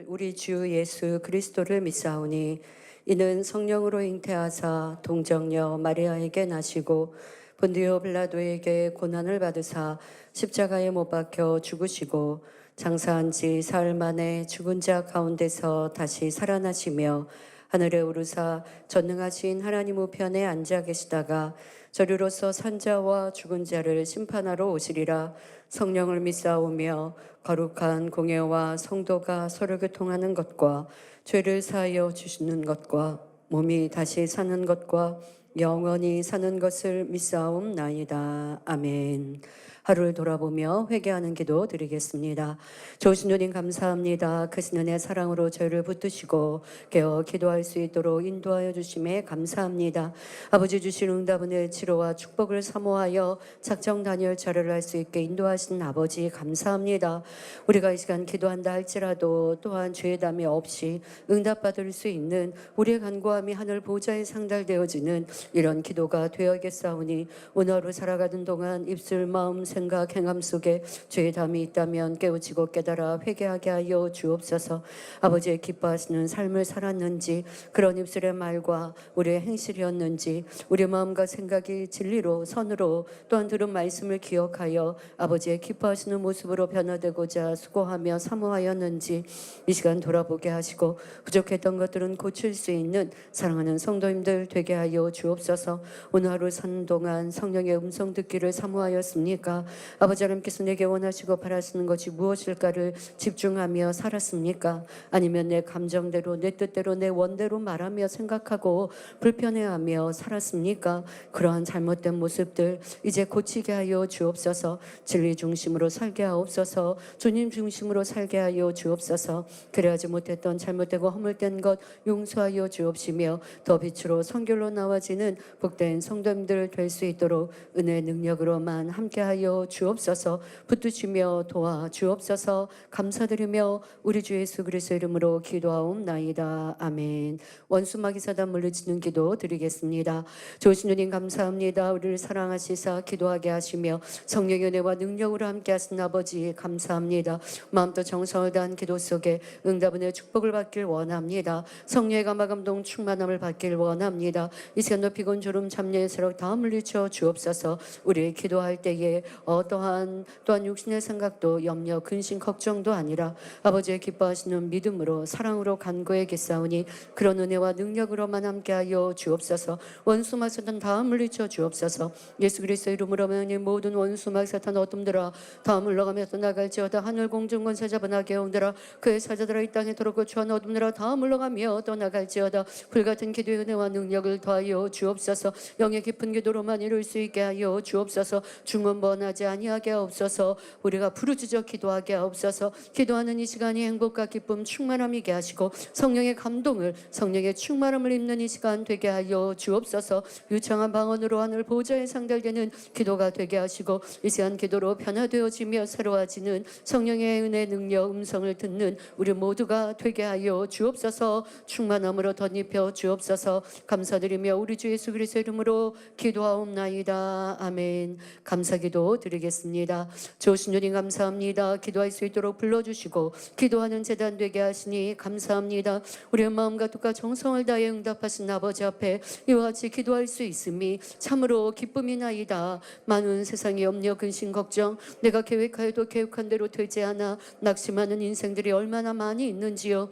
우리 주 예수 그리스도를 믿사오니 이는 성령으로 잉태하사 동정녀 마리아에게 나시고 본디오 빌라도에게 고난을 받으사 십자가에 못 박혀 죽으시고 장사한 지 사흘 만에 죽은 자 가운데서 다시 살아나시며 하늘에 오르사 전능하신 하나님 우편에 앉아 계시다가 저리로서 산자와 죽은 자를 심판하러 오시리라. 성령을 믿사오며 거룩한 공예와 성도가 서로 교통하는 것과 죄를 사하여 주시는 것과 몸이 다시 사는 것과 영원히 사는 것을 믿사옵나이다. 아멘. 하루를 돌아보며 회개하는 기도 드리겠습니다. 좋으신 주님 감사합니다. 크신 은혜 사랑으로 저희를 붙드시고 깨어 기도할 수 있도록 인도하여 주심에 감사합니다. 아버지 주신 응답은혜 치료와 축복을 사모하여 작정 단열 자료를 할 수 있게 인도하신 아버지 감사합니다. 우리가 이 시간 기도한다 할지라도 또한 죄의 담이 없이 응답받을 수 있는 우리의 간구함이 하늘 보좌에 상달되어지는 이런 기도가 되어야겠사오니 오늘 하루 살아가는 동안 입술 마음 생각 행함 속에 죄의 담이 있다면 깨우치고 깨달아 회개하게 하여 주옵소서. 아버지의 기뻐하시는 삶을 살았는지 그런 입술의 말과 우리의 행실이었는지 우리 마음과 생각이 진리로 선으로 또한 들은 말씀을 기억하여 아버지의 기뻐하시는 모습으로 변화되고자 수고하며 사모하였는지 이 시간 돌아보게 하시고 부족했던 것들은 고칠 수 있는 사랑하는 성도님들 되게 하여 주옵소서. 오늘 하루 사는 동안 성령의 음성 듣기를 사모하였습니까? 아버지 하나님께서 내게 원하시고 바라시는 것이 무엇일까를 집중하며 살았습니까? 아니면 내 감정대로 내 뜻대로 내 원대로 말하며 생각하고 불편해하며 살았습니까? 그러한 잘못된 모습들 이제 고치게 하여 주옵소서. 진리 중심으로 살게 하옵소서. 주님 중심으로 살게 하여 주옵소서. 그래야지 못했던 잘못되고 허물된 것 용서하여 주옵시며 더 빛으로 성결로 나와지는 복된 성도님들 될 수 있도록 은혜 능력으로만 함께하여 주옵소서. 붙드시며 도와 주옵소서. 감사드리며 우리 주 예수 그리스도 이름으로 기도하옵나이다. 아멘. 원수마귀 사단 물리치는 기도 드리겠습니다. 좋으신 주님 감사합니다. 우리를 사랑하시사 기도하게 하시며 성령의 은혜와 능력으로 함께 하신 아버지 감사합니다. 마음도 정성을 다한 기도 속에 응답은의 축복을 받길 원합니다. 성령의 감화감동 충만함을 받길 원합니다. 이 시간 높이곤 졸음 잠녀의 세력 다 물리쳐 주옵소서. 우리 기도할 때에 또한 육신의 생각도 염려 근심 걱정도 아니라 아버지의 기뻐하시는 믿음으로 사랑으로 간구해 겠사오니 그런 은혜와 능력으로만 함께하여 주옵소서. 원수막 사탄 다 물리쳐 주옵소서. 예수 그리스도 이름으로 명하니 모든 원수막 사탄 어둠들아 다 물러가며 떠나갈지어다. 하늘 공중 권세 잡은 악의 영들아 그의 사자들아 이 땅에 들어오고 주한 어둠들아 다 물러가며 떠나갈지어다. 불같은 기도의 은혜와 능력을 더하여 주옵소서. 영의 깊은 기도로만 이룰 수 있게 하여 주옵소서. 중언번하지 아니하게 하옵소서. 우리가 부르짖어 기도하게 하옵소서. 기도하는 이 시간이 행복과 기쁨 충만함이게 하시고 성령의 감동을 성령의 충만함을 입는 이 시간 되게 하여 주옵소서. 유창한 방언으로 하늘 보좌에 상달되는 기도가 되게 하시고 이 시간 기도로 변화되어지며 새로워지는 성령의 은혜 능력 음성을 듣는 우리 모두가 되게 하여 주옵소서. 충만함으로 덧입혀 주옵소서. 감사드리며 우리 주 예수 그리스도 이름으로 기도하옵나이다. 아멘. 감사기도 드리겠습니다. 좋으신 주님 감사합니다. 기도할 수 있도록 불러주시고 기도하는 재단 되게 하시니 감사합니다. 우리의 마음과 뜻과 정성을 다해 응답하신 아버지 앞에 이와 같이 기도할 수 있음이 참으로 기쁨이나이다. 많은 세상의 염려 근심 걱정 내가 계획하여도 계획한 대로 되지 않아 낙심하는 인생들이 얼마나 많이 있는지요.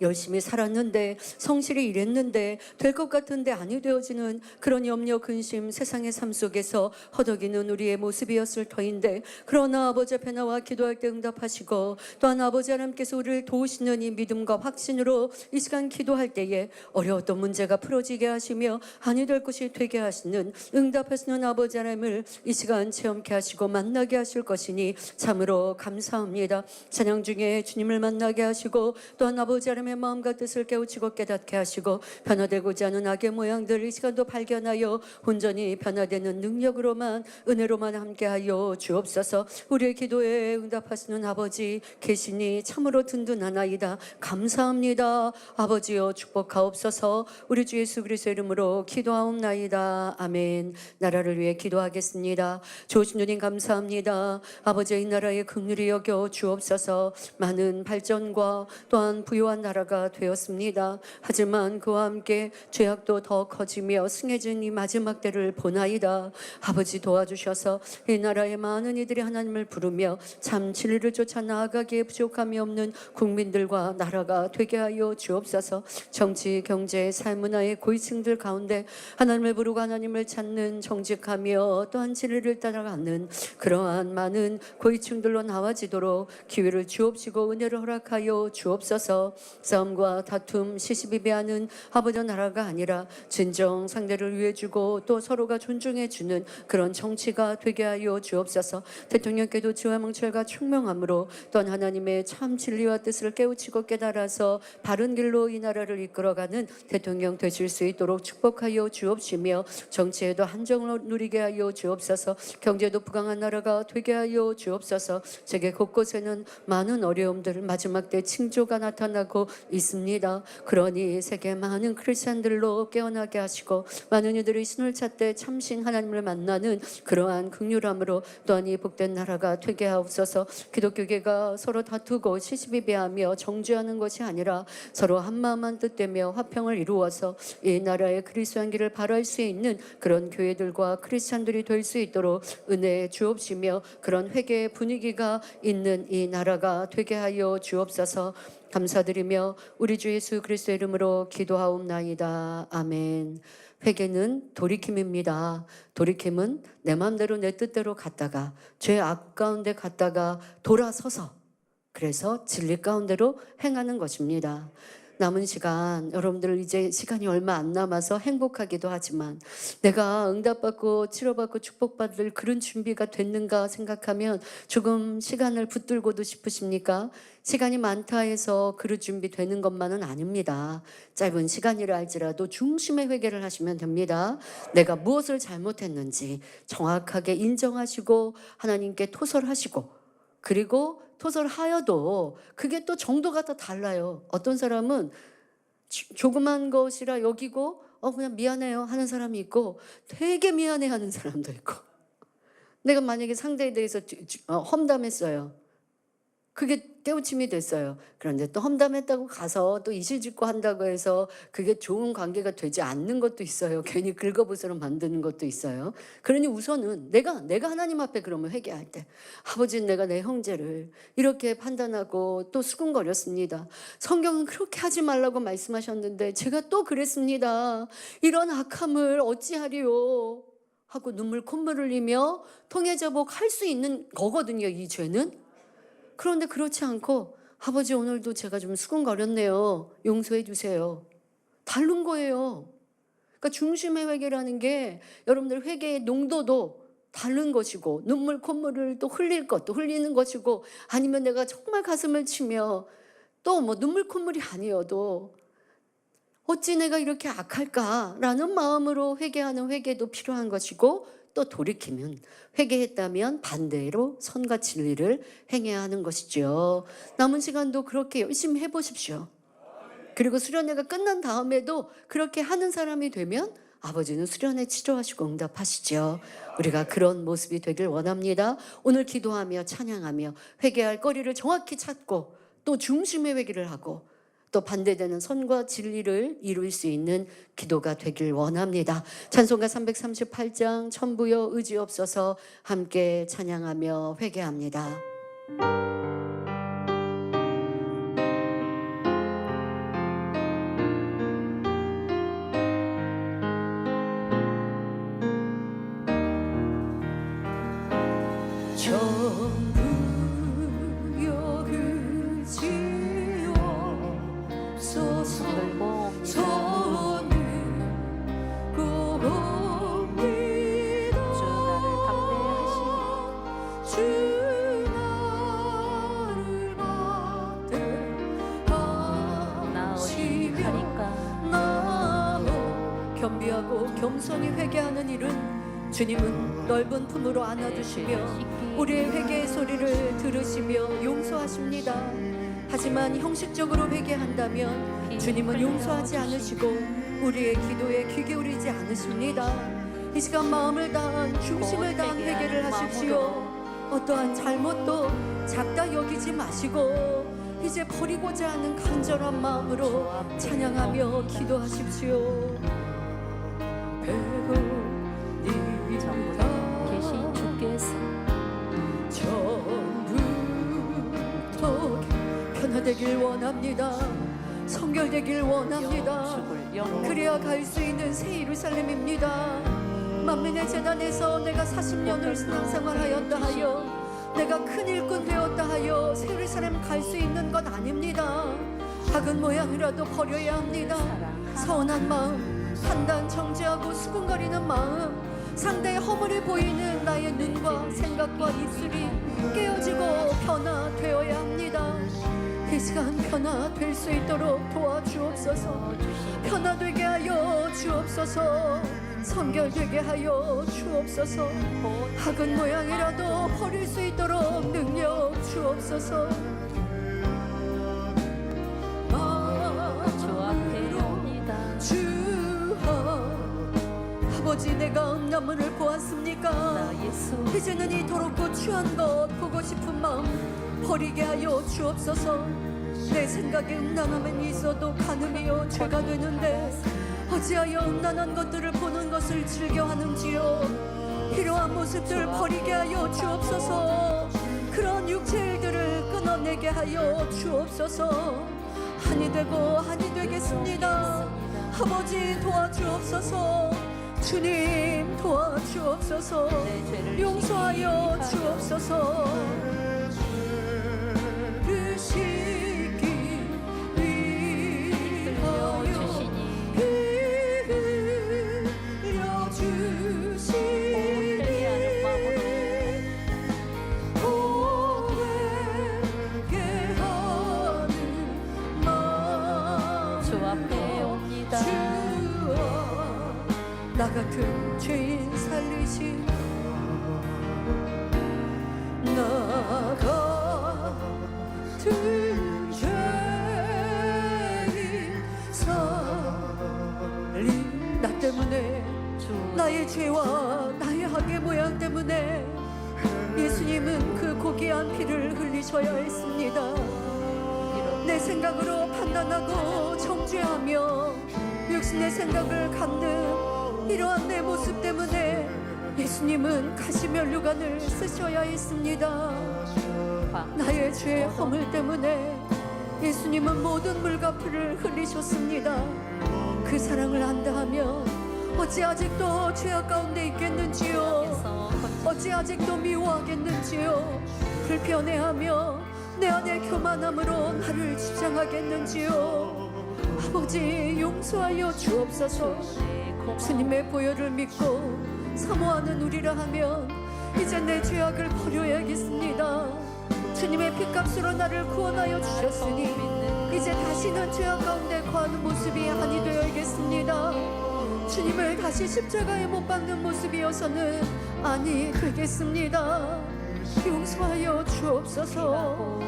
열심히 살았는데 성실히 일했는데 될 것 같은데 아니 되어지는 그런 염려 근심 세상의 삶 속에서 허덕이는 우리의 모습이었을 터인데 그러나 아버지 앞에 나와 기도할 때 응답하시고 또한 아버지 하나님께서 우리를 도우시는 이 믿음과 확신으로 이 시간 기도할 때에 어려웠던 문제가 풀어지게 하시며 아니 될 것이 되게 하시는 응답하시는 아버지 하나님을 이 시간 체험케 하시고 만나게 하실 것이니 참으로 감사합니다. 찬양 중에 주님을 만나게 하시고 또한 아버지 하나님의 사람의 마음과 뜻을 깨우치고 깨닫게 하시고 변화되고자 하는 악의 모양들 이 시간도 발견하여 온전히 변화되는 능력으로만 은혜로만 함께하여 주옵소서. 우리의 기도에 응답하시는 아버지 계시니 참으로 든든하나이다. 감사합니다. 아버지여 축복하옵소서. 우리 주 예수 그리스도의 이름으로 기도하옵나이다. 아멘. 나라를 위해 기도하겠습니다. 좋으신 주님 감사합니다. 아버지 이 나라의 긍휼히 여겨 주옵소서. 많은 발전과 또한 부유한 나라가 되었습니다. 하지만 그와 함께 죄악도 더 커지며 승해진 이 마지막 때를 보나이다. 아버지 도와주셔서 이 나라의 많은 이들이 하나님을 부르며 참 진리를 쫓아 나아가기에 부족함이 없는 국민들과 나라가 되게 하여 주옵소서. 정치, 경제, 사회문화의 고위층들 가운데 하나님을 부르고 하나님을 찾는 정직하며 또한 진리를 따라가는 그러한 많은 고위층들로 나와지도록 기회를 주옵시고 은혜를 허락하여 주옵소서. 싸움과 다툼, 시시비비하는 아버지 나라가 아니라 진정 상대를 위해주고 또 서로가 존중해주는 그런 정치가 되게 하여 주옵소서. 대통령께도 지와 명철과 총명함으로 또한 하나님의 참 진리와 뜻을 깨우치고 깨달아서 바른 길로 이 나라를 이끌어가는 대통령 되실 수 있도록 축복하여 주옵시며 정치에도 한정을 누리게 하여 주옵소서. 경제도 부강한 나라가 되게 하여 주옵소서. 세계 곳곳에는 많은 어려움들 마지막 때 징조가 나타나고 있습니다. 그러니 세계 많은 크리스찬들로 깨어나게 하시고 많은 이들이 신을 찾되 참신 하나님을 만나는 그러한 긍휼함으로 또한 이 복된 나라가 되게 하옵소서. 기독교계가 서로 다투고 시시비비하며 정죄하는 것이 아니라 서로 한마음 한뜻되며 화평을 이루어서 이 나라의 그리스도의 길을 바랄 수 있는 그런 교회들과 크리스찬들이 될 수 있도록 은혜 주옵시며 그런 회개의 분위기가 있는 이 나라가 되게 하여 주옵소서. 감사드리며 우리 주 예수 그리스도의 이름으로 기도하옵나이다. 아멘. 회개는 돌이킴입니다. 돌이킴은 내 마음대로 내 뜻대로 갔다가 죄 악 가운데 갔다가 돌아서서 그래서 진리 가운데로 행하는 것입니다. 남은 시간 여러분들 이제 시간이 얼마 안 남아서 행복하기도 하지만 내가 응답받고 치료받고 축복받을 그런 준비가 됐는가 생각하면 조금 시간을 붙들고도 싶으십니까? 시간이 많다 해서 그릇 준비 되는 것만은 아닙니다. 짧은 시간이라 할지라도 중심의 회개를 하시면 됩니다. 내가 무엇을 잘못했는지 정확하게 인정하시고 하나님께 토설하시고 그리고 토설하여도 그게 또 정도가 다 달라요. 어떤 사람은 조그만 것이라 여기고 그냥 미안해요 하는 사람이 있고 되게 미안해 하는 사람도 있고 내가 만약에 상대에 대해서 험담했어요. 그게 깨우침이 됐어요. 그런데 또 험담했다고 가서 또 이실직고 한다고 해서 그게 좋은 관계가 되지 않는 것도 있어요. 괜히 긁어부스럼 만드는 것도 있어요. 그러니 우선은 내가 하나님 앞에 그러면 회개할 때 아버지 내가 내 형제를 이렇게 판단하고 또 수군거렸습니다. 성경은 그렇게 하지 말라고 말씀하셨는데 제가 또 그랬습니다. 이런 악함을 어찌하리요 하고 눈물 콧물 흘리며 통해자복 할 수 있는 거거든요. 이 죄는. 그런데 그렇지 않고 아버지 오늘도 제가 좀 수군거렸네요. 용서해 주세요. 다른 거예요. 그러니까 중심의 회개라는 게 여러분들 회개의 농도도 다른 것이고 눈물 콧물을 또 흘릴 것도 흘리는 것이고 아니면 내가 정말 가슴을 치며 또 뭐 눈물 콧물이 아니어도 어찌 내가 이렇게 악할까라는 마음으로 회개하는 회개도 필요한 것이고 또 돌이키면 회개했다면 반대로 선과 진리를 행해야 하는 것이죠. 남은 시간도 그렇게 열심히 해보십시오. 그리고 수련회가 끝난 다음에도 그렇게 하는 사람이 되면 아버지는 수련회 치료하시고 응답하시죠. 우리가 그런 모습이 되길 원합니다. 오늘 기도하며 찬양하며 회개할 거리를 정확히 찾고 또 중심의 회개를 하고 또 반대되는 선과 진리를 이룰 수 있는 기도가 되길 원합니다. 찬송가 338장 천부여 의지 없어서 함께 찬양하며 회개합니다. 순종하고 겸손히 회개하는 일은 주님은 넓은 품으로 안아주시며 우리의 회개의 소리를 들으시며 용서하십니다. 하지만 형식적으로 회개한다면 주님은 용서하지 않으시고 우리의 기도에 귀 기울이지 않으십니다. 이 시간 마음을 다한 중심을 다한 회개를 하십시오. 어떠한 잘못도 작다 여기지 마시고 이제 버리고자 하는 간절한 마음으로 찬양하며 기도하십시오. 배우니라 계신 주께서 처음부터 변화되길 원합니다. 성결되길 원합니다. 그래야 갈 수 있는 새 예루살렘입니다. 만민의 재단에서 내가 40년을 신앙생활하였다 하여 내가 큰 일꾼 되었다 하여 새 예루살렘 갈 수 있는 것 아닙니다. 작은 모양이라도 버려야 합니다. 서운한 마음, 판단 정죄하고 수군거리는 마음, 상대의 허물이 보이는 나의 눈과 생각과 입술이 깨어지고 변화되어야 합니다. 이 시간 변화될 수 있도록 도와주옵소서. 변화되게 하여 주옵소서. 성결되게 하여 주옵소서. 학은 모양이라도 버릴 수 있도록 능력 주옵소서. 주 앞에 옵니다. 주아 아버지, 내가 음란물을 보았습니까? 나 예수 이제는 이토록 고취한 것 보고 싶은 마음 버리게 하여 주옵소서. 내 생각에 음란함은 있어도 간음이요 죄가 되는데 어찌하여 음란한 것들을 보는 것을 즐겨하는지요. 이러한 모습들 버리게 하여 주옵소서. 그런 육체 일들을 끊어내게 하여 주옵소서. 한이 되고 한이 되겠습니다. 아버지 도와주옵소서. 주님 도와주옵소서. 용서하여 주옵소서. 그 시기 위하여 나 같은 죄인 살리신 나 같은 죄인 살린 나 때문에 나의 죄와 나의 악의 모양 때문에 예수님은 그 고귀한 피를 흘리셔야 했습니다. 내 생각으로 판단하고 정죄하며 육신의 생각을 갖는 이러한 내 모습 때문에 예수님은 가시면류관을 쓰셔야 했습니다. 나의 죄의 허물 때문에 예수님은 모든 물과 피를 흘리셨습니다. 그 사랑을 안다 하면 어찌 아직도 죄악 가운데 있겠는지요. 어찌 아직도 미워하겠는지요. 불편해하며 내 안의 교만함으로 나를 주장하겠는지요. 아버지 용서하여 주옵소서. 주님의 보혈을 믿고 사모하는 우리라 하면 이제 내 죄악을 버려야겠습니다. 주님의 피값으로 나를 구원하여 주셨으니 이제 다시는 죄악 가운데 거하는 모습이 아니 되어야겠습니다. 주님을 다시 십자가에 못 박는 모습이어서는 아니 되겠습니다. 용서하여 주옵소서.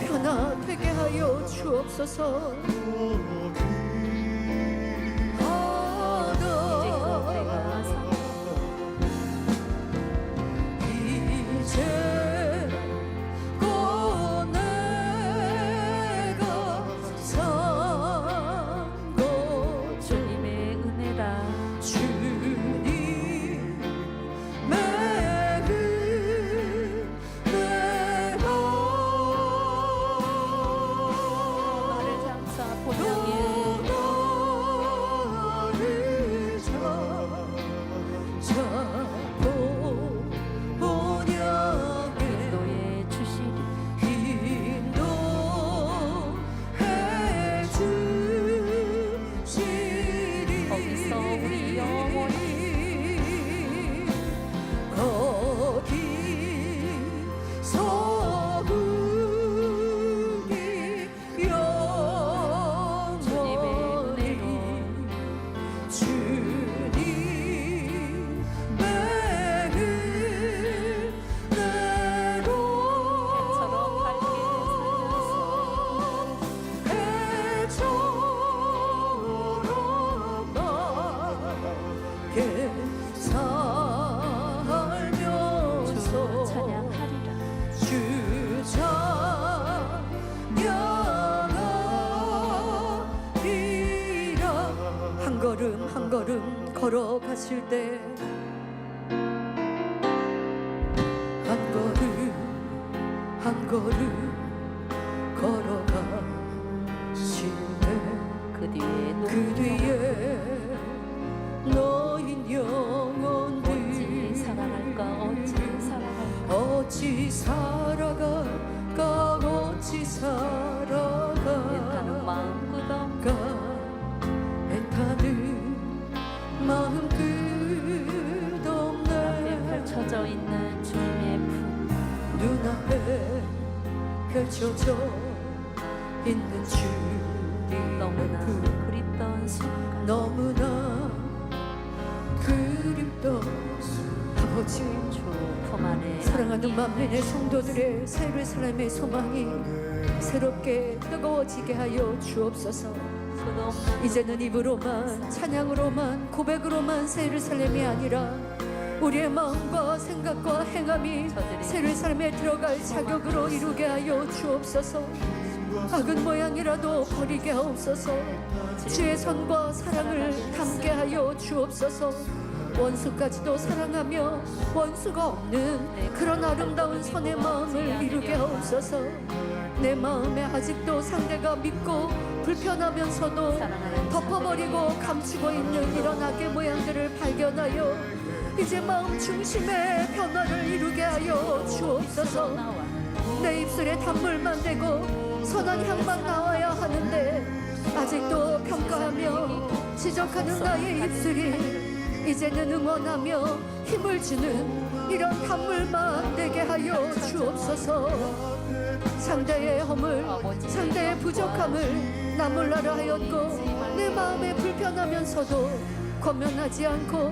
변화되게 하여 주옵소서. 이제 곧 내가 산 것 주님의 은혜라 주님의 은혜라 나를 장사 본향에 걸어가실 때 한 걸음 한 걸음 걸어가실 때 그 뒤에 너인 영혼들 어찌 살아갈까 어찌 살아갈까 애타는 마음 끝없네 펼쳐져 있는 주님의 품 눈앞에 펼쳐져 있는 주님의 너무나 품 그립던 순간 너무나 그립던 아버지 주품 안에 사랑하는 만민의 성도들의 새 예루살렘의 소망이 새롭게 뜨거워지게 하여 주옵소서. 이제는 입으로만 찬양으로만 고백으로만 새 예루살렘이 아니라 우리의 마음과 생각과 행함이 새 예루살렘에 들어갈 자격으로 이루게 하여 주옵소서. 악은 모양이라도 버리게 하옵소서. 주의 선과 사랑을 담게 하여 주옵소서. 원수까지도 사랑하며 원수가 없는 그런 아름다운 선의 마음을 이루게 하옵소서. 내 마음에 아직도 상대가 밉고 불편하면서도 덮어버리고 감추고 있는 이런 악의 모양들을 발견하여 이제 마음 중심의 변화를 이루게 하여 주옵소서. 내 입술에 단물만 대고 선한 향만 나와야 하는데 아직도 평가하며 지적하는 나의 입술이 이제는 응원하며 힘을 주는 이런 단물만 되게 하여 주옵소서. 상대의 허물, 상대의 부족함을 나몰라라 하였고 내 마음에 불편하면서도 권면하지 않고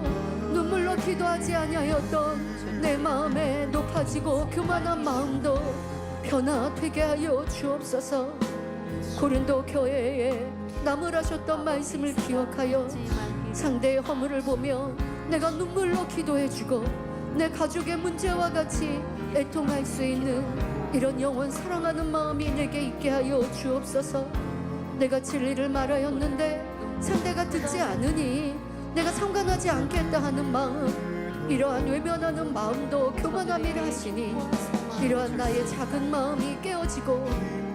눈물로 기도하지 아니하였던 내 마음에 높아지고 교만한 마음도 변화되게 하여 주옵소서. 고린도 교회에 나무라셨던 말씀을 기억하여 상대의 허물을 보며 내가 눈물로 기도해주고 내 가족의 문제와 같이 애통할 수 있는 이런 영원 사랑하는 마음이 내게 있게 하여 주옵소서. 내가 진리를 말하였는데 상대가 듣지 않으니 내가 상관하지 않겠다 하는 마음, 이러한 외면하는 마음도 교만함이라 하시니 이러한 나의 작은 마음이 깨어지고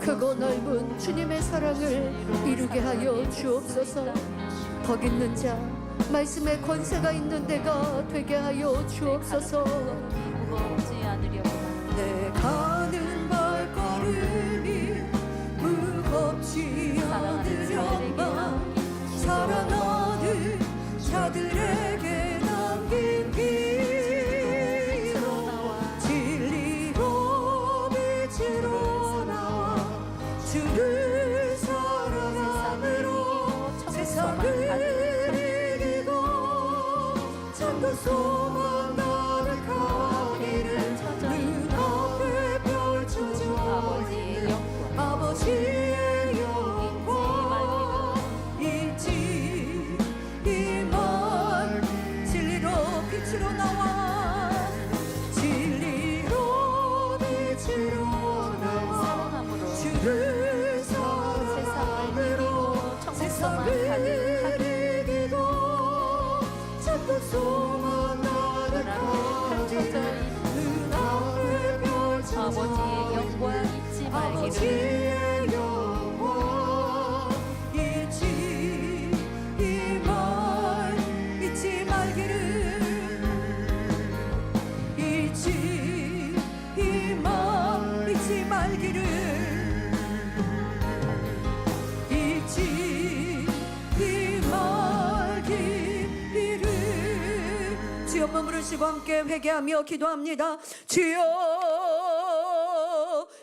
크고 넓은 주님의 사랑을 이루게 하여 주옵소서. 덕 있는 자, 말씀에 권세가 있는 데가 되게 하여 주옵소서. 내 가는 발걸음이 무겁지 않으련만 사랑하는 자들에게 남긴 길로 진리로 빛으로 나와 주를 사랑함으로 세상을 이기고 참고 소망 나아가기를 눈앞에 펼쳐줘. 아버지의 영광 잊지 이만 진리로 빛으로 나와 진리로 빛으로 나와 주를 사랑함으로 세상을 이기고 참고 소망 나아가기를 눈앞에 펼쳐줘. 아버지의 영광 잊지 말기를 아버지의 영광 잊지 이말 잊지 말기를 잊지 이말 잊지 말기를 잊지 이말기를. 주여 몸을 쉬고 함께 회개하며 기도합니다. 주여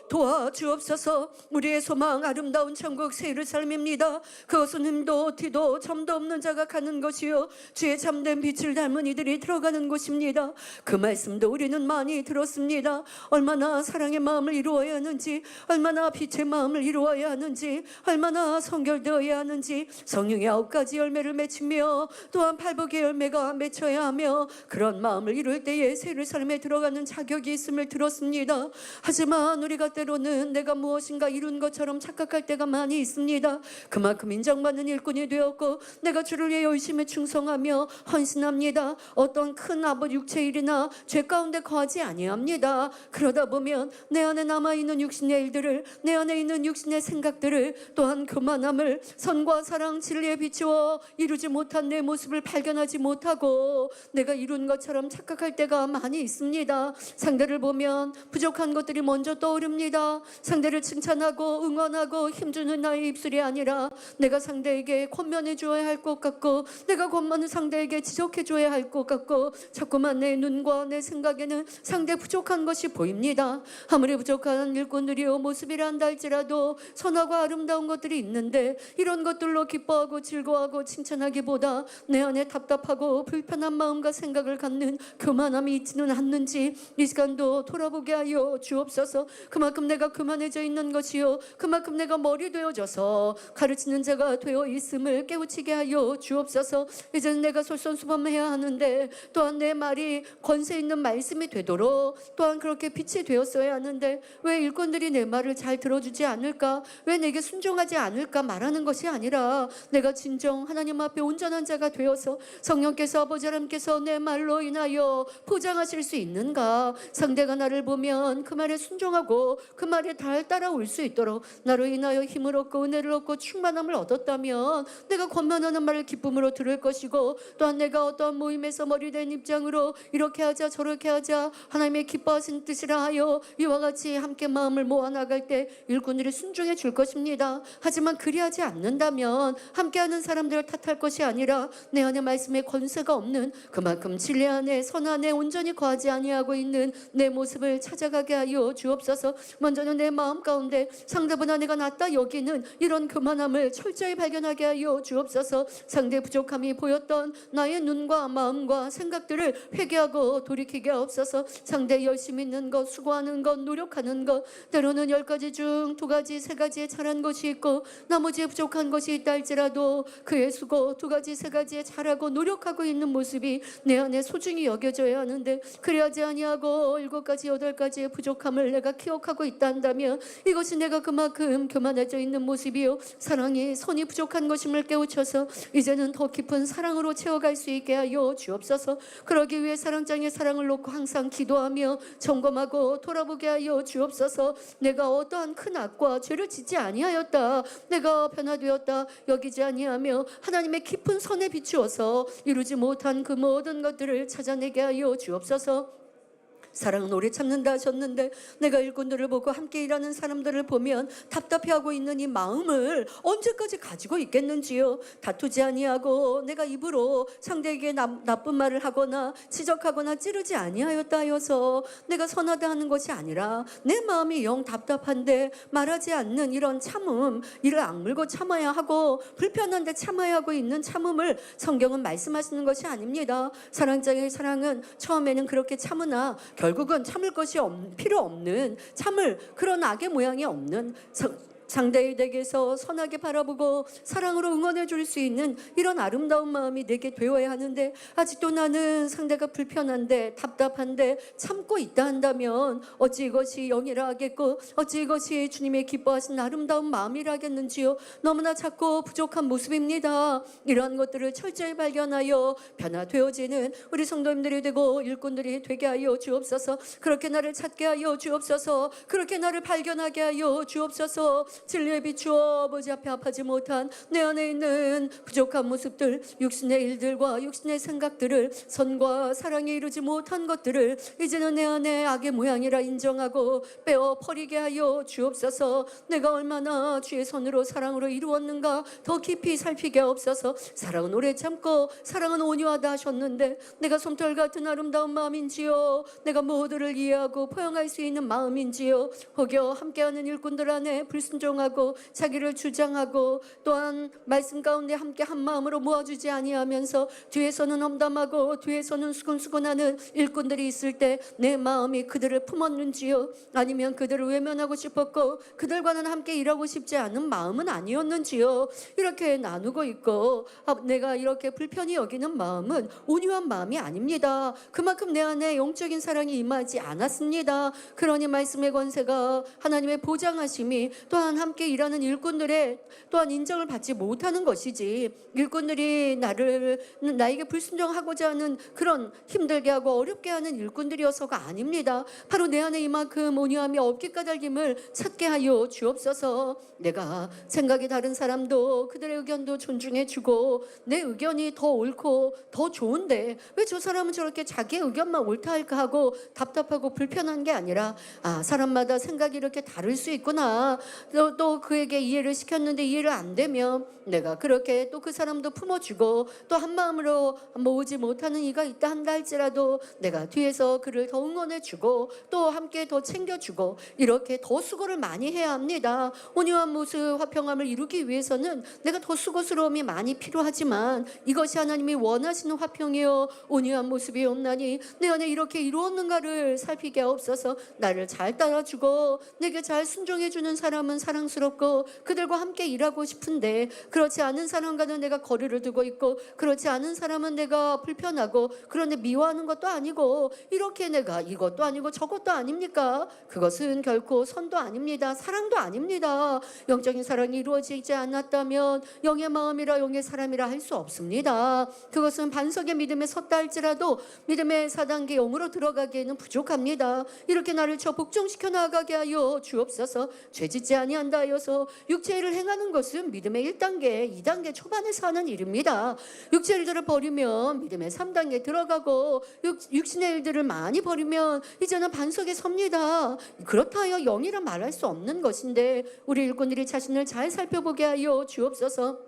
도와주옵소서. 우리의 소망 아름다운 천국 새 예루살렘입니다. 그것은 흠도 티도 점도 없는 자가 가는 것이요 주의 참된 빛을 닮은 이들이 들어가는 곳입니다. 그 말씀도 우리는 많이 들었습니다. 얼마나 사랑의 마음을 이루어야 하는지, 얼마나 빛의 마음을 이루어야 하는지, 얼마나 성결되어야 하는지, 성령의 9가지 열매를 맺히며 또한 팔복의 열매가 맺혀야 하며 그런 마음을 이룰 때에 새 예루살렘에 들어가는 자격이 있음을 들었습니다. 하지만 우리 같은 때로는 내가 무엇인가 이룬 것처럼 착각할 때가 많이 있습니다. 그만큼 인정받는 일꾼이 되었고 내가 주를 위해 열심히 충성하며 헌신합니다. 어떤 큰 아버 육체 일이나 죄 가운데 거하지 아니합니다. 그러다 보면 내 안에 남아있는 육신의 일들을, 내 안에 있는 육신의 생각들을, 또한 교만함을, 선과 사랑 진리에 비추어 이루지 못한 내 모습을 발견하지 못하고 내가 이룬 것처럼 착각할 때가 많이 있습니다. 상대를 보면 부족한 것들이 먼저 떠오릅니다. 상대를 칭찬하고 응원하고 힘주는 나의 입술이 아니라 내가 상대에게 권면해 주어야 할 것 같고, 내가 권면을 상대에게 지적해 줘야 할 것 같고, 자꾸만 내 눈과 내 생각에는 상대 부족한 것이 보입니다. 아무리 부족한 일꾼들이요 모습이라 한다 할지라도 선하고 아름다운 것들이 있는데, 이런 것들로 기뻐하고 즐거워하고 칭찬하기보다 내 안에 답답하고 불편한 마음과 생각을 갖는 교만함이 있지는 않는지 이 시간도 돌아보게 하여 주옵소서. 그만큼 내가 교만해져 있는 것이요, 그만큼 내가 머리 되어져서 가르치는 자가 되어 있음을 깨우치게 하여 주옵소서. 이제는 내가 솔선수범해야 하는데, 또한 내 말이 권세 있는 말씀이 되도록 또한 그렇게 빛이 되었어야 하는데, 왜 일꾼들이 내 말을 잘 들어주지 않을까, 왜 내게 순종하지 않을까 말하는 것이 아니라 내가 진정 하나님 앞에 온전한 자가 되어서 성령께서 아버지 하나님께서 내 말로 인하여 포장하실 수 있는가, 상대가 나를 보면 그 말에 순종하고 그 말에 잘 따라올 수 있도록 나로 인하여 힘을 얻고 은혜를 얻고 충만함을 얻었다면 내가 권면하는 말을 기쁨으로 들을 것이고, 또한 내가 어떤 모임에서 머리된 입장으로 이렇게 하자 저렇게 하자 하나님의 기뻐하신 뜻이라 하여 이와 같이 함께 마음을 모아 나갈 때 일꾼들이 순종해 줄 것입니다. 하지만 그리하지 않는다면 함께하는 사람들을 탓할 것이 아니라 내 안에 말씀의 권세가 없는, 그만큼 진리 안에 선 안에 온전히 거하지 아니하고 있는 내 모습을 찾아가게 하여 주옵소서. 먼저는 내 마음 가운데 상대보다 내가 낫다 여기는 이런 교만함을 철저히 발견하게 하여 주옵소서. 상대 부족함이 보였던 나의 눈과 마음과 생각들을 회개하고 돌이키게 하옵소서. 상대 열심히 있는 것, 수고하는 것, 노력하는 것, 때로는 10가지 중 2가지, 3가지에 잘한 것이 있고 나머지에 부족한 것이 있다 할지라도 그의 수고 2가지, 3가지에 잘하고 노력하고 있는 모습이 내 안에 소중히 여겨져야 하는데, 그리하지 아니하고 7가지, 8가지의 부족함을 내가 기억하고 있다 한다면 이것이 내가 그만큼 교만해져 있는 모습이요, 사랑이 선이 부족한 것임을 깨우쳐서 이제는 더 깊은 사랑으로 채워갈 수 있게 하여 주옵소서. 그러기 위해 사랑장에 사랑을 놓고 항상 기도하며 점검하고 돌아보게 하여 주옵소서. 내가 어떠한 큰 악과 죄를 짓지 아니하였다, 내가 변화되었다 여기지 아니하며 하나님의 깊은 선에 비추어서 이루지 못한 그 모든 것들을 찾아내게 하여 주옵소서. 사랑은 오래 참는다 하셨는데, 내가 일꾼들을 보고 함께 일하는 사람들을 보면 답답해하고 있는 이 마음을 언제까지 가지고 있겠는지요. 다투지 아니하고 내가 입으로 상대에게 나쁜 말을 하거나 지적하거나 찌르지 아니하였다 하여서 내가 선하다 하는 것이 아니라 내 마음이 영 답답한데 말하지 않는 이런 참음, 이를 악물고 참아야 하고 불편한데 참아야 하고 있는 참음을 성경은 말씀하시는 것이 아닙니다. 사랑장의 사랑은 처음에는 그렇게 참으나 결국은 참을 것이 필요 없는, 참을 그런 악의 모양이 없는, 상대에게서 선하게 바라보고 사랑으로 응원해 줄 수 있는 이런 아름다운 마음이 내게 되어야 하는데, 아직도 나는 상대가 불편한데 답답한데 참고 있다 한다면 어찌 이것이 영이라 하겠고 어찌 이것이 주님의 기뻐하신 아름다운 마음이라 하겠는지요. 너무나 작고 부족한 모습입니다. 이러한 것들을 철저히 발견하여 변화되어지는 우리 성도님들이 되고 일꾼들이 되게 하여 주옵소서. 그렇게 나를 찾게 하여 주옵소서. 그렇게 나를 발견하게 하여 주옵소서. 진리에 비추어 아버지 앞에 합하지 못한 내 안에 있는 부족한 모습들, 육신의 일들과 육신의 생각들을, 선과 사랑에 이루지 못한 것들을 이제는 내 안에 악의 모양이라 인정하고 빼어 버리게 하여 주옵소서. 내가 얼마나 주의 선으로 사랑으로 이루었는가 더 깊이 살피게 하옵소서. 사랑은 오래 참고 사랑은 온유하다 하셨는데 내가 솜털 같은 아름다운 마음인지요, 내가 모두를 이해하고 포용할 수 있는 마음인지요, 혹여 함께하는 일꾼들 안에 불순종 주장하고 자기를 주장하고 또한 말씀 가운데 함께 한 마음으로 모아주지 아니하면서 뒤에서는 험담하고 뒤에서는 수근수근하는 일꾼들이 있을 때 내 마음이 그들을 품었는지요? 아니면 그들을 외면하고 싶었고 그들과는 함께 일하고 싶지 않은 마음은 아니었는지요? 이렇게 나누고 있고 내가 이렇게 불편히 여기는 마음은 온유한 마음이 아닙니다. 그만큼 내 안에 영적인 사랑이 임하지 않았습니다. 그러니 말씀의 권세가 하나님의 보장하심이 또한 함께 일하는 일꾼들의 또한 인정을 받지 못하는 것이지 일꾼들이 나에게 불순종하고자 하는 그런 힘들게 하고 어렵게 하는 일꾼들이어서가 아닙니다. 바로 내 안에 이만큼 온유함이 없게 까닭임을 찾게 하여 주옵소서. 내가 생각이 다른 사람도 그들의 의견도 존중해주고 내 의견이 더 옳고 더 좋은데 왜 저 사람은 저렇게 자기의 의견만 옳다 할까 하고 답답하고 불편한 게 아니라 사람마다 생각이 이렇게 다를 수 있구나. 또 그에게 이해를 시켰는데 이해를 안 되면 내가 그렇게 또 그 사람도 품어주고 또 한 마음으로 모으지 못하는 이가 있다 한다 할지라도 내가 뒤에서 그를 더 응원해주고 또 함께 더 챙겨주고 이렇게 더 수고를 많이 해야 합니다. 온유한 모습 화평함을 이루기 위해서는 내가 더 수고스러움이 많이 필요하지만 이것이 하나님이 원하시는 화평이요 온유한 모습이 없나니 내 안에 이렇게 이루었는가를 살피게 하옵소서. 나를 잘 따라주고 내게 잘 순종해주는 사람은 사랑스럽고 그들과 함께 일하고 싶은데 그렇지 않은 사람과는 내가 거리를 두고 있고 그렇지 않은 사람은 내가 불편하고 그런데 미워하는 것도 아니고 이렇게 내가 이것도 아니고 저것도 아닙니까? 그것은 결코 선도 아닙니다. 사랑도 아닙니다. 영적인 사랑이 이루어지지 않았다면 영의 마음이라 영의 사람이라 할 수 없습니다. 그것은 반석의 믿음에 섰다 할지라도 믿음의 4단계 영으로 들어가기에는 부족합니다. 이렇게 나를 저 복종시켜 나가게 하여 주옵소서. 죄짓지 아니한다 하여서 육체의 일을 행하는 것은 믿음의 1단계, 2단계 초반에서 하는 일입니다. 육체의 일들을 버리면 믿음의 3단계 들어가고 육신의 일들을 많이 버리면 이제는 반석에 섭니다. 그렇다 하여 영이라 말할 수 없는 것인데 우리 일꾼들이 자신을 잘 살펴보게 하여 주옵소서.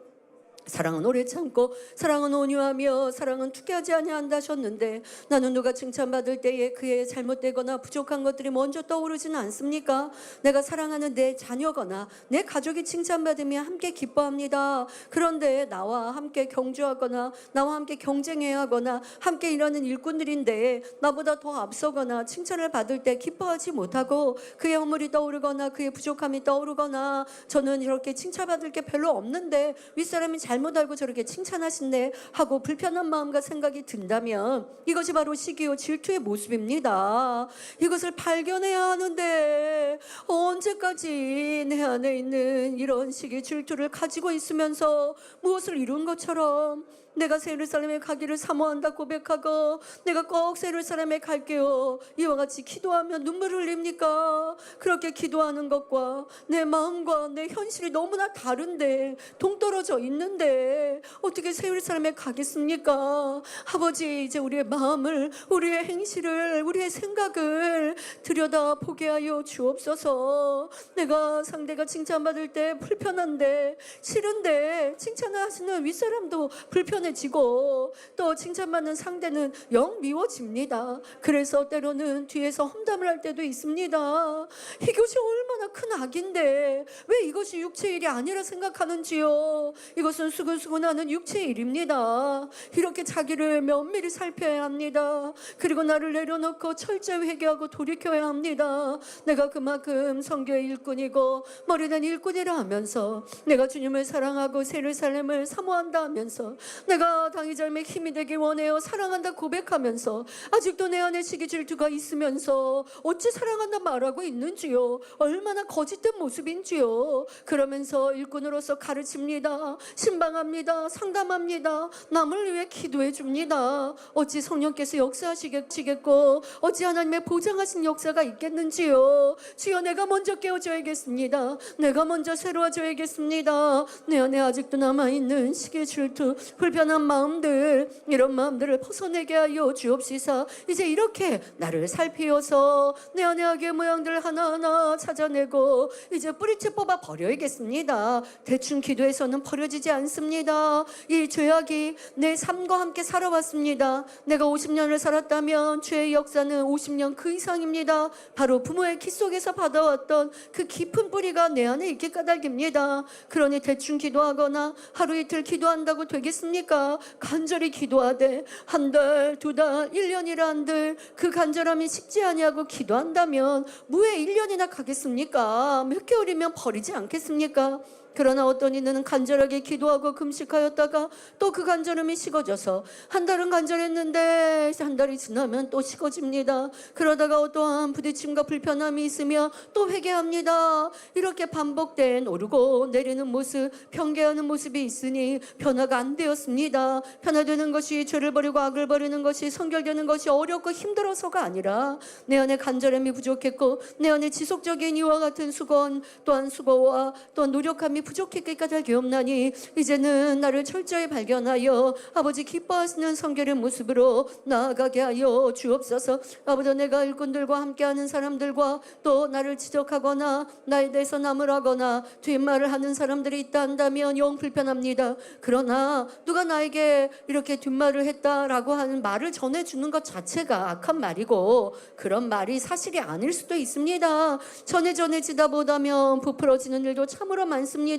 사랑은 오래 참고 사랑은 온유하며 사랑은 투기하지 아니한다 하셨는데 나는 누가 칭찬받을 때에 그의 잘못되거나 부족한 것들이 먼저 떠오르지는 않습니까? 내가 사랑하는 내 자녀거나 내 가족이 칭찬받으면 함께 기뻐합니다. 그런데 나와 함께 경주하거나 나와 함께 경쟁해야 하거나 함께 일하는 일꾼들인데 나보다 더 앞서거나 칭찬을 받을 때 기뻐하지 못하고 그의 허물이 떠오르거나 그의 부족함이 떠오르거나 저는 이렇게 칭찬받을 게 별로 없는데 윗사람이 잘못 알고 저렇게 칭찬하신네 하고 불편한 마음과 생각이 든다면 이것이 바로 시기요 질투의 모습입니다. 이것을 발견해야 하는데 언제까지 내 안에 있는 이런 시기 질투를 가지고 있으면서 무엇을 이룬 것처럼 내가 새 예루살렘에 가기를 사모한다 고백하고 내가 꼭 새 예루살렘에 갈게요 이와 같이 기도하면 눈물을 흘립니까? 그렇게 기도하는 것과 내 마음과 내 현실이 너무나 다른데 동떨어져 있는데 어떻게 새 예루살렘에 가겠습니까? 아버지 이제 우리의 마음을 우리의 행실을 우리의 생각을 들여다보게 하여 주옵소서. 내가 상대가 칭찬받을 때 불편한데 싫은데 칭찬을 하시는 윗사람도 불편해지고 또 칭찬받는 상대는 영 미워집니다. 그래서 때로는 뒤에서 험담을 할 때도 있습니다. 이것이 얼마나 큰 악인데 왜 이것이 육체의 일이 아니라 생각하는지요. 이것은 수근수근하는 육체의 일입니다. 이렇게 자기를 면밀히 살펴야 합니다. 그리고 나를 내려놓고 철저히 회개하고 돌이켜야 합니다. 내가 그만큼 선교의 일꾼이고 머리된 일꾼이라 하면서 내가 주님을 사랑하고 새 예루살렘을 사모한다 하면서 내가 당의 삶에 힘이 되길 원해요 사랑한다 고백하면서 아직도 내 안에 시기 질투가 있으면서 어찌 사랑한다 말하고 있는지요. 얼마나 거짓된 모습인지요. 그러면서 일꾼으로서 가르칩니다. 신방합니다. 상담합니다. 남을 위해 기도해 줍니다. 어찌 성령께서 역사하시겠고 어찌 하나님의 보장하신 역사가 있겠는지요. 주여 내가 먼저 깨워줘야겠습니다. 내가 먼저 새로워져야겠습니다. 내 안에 아직도 남아있는 시기 질투 불편 불편한 마음들, 이런 마음들을 벗어내게 하여 주옵시사. 이제 이렇게 나를 살피어서 내 안의 악의 모양들을 하나하나 찾아내고 이제 뿌리채 뽑아 버려야겠습니다. 대충 기도해서는 버려지지 않습니다. 이 죄악이 내 삶과 함께 살아왔습니다. 내가 50년을 살았다면 죄의 역사는 50년 그 이상입니다. 바로 부모의 키 속에서 받아왔던 그 깊은 뿌리가 내 안에 있게 까닭입니다. 그러니 대충 기도하거나 하루 이틀 기도한다고 되겠습니까? 간절히 기도하되 한 달, 두 달, 1년이라 한들 그 간절함이 식지 아니하고 기도한다면 무에 1년이나 가겠습니까? 몇 개월이면 버리지 않겠습니까? 그러나 어떤 이는 간절하게 기도하고 금식하였다가 또 그 간절함이 식어져서 한 달은 간절했는데 한 달이 지나면 또 식어집니다. 그러다가 어떠한 부딪힘과 불편함이 있으면 또 회개합니다. 이렇게 반복된 오르고 내리는 모습, 경계하는 모습이 있으니 변화가 안 되었습니다. 변화되는 것이 죄를 버리고 악을 버리는 것이, 성결되는 것이 어렵고 힘들어서가 아니라 내 안에 간절함이 부족했고 내 안에 지속적인 이와 같은 수건 또한 수고와 또한 노력함이 부족했기 까닭이옵나니 이제는 나를 철저히 발견하여 아버지 기뻐하시는 성결의 모습으로 나아가게 하여 주옵소서. 아버지, 내가 일꾼들과 함께하는 사람들과 또 나를 지적하거나 나에 대해서 나무라거나 뒷말을 하는 사람들이 있다 한다면 영 불편합니다. 그러나 누가 나에게 이렇게 뒷말을 했다라고 하는 말을 전해주는 것 자체가 악한 말이고 그런 말이 사실이 아닐 수도 있습니다. 전해지다 보다면 부풀어지는 일도 참으로 많습니다.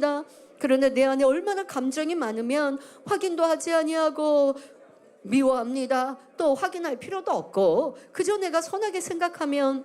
그런데 내 안에 얼마나 감정이 많으면 확인도 하지 아니하고 미워합니다. 또 확인할 필요도 없고 그저 내가 선하게 생각하면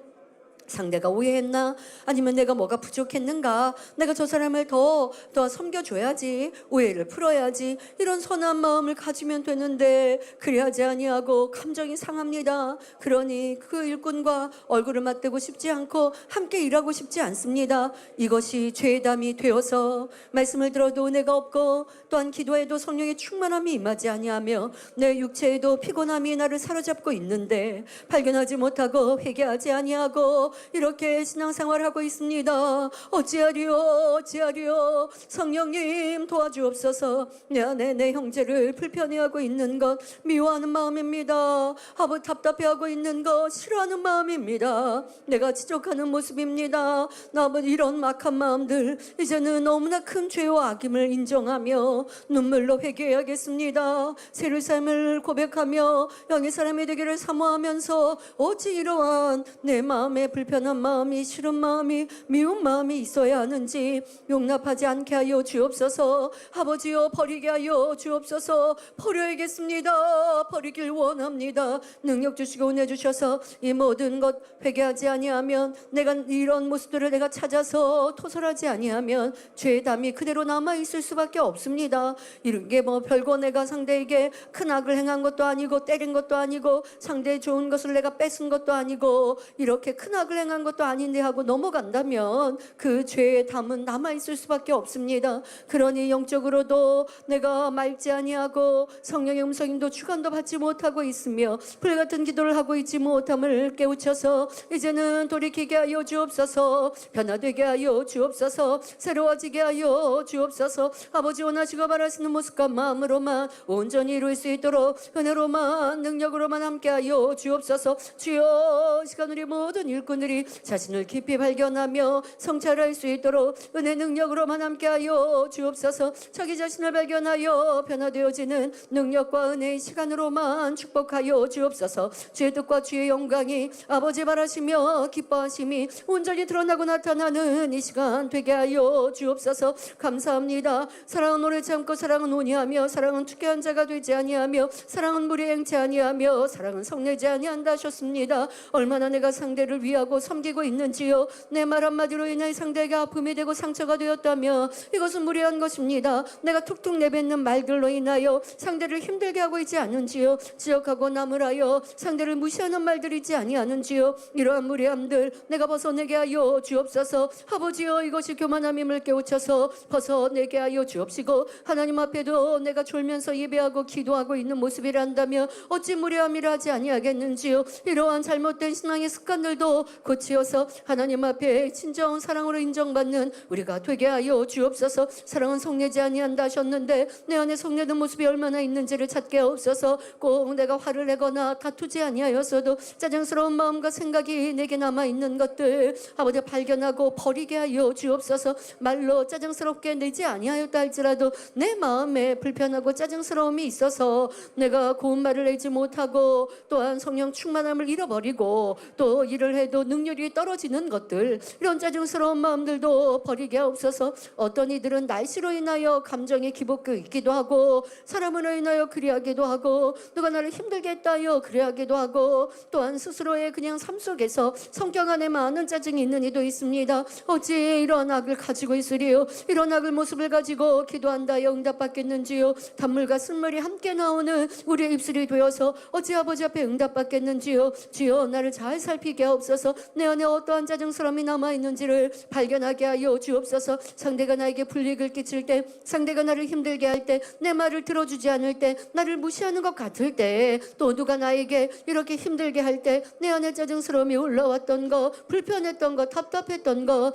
상대가 오해했나? 아니면 내가 뭐가 부족했는가? 내가 저 사람을 더 섬겨줘야지, 오해를 풀어야지, 이런 선한 마음을 가지면 되는데 그래야지 아니하고 감정이 상합니다. 그러니 그 일꾼과 얼굴을 맞대고 싶지 않고 함께 일하고 싶지 않습니다. 이것이 죄의 담이 되어서 말씀을 들어도 은혜가 없고 또한 기도에도 성령의 충만함이 임하지 아니하며 내 육체에도 피곤함이 나를 사로잡고 있는데 발견하지 못하고 회개하지 아니하고 이렇게 신앙생활을 하고 있습니다. 어찌하리요 성령님 도와주옵소서. 내 안에 내 형제를 불편해하고 있는 것 미워하는 마음입니다. 아버지, 답답해하고 있는 것 싫어하는 마음입니다. 내가 지적하는 모습입니다. 아버지, 이런 막한 마음들 이제는 너무나 큰 죄와 악임을 인정하며 눈물로 회개해야겠습니다. 새로운 삶을 고백하며 영의 사람이 되기를 사모하면서 어찌 이러한 내 마음의 불편한 마음이, 싫은 마음이, 미운 마음이 있어야 하는지 용납하지 않게 하여 주옵소서. 아버지여, 버리게 하여 주옵소서. 버려야겠습니다. 버리길 원합니다. 능력 주시고 은혜 주셔서 이 모든 것 회개하지 아니하면, 내가 이런 모습들을 내가 찾아서 토설하지 아니하면 죄의 담이 그대로 남아있을 수밖에 없습니다. 이런 게 뭐 별거 내가 상대에게 큰 악을 행한 것도 아니고 때린 것도 아니고 상대의 좋은 것을 내가 뺏은 것도 아니고 이렇게 큰 악을 행한 것도 아닌데 하고 넘어간다면 그 죄의 담은 남아있을 수밖에 없습니다. 그러니 영적으로도 내가 맑지 아니하고 성령의 음성임도 주관도 받지 못하고 있으며 불같은 기도를 하고 있지 못함을 깨우쳐서 이제는 돌이키게 하여 주옵소서. 변화되게 하여 주옵소서. 새로워지게 하여 주옵소서. 아버지, 원하시고 바라시는 모습과 마음으로만 온전히 이룰 수 있도록 은혜로만 능력으로만 함께하여 주옵소서. 주여, 시간 우리 모든 일꾼들이 자신을 깊이 발견하며 성찰할 수 있도록 은혜 능력으로만 함께하여 주옵소서. 자기 자신을 발견하여 변화되어지는 능력과 은혜의 시간으로만 축복하여 주옵소서. 주의 뜻과 주의 영광이 아버지 바라시며 기뻐하심이 온전히 드러나고 나타나는 이 시간 되게 하여 주옵소서. 감사합니다. 사랑은 오래 참고 사랑은 온유하며 사랑은 투개한 자가 되지 아니하며 사랑은 무리 행치 아니하며 사랑은 성내지 아니한다 하셨습니다. 얼마나 내가 상대를 위하고 섬기고 있는지요. 내 말 한마디로 인해 상대에게 아픔이 되고 상처가 되었다며 이것은 무례한 것입니다. 내가 툭툭 내뱉는 말들로 인하여 상대를 힘들게 하고 있지 않은지요. 지적하고 나무라여 상대를 무시하는 말들이지 아니하는지요. 이러한 무례함들 내가 벗어내게 하여 주옵소서. 아버지여, 이것이 교만함임을 깨우쳐서 벗어내게 하여 주옵시고 하나님 앞에도 내가 졸면서 예배하고 기도하고 있는 모습이란다면 어찌 무례함이라 하지 아니하겠는지요. 이러한 잘못된 신앙의 습관들도 고치어서 하나님 앞에 진정한 사랑으로 인정받는 우리가 되게 하여 주옵소서. 사랑은 성내지 아니한다 하셨는데 내 안에 성내는 모습이 얼마나 있는지를 찾게 없어서 꼭 내가 화를 내거나 다투지 아니하였어도 짜증스러운 마음과 생각이 내게 남아있는 것들 아버지 발견하고 버리게 하여 주옵소서. 말로 짜증스럽게 내지 아니하였다 할지라도 내 마음에 불편하고 짜증스러움이 있어서 내가 고운 말을 내지 못하고 또한 성령 충만함을 잃어버리고 또 일을 해도 능률이 떨어지는 것들 이런 짜증스러운 마음들도 버리게 하옵소서. 어떤 이들은 날씨로 인하여 감정이 기복기도 하고 사람으로 인하여 그리하기도 하고 누가 나를 힘들게 했다 하여 그리하기도 하고 또한 스스로의 그냥 삶 속에서 성격 안에 많은 짜증이 있는 이도 있습니다. 어찌 이런 악을 가지고 있으리요? 이런 악을 모습을 가지고 기도한다 하여 응답받겠는지요? 단물과 쓴물이 함께 나오는 우리의 입술이 되어서 어찌 아버지 앞에 응답받겠는지요? 주여 나를 잘 살피게 하옵소서. 내 안에 어떠한 짜증스러움이 남아있는지를 발견하게 하여 주옵소서. 상대가 나에게 불이익을 끼칠 때 상대가 나를 힘들게 할 때 내 말을 들어주지 않을 때 나를 무시하는 것 같을 때 또 누가 나에게 이렇게 힘들게 할 때 내 안에 짜증스러움이 올라왔던 거 불편했던 거 답답했던 거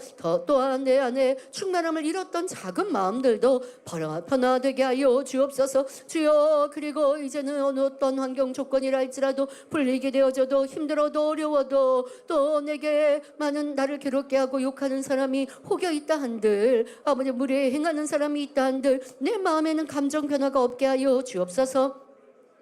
또한 내 안에 충만함을 잃었던 작은 마음들도 변화되게 하여 주옵소서. 주여 그리고 이제는 어떤 환경 조건이라 할지라도 불리게 되어져도 힘들어도 어려워도 또 내게 많은 나를 괴롭게 하고 욕하는 사람이 혹여 있다 한들 아버지 무례 행하는 사람이 있다 한들 내 마음에는 감정 변화가 없게 하여 주옵소서.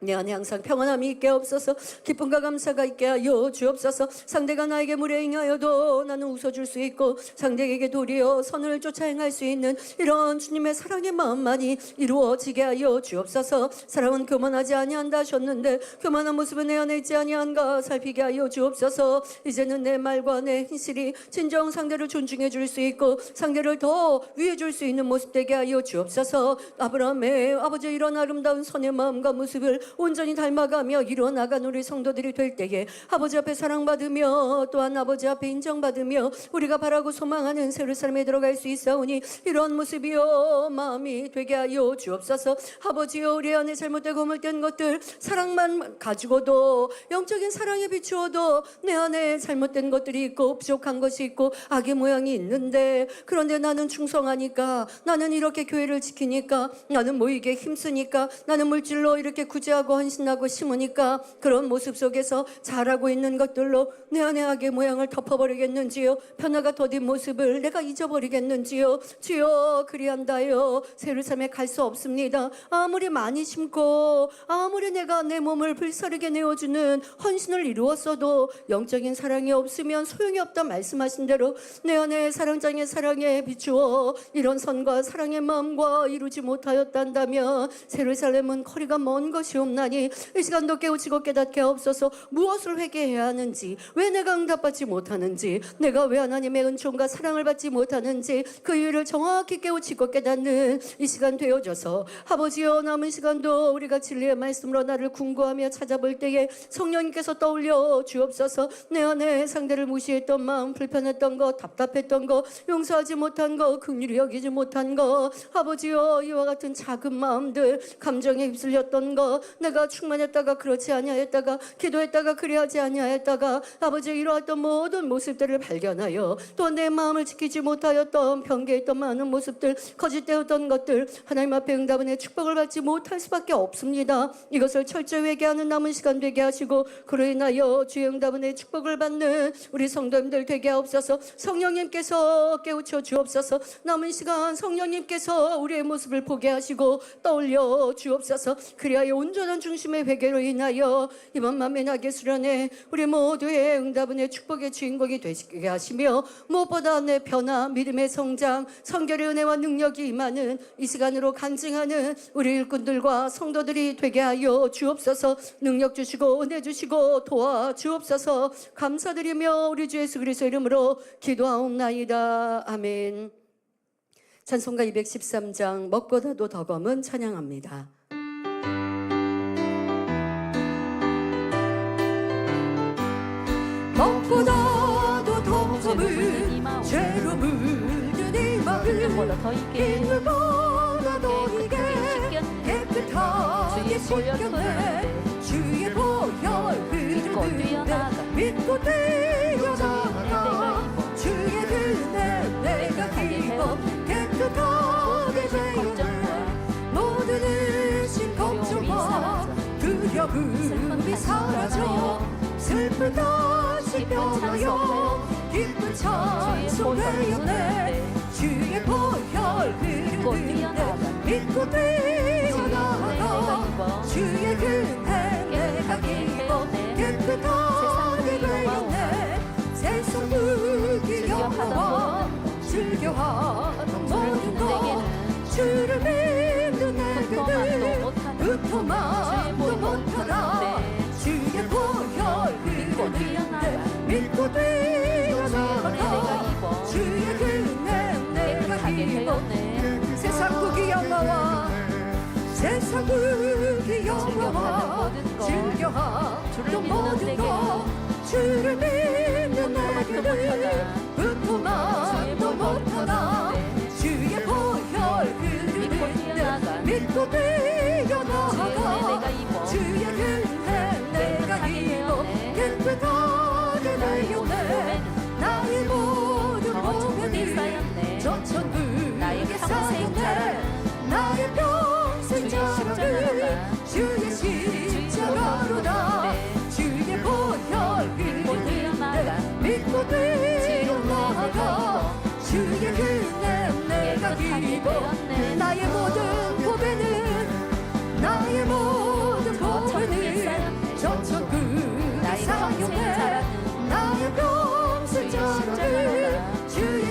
내 안에 항상 평안함이 있게 없어서 기쁨과 감사가 있게 하여 주옵소서. 상대가 나에게 무례 행하여도 나는 웃어줄 수 있고 상대에게 도리어 선을 쫓아 행할 수 있는 이런 주님의 사랑의 마음만이 이루어지게 하여 주옵소서. 사랑은 교만하지 아니한다 하셨는데 교만한 모습은 내 안에 있지 아니한가 살피게 하여 주옵소서. 이제는 내 말과 내 행실이 진정 상대를 존중해 줄 수 있고 상대를 더 위해 줄 수 있는 모습 되게 하여 주옵소서. 아브라함의 아버지 이런 아름다운 선의 마음과 모습을 온전히 닮아가며 이루어나간 우리 성도들이 될 때에 아버지 앞에 사랑받으며 또한 아버지 앞에 인정받으며 우리가 바라고 소망하는 새로운 삶에 들어갈 수 있사오니 이런 모습이요 마음이 되게 하여 주옵소서. 아버지여 우리 안에 잘못되고 허물된 것들 사랑만 가지고도 영적인 사랑에 비추어도 내 안에 잘못된 것들이 있고 부족한 것이 있고 악의 모양이 있는데 그런데 나는 충성하니까 나는 이렇게 교회를 지키니까 나는 모이게 힘쓰니까 나는 물질로 이렇게 구제하고 헌신하고 심으니까 그런 모습 속에서 자라고 있는 것들로 내 안에 악의 모양을 덮어버리겠는지요? 변화가 더딘 모습을 내가 잊어버리겠는지요? 주여 그리한다요 새로운 삶에 갈 수 없습니다. 아무리 많이 심고 아무리 내가 내 몸을 불사르게 내어주는 헌신을 이루었어도 영적인 사랑이 없으면 소용이 없다 말씀하신 대로 내 안에 사랑장의 사랑에 비추어 이런 선과 사랑의 마음과 이루지 못하였단다면 예루살렘은 거리가 먼 것이 없나니 이 시간도 깨우치고 깨닫게 하옵소서. 무엇을 회개해야 하는지 왜 내가 응답받지 못하는지 내가 왜 하나님의 은총과 사랑을 받지 못하는지 그 이유를 정확히 깨우치고 깨닫는 이 시간 되어줘서 아버지여 남은 시간도 우리가 진리의 말씀으로 나를 궁구하며 찾아볼 때에 성령님께서 떠올려 주옵소서. 내 안에 상대를 무시했던 마음 불편했던 거 답답했던 거 용서하지 못한 거 긍휼히 여기지 못한 거 아버지여 이와 같은 작은 마음들 감정에 휩쓸렸던 거 내가 충만했다가 그렇지 아니하였다가 기도했다가 그리하지 아니하였다가 아버지 이러했던 모든 모습들을 발견하여 또 내 마음을 지키지 못하였던 변개했던 많은 모습들 거짓되었던 것들 하나님 앞에 응답은의 축복을 받지 못할 수밖에 없습니다. 이것을 철저히 회개하는 남은 시간 되게 하시고 그로 인하여 주의 응답은의 축복을 받는 우리 성도님들 되게 하옵소서. 성령님께서 깨우쳐 주옵소서. 남은 시간 성령님께서 우리의 모습을 보게 하시고 떠올려 주옵소서. 그리하여 온전한 중심의 회개로 인하여 이번 만민하게 수련회 우리 모두의 응답은의 축복의 주인공이 되시게 하시며 무엇보다 내 변화 믿음의 성장 성결의 은혜와 능력이 임하는 이 시간으로 간증하는 우리 일꾼들과 성도들이 되게 하여 주옵소서. 능력 주시고 은혜 주시고 도와 주옵소서. 감사드리며 우리 주 예수 그리스도 이름으로 기도하옵나이다. 아멘. 찬송가 213장 먹보다도 더 검은 찬양합니다. 먹보다도 더 검은 죄로 물든 이 마음 인물보다 더 이게 깨끗하게 씻겼네 주의 보혈 흐르는데 믿고 뛰어나가 마음이 사라져 슬픈 것이 변하여 기쁜 찬송 되었네 주의 보혈 흐르는데 믿고 뛰어나가 주의 은혜 내가 기뻐 깨끗하게 되었네 세상 무기여와 즐겨하던 모든 것 주를 믿는 내게는 부터만도 못하라 주의 보혈 흐르는데 믿고 뛰어나가 주의 은혜 내가 기뻐 세상 무기여와 세상 무기여와 즐겨하던 모든 것 주를 믿는 내게는 부터만도 못하나 주의 보혈 흐르는데 믿고 뛰어나가 주의 은혜 내가 입어 깨끗하게 되었네 나의 모든 몸에는 저천국에 쌓였네 나의 평생 자랑은 주의 십자가로다 주의 보혈 흐르는데 믿고 뛰어나가 주의 은혜 내가 기뻐 나의 모든 고배는 나의 모든 고배는 저천국에 쌓였네 나의 평생 자랑은 주의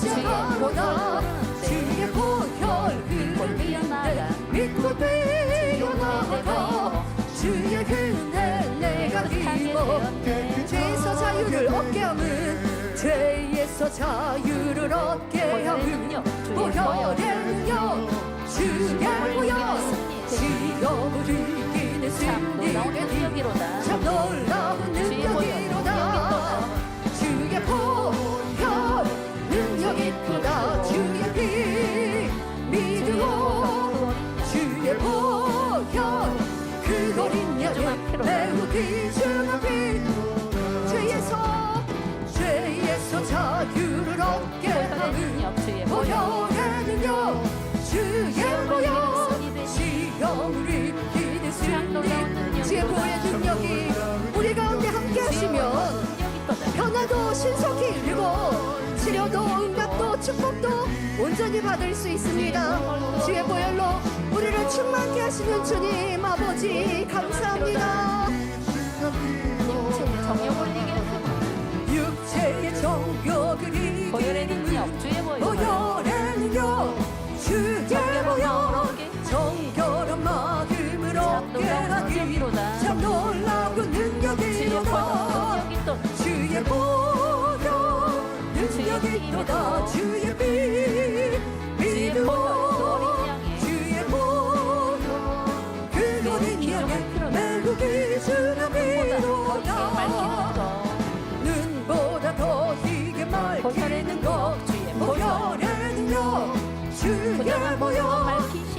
십자가로다 주의 보혈 흐르는데 믿고 뛰어나가 주의 은혜 내가 기뻐 죄에서 자유를 얻게 함은 죄에서 자유를 얻게 함은 보혈의 능력 주의 보혈 시험을 이기는 승리의 능력이로다 참 놀라운 능력이로다 주의 보혈 능력이 크다 주의 피 믿으오 주의 보혈 그 어린 양의 매우 귀중한 피 죄에서 자유를 얻게 하는 보혈의 능력 주의 보혈 시험을 이기는 승리 주의 보혈의 능력이 우리 가운데 함께 하시면 변화도 신속히 이루고 치료도 응답도 축복도 온전히 받을 수 있습니다 주의 보혈로 우리를 충만케 하시는 주님 아버지 감사합니다 정욕을 이기는 육체의 정욕을 이기는 보혈의 능력 주의 보혈 보혈의 능력 주의 보혈 정결한 마음을 얻게 하기 참 놀라운 능력이로다 주의 보혈 능력이 있도다 주의 피 믿으오 주의 보혈 그 어린 양의 매우 귀중한 피로다 눈보다 더 희게 맑히는 것 보혈의 능력 주의 보혈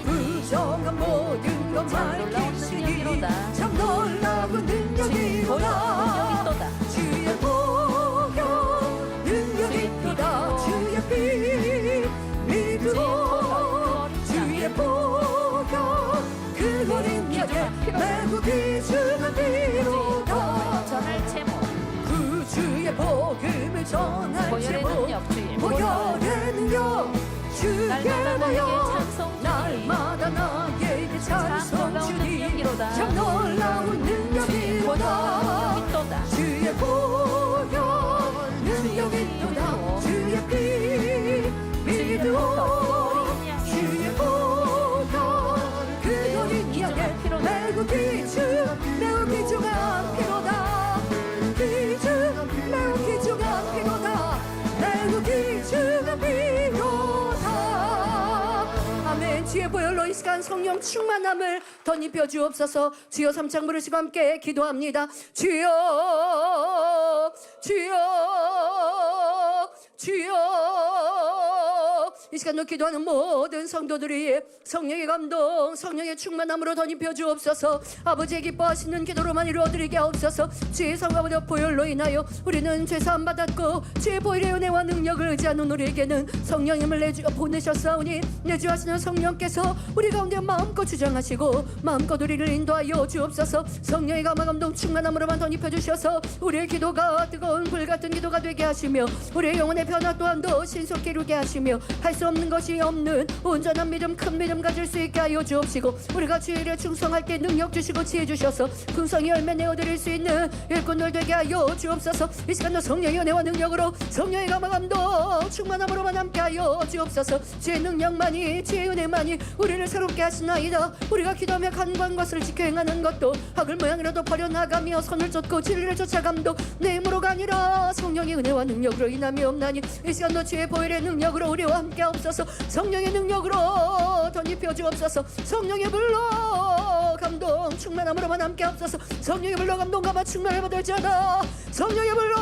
부정한 모든 것 밝히시니 참 놀라운 능력이로다 주의 보혈 능력이 크다 주의 피 믿으오 주의 보혈 그 어린 양의 매우 귀중한 피로다 전할 제목 주의 복음을 전할 보혈의 제목 능력 주의 보혈의 능력 주의 날마다 나에게 보혈 찬송 주니 날마다 나에게 찬송 놀라운 주니 능력이로다. 참 놀라운 능력이로다 있도다 주의 보혈 능력이 있도다 주의 피 믿으오 주의 보혈 그 어린 양의 매우 귀중한 피로다 매우 귀중한 피로다 매우 귀중한 피로다 아멘 주의 보혈로 이 시간 성령 충만함을 덧입혀 주옵소서 주여 삼창 부르시고 함께 기도합니다 주여 주여 주여 이 시간도 기도하는 모든 성도들이 성령의 감동, 성령의 충만함으로 덧입혀 주옵소서. 아버지의 기뻐하시는 기도로만 이루어드리게 하옵소서. 주의 성가보다 보혈로 인하여 우리는 죄사함 받았고 주의 보혈의 은혜와 능력을 의지하는 우리에게는 성령님을 보내셨사오니 내주하시는 성령께서 우리 가운데 마음껏 주장하시고 마음껏 우리를 인도하여 주옵소서. 성령의 감동 충만함으로만 덧입혀 주셔서 우리의 기도가 뜨거운 불 같은 기도가 되게 하시며 우리의 영혼의 변화 또한도 신속히 이루게 하시며 할 수 없는 것이 없는 온전한 믿음, 큰 믿음 가질 수 있게 하여 주옵시고 우리가 주의 일에 충성할 때 능력 주시고 지혜 주셔서 풍성히 열매 내어드릴 수 있는 일꾼들 되게 하여 주옵소서. 이 시간도 성령의 은혜와 능력으로 성령의 감동 충만함으로만 함께 하여 주옵소서. 주의 능력만이, 주의 은혜만이 우리를 새롭게 하시나이다. 우리가 기도하며 간구한 것을 지켜 행하는 것도 악을 모양이라도 버려나가며 선을 쫓고 진리를 쫓아감도 내 힘으로가 아니라 성령의 은혜와 능력으로 인함이 없나니 이 시간도 주의 보혈의 능력으로 우리와 함께 하옵소서. 성령의 능력으로 덧입혀 주옵소서. 성령의 불로 감동 충만함으로만 함께 하옵소서. 성령의 불로 감동 감화 충만을 받을지어다. 성령의 불로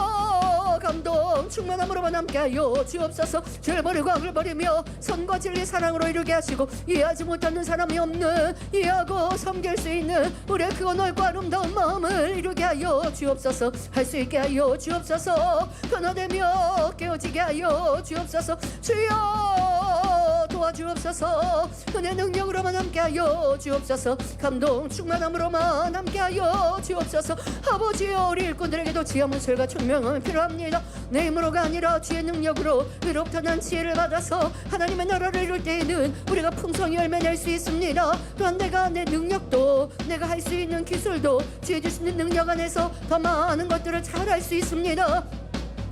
감동 충만함으로만 함께 하여 주옵소서. 죄를 버리고 악을 버리며 선과 진리 사랑으로 이루게 하시고 이해하지 못하는 사람이 없는 이해하고 섬길 수 있는 우리의 그 넓고 아름다운 마음을 이루게 하여 주옵소서. 할 수 있게 하여 주옵소서. 변화되며 깨어지게 하여 주옵소서. 주여 도와주옵소서. 은혜 능력으로만 함께하여 주옵소서. 감동 충만함으로만 함께하여 주옵소서. 아버지여 우리 일꾼들에게도 지혜와 문술과 총명함이 필요합니다. 내 힘으로가 아니라 주의 능력으로 위로부터 난 지혜를 받아서 하나님의 나라를 이룰 때에는 우리가 풍성히 열매 낼 수 있습니다. 또한 내가 내 능력도 내가 할 수 있는 기술도 주의 주시는 능력 안에서 더 많은 것들을 잘 할 수 있습니다.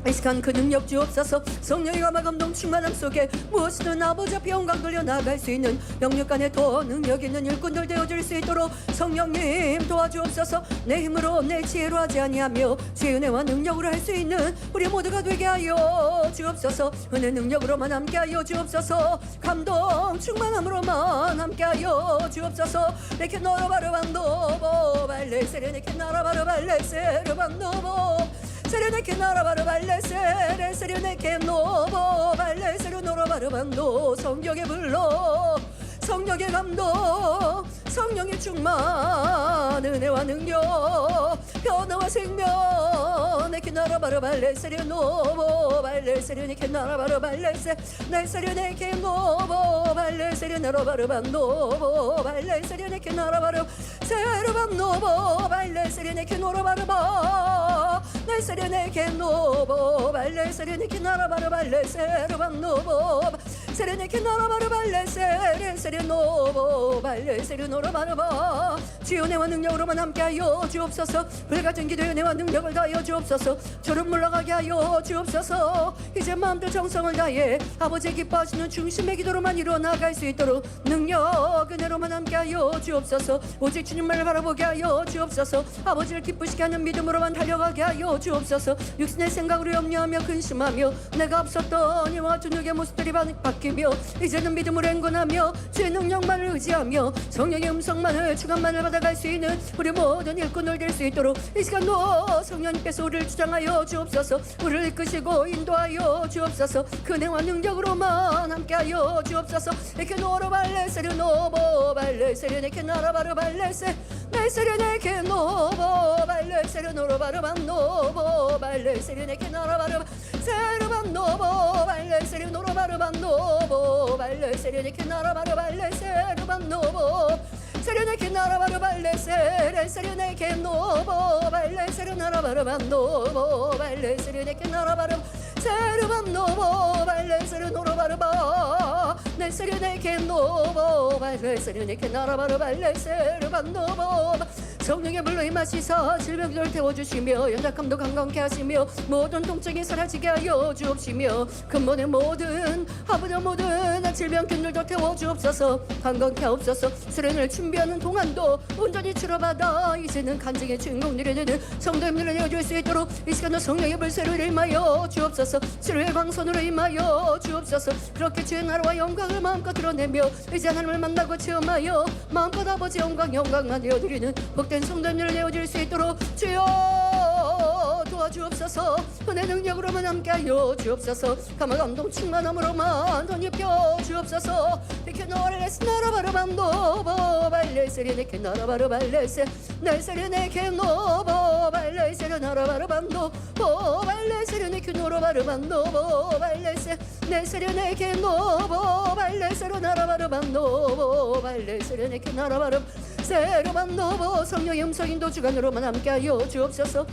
이 시간 그 능력 주옵소서. 성령의 감동 충만함 속에 무엇이든 아버지 앞에 영광 돌려 나아갈 수 있는 영육간에 더 능력 있는 일꾼들 되어줄 수 있도록 성령님 도와주옵소서. 내 힘으로 내 지혜로 하지 아니하며 주의 은혜와 능력으로 할 수 있는 우리 모두가 되게 하여 주옵소서. 은혜 능력으로만 함께하여 주옵소서. 감동 충만함으로만 함께하여 주옵소서. 내게 너로 바로 방도보 발레세레 내게 나라 바로 발레세르 방도보 세련에게 나라 바로 발레세레 세련에게 노보 발레세르 노로 바로 방도 성령의 불로 성령의 감동 성령의 충만 은혜와 능력 변화와 생명 내게 나라 바로 발레세르 노보 발레세르 내게 나라 바로 발레세 날세르 내게 노보 발레세르 나로 바로 방노보 발레세르 내게 나라 바로 세르 방노보 발레세르 내게 노로 바로 바 날세르 내게 노보 발레세르 내게 나라 바로 발레세르 방노보 세르 내게 나라 바로 발레세르 세르 노보 발레세르 노로 바로 바 주의 은혜와 능력으로만 함께하여 주옵소서. 불같은 기도의 은혜와 능력을 다하여 주옵소서. 저를 물러가게 하여 주옵소서. 이제 마음도 정성을 다해 아버지의 기뻐하시는 중심의 기도로만 이루어 나아갈 수 있도록 능력 은혜로만 함께하여 주옵소서. 오직 주님만을 바라보게 하여 주옵소서. 아버지를 기쁘시게 하는 믿음으로만 달려가게 하여 주옵소서. 육신의 생각으로 염려하며 근심하며 내가 앞섰던 이와 주눅의 모습들이 바뀌며 이제는 믿음으로 행군하며 주의 능력만을 의지하며 성령의 음성만을 주관만을 받아갈 수 있는 우리 모든 일꾼을 될 수 있도록 이 시간도 성령님께서 우리를 주장하여 주옵소서. 우리를 이끄시고 인도하여 주옵소서. 그 은혜와 능력으로만 함께하여 주옵소서. 이렇게 노로 발레세르 노보 발레세르 내게 나라 바로 발레세 날세르 내게 노보 발레세르 노로 바로 방노보 발레세르 내게 나라 바로 세르 방노보 발레세르 노로 바로 방노보 발레세르 내게 나라 바로 발레세르 방노보 세련에게 나라 바로 발레세레 세련에게 노보 발레세르 나라 바로 방노보 발레세르 내게 나라 바로 세르 방노보 발레세르 노로 바로 바내 세련에게 노보 발레세르 내게 나라 바로 발레세르 방노보 성령의 불로 임하시사 질병들을 태워주시며 연약함도 강건케 하시며 모든 통증이 사라지게 하여 주옵시며 근본의 모든 아버지 모든 질병균들도 태워주옵소서. 강건케 하옵소서. 수련을 준비하는 동안도 온전히 치료받아 이제는 간증의 주인공들이 되는 성도님들을 내어줄 수 있도록 이 시간도 성령의 불새로 임하여 주옵소서. 치료의 광선으로 임하여 주옵소서. 그렇게 주의 나라와 영광을 마음껏 드러내며 이제 하나님을 만나고 체험하여 마음껏 아버지 영광만 되어드리는 복된 성도님들을 내어줄 수 있도록 주여 도와주옵소서. 은혜 능력으로만 함께하여 주옵소서. 감화 감동 충만함으로만 덧입혀 주옵소서. 이렇게 노래스 나라바르밤도 보발레세리 네케 나라바르발레세 날세리 네케 노보발레세리 나라바르밤도 보발레세리 네케 노라바르밤도 보발레세 날세리 네케 노보발레세리 나라바르밤도 보발레세리 네케 나라바르 세로밤 노보 성령의 음성인도 주관으로만 함께하여 주옵소서.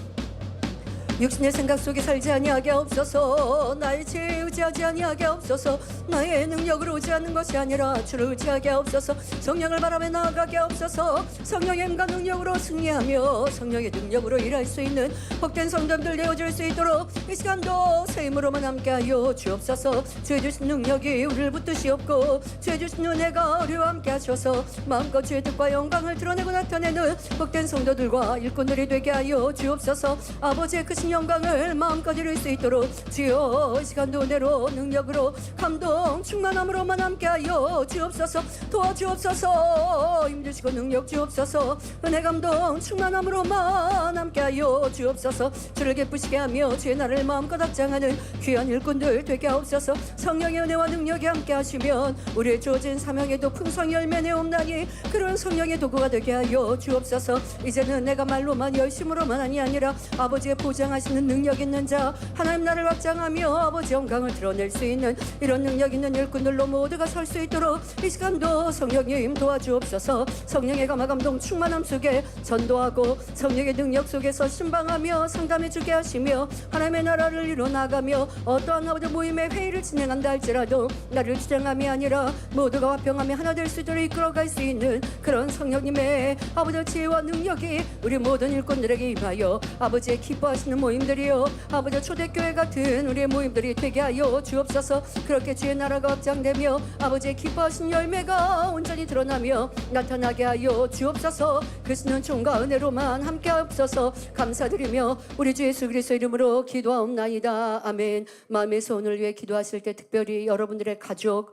육신의 생각 속에 살지 아니하게 없어서. 나의 지혜에 의지하지 아니하게 없어서. 나의 능력으로 의지하는 것이 아니라 주를 의지하게 없어서. 성령을 바라며 나아가게 없어서. 성령의 힘과 능력으로 승리하며 성령의 능력으로 일할 수 있는 복된 성도들 되어줄 수 있도록 이 시간도 새 힘으로만 함께하여 주옵소서. 주의 주신 능력이 우리를 붙드시옵고 주의 주신 은혜가 우리와 함께 하셔서 마음껏 주의 뜻과 영광을 드러내고 나타내는 복된 성도들과 일꾼들이 되게 하여 주옵소서. 아버지의 크신 영광을 마음껏 이룰 수 있도록 주여 이 시간도 은혜로 능력으로 감동 충만함으로만 함께하여 주옵소서. 도와주옵소서. 힘주시고 능력 주옵소서. 은혜 감동 충만함으로만 함께하여 주옵소서. 주를 기쁘시게 하며 주의 나라를 마음껏 확장하는 귀한 일꾼들 되게 하옵소서. 성령의 은혜와 능력이 함께 하시면 우리의 주어진 사명에도 풍성히 열매 내옵나니 그런 성령의 도구가 되게 하여 주옵소서. 이제는 내가 말로만 열심으로만 아니라 아버지의 보장하시는 능력 있는 자 하나님 나라를 확장하며 아버지 영광을 드러낼 수 있는 이런 능력 있는 일꾼들로 모두가 설 수 있도록 이 시간도 성령님 도와주옵소서. 성령의 감화 감동 충만함 속에 전도하고 성령의 능력 속에서 신방하며 상담해주게 하시며 하나님의 나라를 이뤄나가며 어떠한 아버지 모임의 회의를 진행한다 할지라도 나를 주장함이 아니라 모두가 화평하며 하나 될 수 있도록 이끌어갈 수 있는 그런 성령님의 아버지 지혜와 능력이 우리 모든 일꾼들에게 임하여 아버지의 기뻐하시는 모임들이요 아버지 초대교회 같은 우리의 모임들이 되게 하여 주옵소서. 그렇게 주의 나라가 확장되며 아버지의 기뻐하신 열매가 온전히 드러나며 나타나게 하여 주옵소서. 그리스도는 총과 은혜로만 함께 하옵소서. 감사드리며 우리 주 예수 그리스도 이름으로 기도하옵나이다. 아멘. 마음에서 오늘 위해 기도하실 때 특별히 여러분들의 가족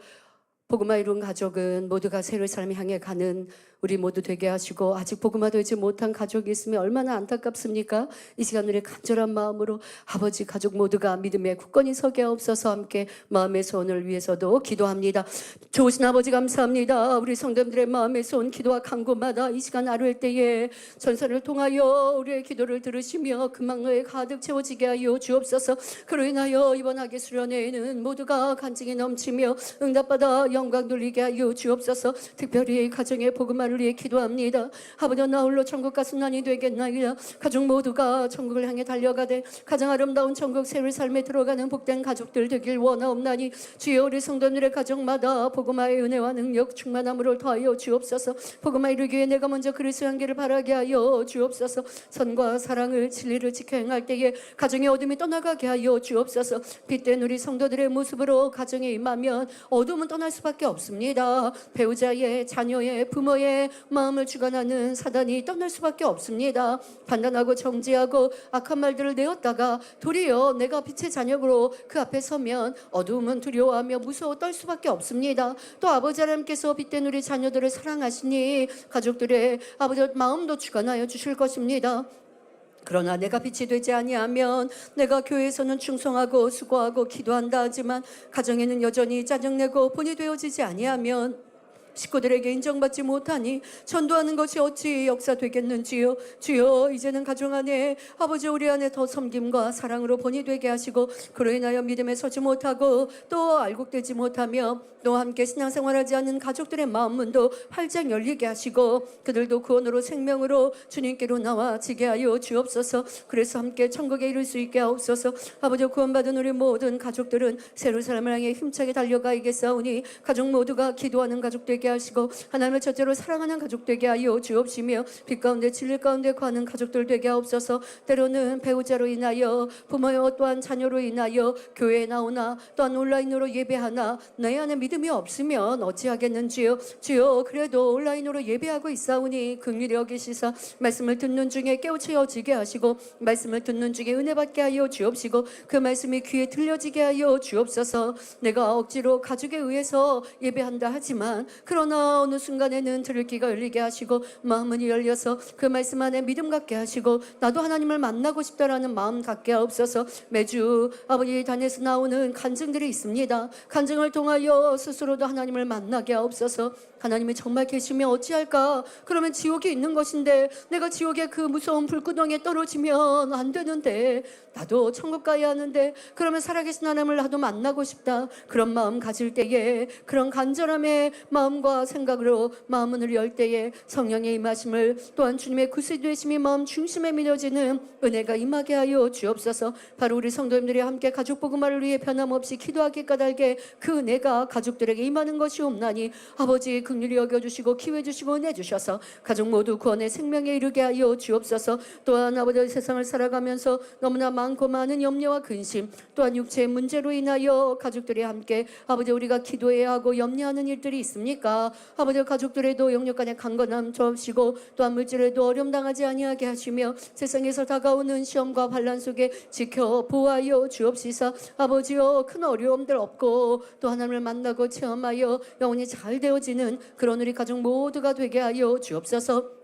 복음화 이룬 가족은 모두가 새로운 삶을 향해 가는 우리 모두 되게 하시고 아직 복음화 되지 못한 가족이 있으면 얼마나 안타깝습니까? 이 시간 우리 간절한 마음으로 아버지 가족 모두가 믿음에 굳건히 서게 하옵소서. 함께 마음의 소원을 위해서도 기도합니다. 좋으신 아버지 감사합니다. 우리 성도들의 마음의 소원 기도와 간구마다 이 시간 아뢰을 때에 전선을 통하여 우리의 기도를 들으시며 금방에 가득 채워지게 하여 주옵소서. 그로 인하여 이번 학예 수련회에는 모두가 간증이 넘치며 응답받아 영광 돌리게 하여 주옵소서. 특별히 가정의 복음화를 위해 기도합니다. 아버지 나 홀로 천국 가순난이 되겠나이다. 가족 모두가 천국을 향해 달려가되 가장 아름다운 천국 새로운 삶에 들어가는 복된 가족들 되길 원하옵나니 주여 우리 성도들의 가정마다 복음화의 은혜와 능력 충만함으로 더하여 주옵소서. 복음화 이루기 위해 내가 먼저 그리스도의 향기를 바라게 하여 주옵소서. 선과 사랑을 진리를 지켜 행할 때에 가정의 어둠이 떠나가게 하여 주옵소서. 빛된 우리 성도들의 모습으로 가정에 임하면 어둠은 떠날 수밖에 없습니다. 배우자의 자녀의 부모의 마음을 주관하는 사단이 떠날 수밖에 없습니다. 판단하고 정죄하고 악한 말들을 내었다가 도리어 내가 빛의 자녀로 그 앞에 서면 어두움은 두려워하며 무서워 떨 수밖에 없습니다. 또 아버지 하나님께서 빛된 우리 자녀들을 사랑하시니 가족들의 아버지 마음도 주관하여 주실 것입니다. 그러나 내가 빛이 되지 아니하면 내가 교회에서는 충성하고 수고하고 기도한다 하지만 가정에는 여전히 짜증내고 본이 되어지지 아니하면 식구들에게 인정받지 못하니 전도하는 것이 어찌 역사되겠는지요. 주여 이제는 가정 안에 아버지 우리 안에 더 섬김과 사랑으로 본이 되게 하시고 그로 인하여 믿음에 서지 못하고 또 알곡되지 못하며 또 함께 신앙생활하지 않는 가족들의 마음문도 활짝 열리게 하시고 그들도 구원으로 생명으로 주님께로 나와 지게 하여 주옵소서. 그래서 함께 천국에 이룰 수 있게 하옵소서. 아버지 구원받은 우리 모든 가족들은 새로운 삶을 향해 힘차게 달려가야겠사오니 가족 모두가 기도하는 가족 되게 하시고 하나님을 첫째로 사랑하는 가족 되게 하여 주옵시며 빛 가운데 진리 가운데 거하는 가족들 되게 하옵소서. 때로는 배우자로 인하여 부모여 또한 자녀로 인하여 교회에 나오나 또한 온라인으로 예배하나 내 안에 믿음이 없으면 어찌하겠는지요. 주여 그래도 온라인으로 예배하고 있사오니 긍휼히 여기시사 말씀을 듣는 중에 깨우쳐지게 하시고 말씀을 듣는 중에 은혜 받게 하여 주옵시고 그 말씀이 귀에 들려지게 하여 주옵소서. 내가 억지로 가족에 의해서 예배한다 하지만 그런 그러나 어느 순간에는 들을 귀가 열리게 하시고 마음은 열려서 그 말씀 안에 믿음 갖게 하시고 나도 하나님을 만나고 싶다라는 마음 갖게 하옵소서. 매주 아버지 단에서 나오는 간증들이 있습니다. 간증을 통하여 스스로도 하나님을 만나게 하옵소서. 하나님이 정말 계시면 어찌할까? 그러면 지옥이 있는 것인데 내가 지옥의 그 무서운 불구덩이에 떨어지면 안 되는데, 나도 천국 가야 하는데, 그러면 살아계신 하나님을 나도 만나고 싶다. 그런 마음 가질 때에, 그런 간절함의 마음과 생각으로 마음 문을 열 때에 성령의 임하심을, 또한 주님의 구세주 되심이 마음 중심에 밀어지는 은혜가 임하게 하여 주옵소서. 바로 우리 성도님들이 함께 가족 복음화를 위해 변함없이 기도하기 까닭에 그 은혜가 가족들에게 임하는 것이옵나니 아버지 긍휼히 여겨주시고 기회 주시고 은혜 주셔서 가족 모두 구원의 생명에 이르게 하여 주옵소서. 또한 아버지 세상을 살아가면서 너무나 많고 많은 염려와 근심, 또한 육체의 문제로 인하여 가족들이 함께 아버지 우리가 기도해야 하고 염려하는 일들이 있습니까? 아버지 가족들에도 영역 간의 강건함 주옵시고, 또한 물질에도 어려움 당하지 아니하게 하시며 세상에서 다가오는 시험과 반란 속에 지켜 보호하여 주옵시사. 아버지여, 큰 어려움들 없고 또 하나님을 만나고 체험하여 영혼이 잘 되어지는 그런 우리 가족 모두가 되게 하여 주옵소서.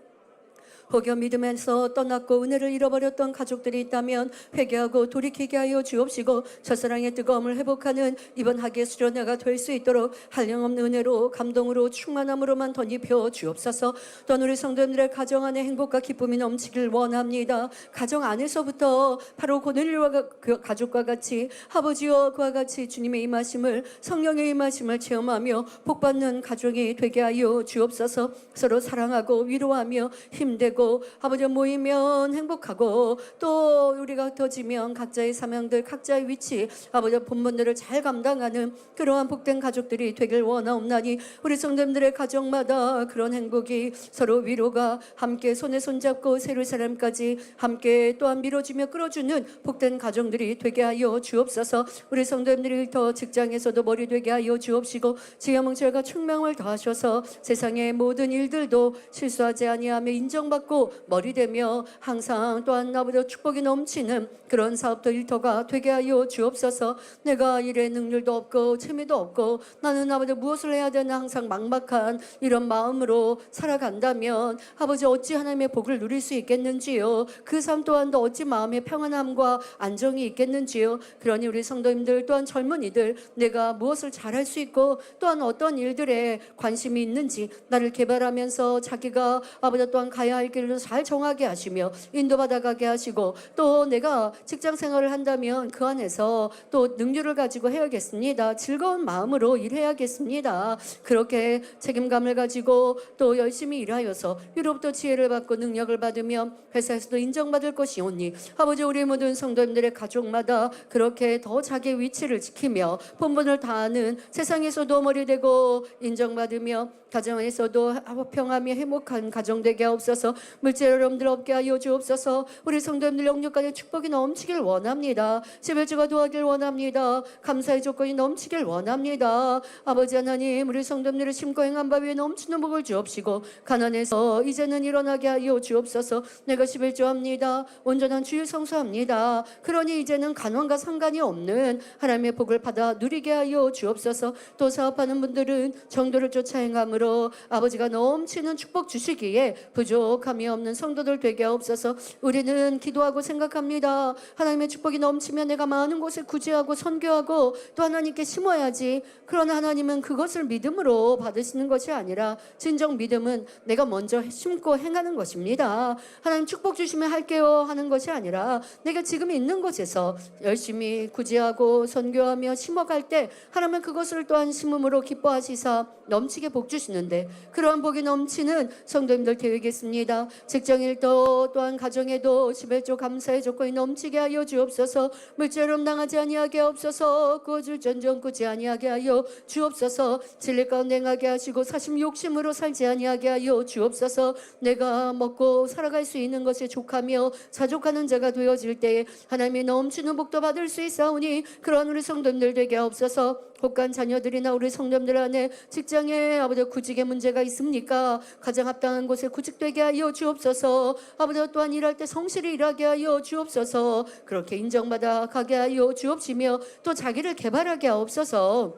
혹여 믿음에서 떠났고 은혜를 잃어버렸던 가족들이 있다면 회개하고 돌이키게 하여 주옵시고, 첫사랑의 뜨거움을 회복하는 이번 하기의 수련회가 될 수 있도록 한량없는 은혜로 감동으로 충만함으로만 덧입혀 주옵소서. 또한 우리 성도님들의 가정 안에 행복과 기쁨이 넘치길 원합니다. 가정 안에서부터 바로 고넬료와 그 가족과 같이 아버지와 그와 같이 주님의 임하심을, 성령의 임하심을 체험하며 복받는 가족이 되게 하여 주옵소서. 서로 사랑하고 위로하며 힘내고 아버지 모이면 행복하고, 또 우리가 흩어지면 각자의 사명들, 각자의 위치, 아버지 본분들을 잘 감당하는 그러한 복된 가족들이 되길 원하옵나니 우리 성도님들의 가정마다 그런 행복이, 서로 위로가, 함께 손에 손잡고 새로운 사람까지 함께 또한 밀어주며 끌어주는 복된 가정들이 되게 하여 주옵소서. 우리 성도님들이 더 직장에서도 머리 되게 하여 주옵시고, 지혜몽철과 충명을 더하셔서 세상의 모든 일들도 실수하지 아니하며 인정받고 머리되며 항상 또한 아버지 축복이 넘치는 그런 사업도 일터가 되게 하여 주옵소서. 내가 일에 능률도 없고 재미도 없고 나는 아버지 무엇을 해야 되나 항상 막막한 이런 마음으로 살아간다면 아버지 어찌 하나님의 복을 누릴 수 있겠는지요? 그 삶 또한도 어찌 마음의 평안함과 안정이 있겠는지요? 그러니 우리 성도님들, 또한 젊은이들, 내가 무엇을 잘할 수 있고 또한 어떤 일들에 관심이 있는지 나를 개발하면서 자기가 아버지 또한 가야 할 길을 잘 정하게 하시며 인도받아가게 하시고, 또 내가 직장 생활을 한다면 그 안에서 또 능률을 가지고 해야겠습니다. 즐거운 마음으로 일해야겠습니다. 그렇게 책임감을 가지고 또 열심히 일하여서 위로부터 지혜를 받고 능력을 받으며 회사에서도 인정받을 것이오니 아버지 우리 모든 성도님들의 가족마다 그렇게 더 자기의 위치를 지키며 본분을 다하는, 세상에서도 머리되고 인정받으며 가정에서도 평화며 행복한 가정 되게 하옵소서. 물질 어려움들 없게 하여 주옵소서. 우리 성도님들 영육간의 축복이 넘치길 원합니다. 지별주가 도와길 원합니다. 감사의 조건이 넘치길 원합니다. 아버지 하나님, 우리 성도님들을 심고 행한 바 위에 넘치는 복을 주옵시고 가난해서 이제는 일어나게 하여 주옵소서. 내가 11조합니다. 온전한 주일 성수합니다. 그러니 이제는 간원과 상관이 없는 하나님의 복을 받아 누리게 하여 주옵소서. 또 사업하는 분들은 정도를 쫓아 행함으로 아버지가 넘치는 축복 주시기에 부족함이 없는 성도들 되게 하옵소서. 우리는 기도하고 생각합니다. 하나님의 축복이 넘치면 내가 많은 곳에 구제하고 선교하고 또 하나님께 심어야지. 그러나 하나님은 그것을 믿음으로 받으시는 것이 아니라 진정 믿음은 내가 먼저 심고 행하는 것입니다. 하나님 축복 주시면 할게요 하는 것이 아니라 내가 지금 있는 곳에서 열심히 구제하고 선교하며 심어갈 때 하나님은 그것을 또한 심음으로 기뻐하시사 넘치게 복 주시는데, 그러한 복이 넘치는 성도님들 되겠습니다. 직장일도 또한 가정에도 시벨조 감사의 조건이 넘치게 하여 주옵소서. 물질을 당하지 아니하게 하옵소서. 구워줄 전정 꾸지 아니하게 하여 주옵소서. 진리 가운데 행하게 하시고 사심 욕심으로 살지 아니하게 하여 주옵소서. 내가 먹고 살아갈 수 있는 것에 족하며 자족하는 자가 되어질 때에 하나님이 넘치는 복도 받을 수 있사오니 그러한 우리 성도님들 되게 하옵소서. 혹한 자녀들이나 우리 성도님들 안에 직장에 아버지 구직의 문제가 있습니까? 가장 합당한 곳에 구직되게 하여 주옵소서. 아버지 또한 일할 때 성실히 일하게 하여 주옵소서. 그렇게 인정받아 가게 하여 주옵시며 또 자기를 개발하게 하옵소서.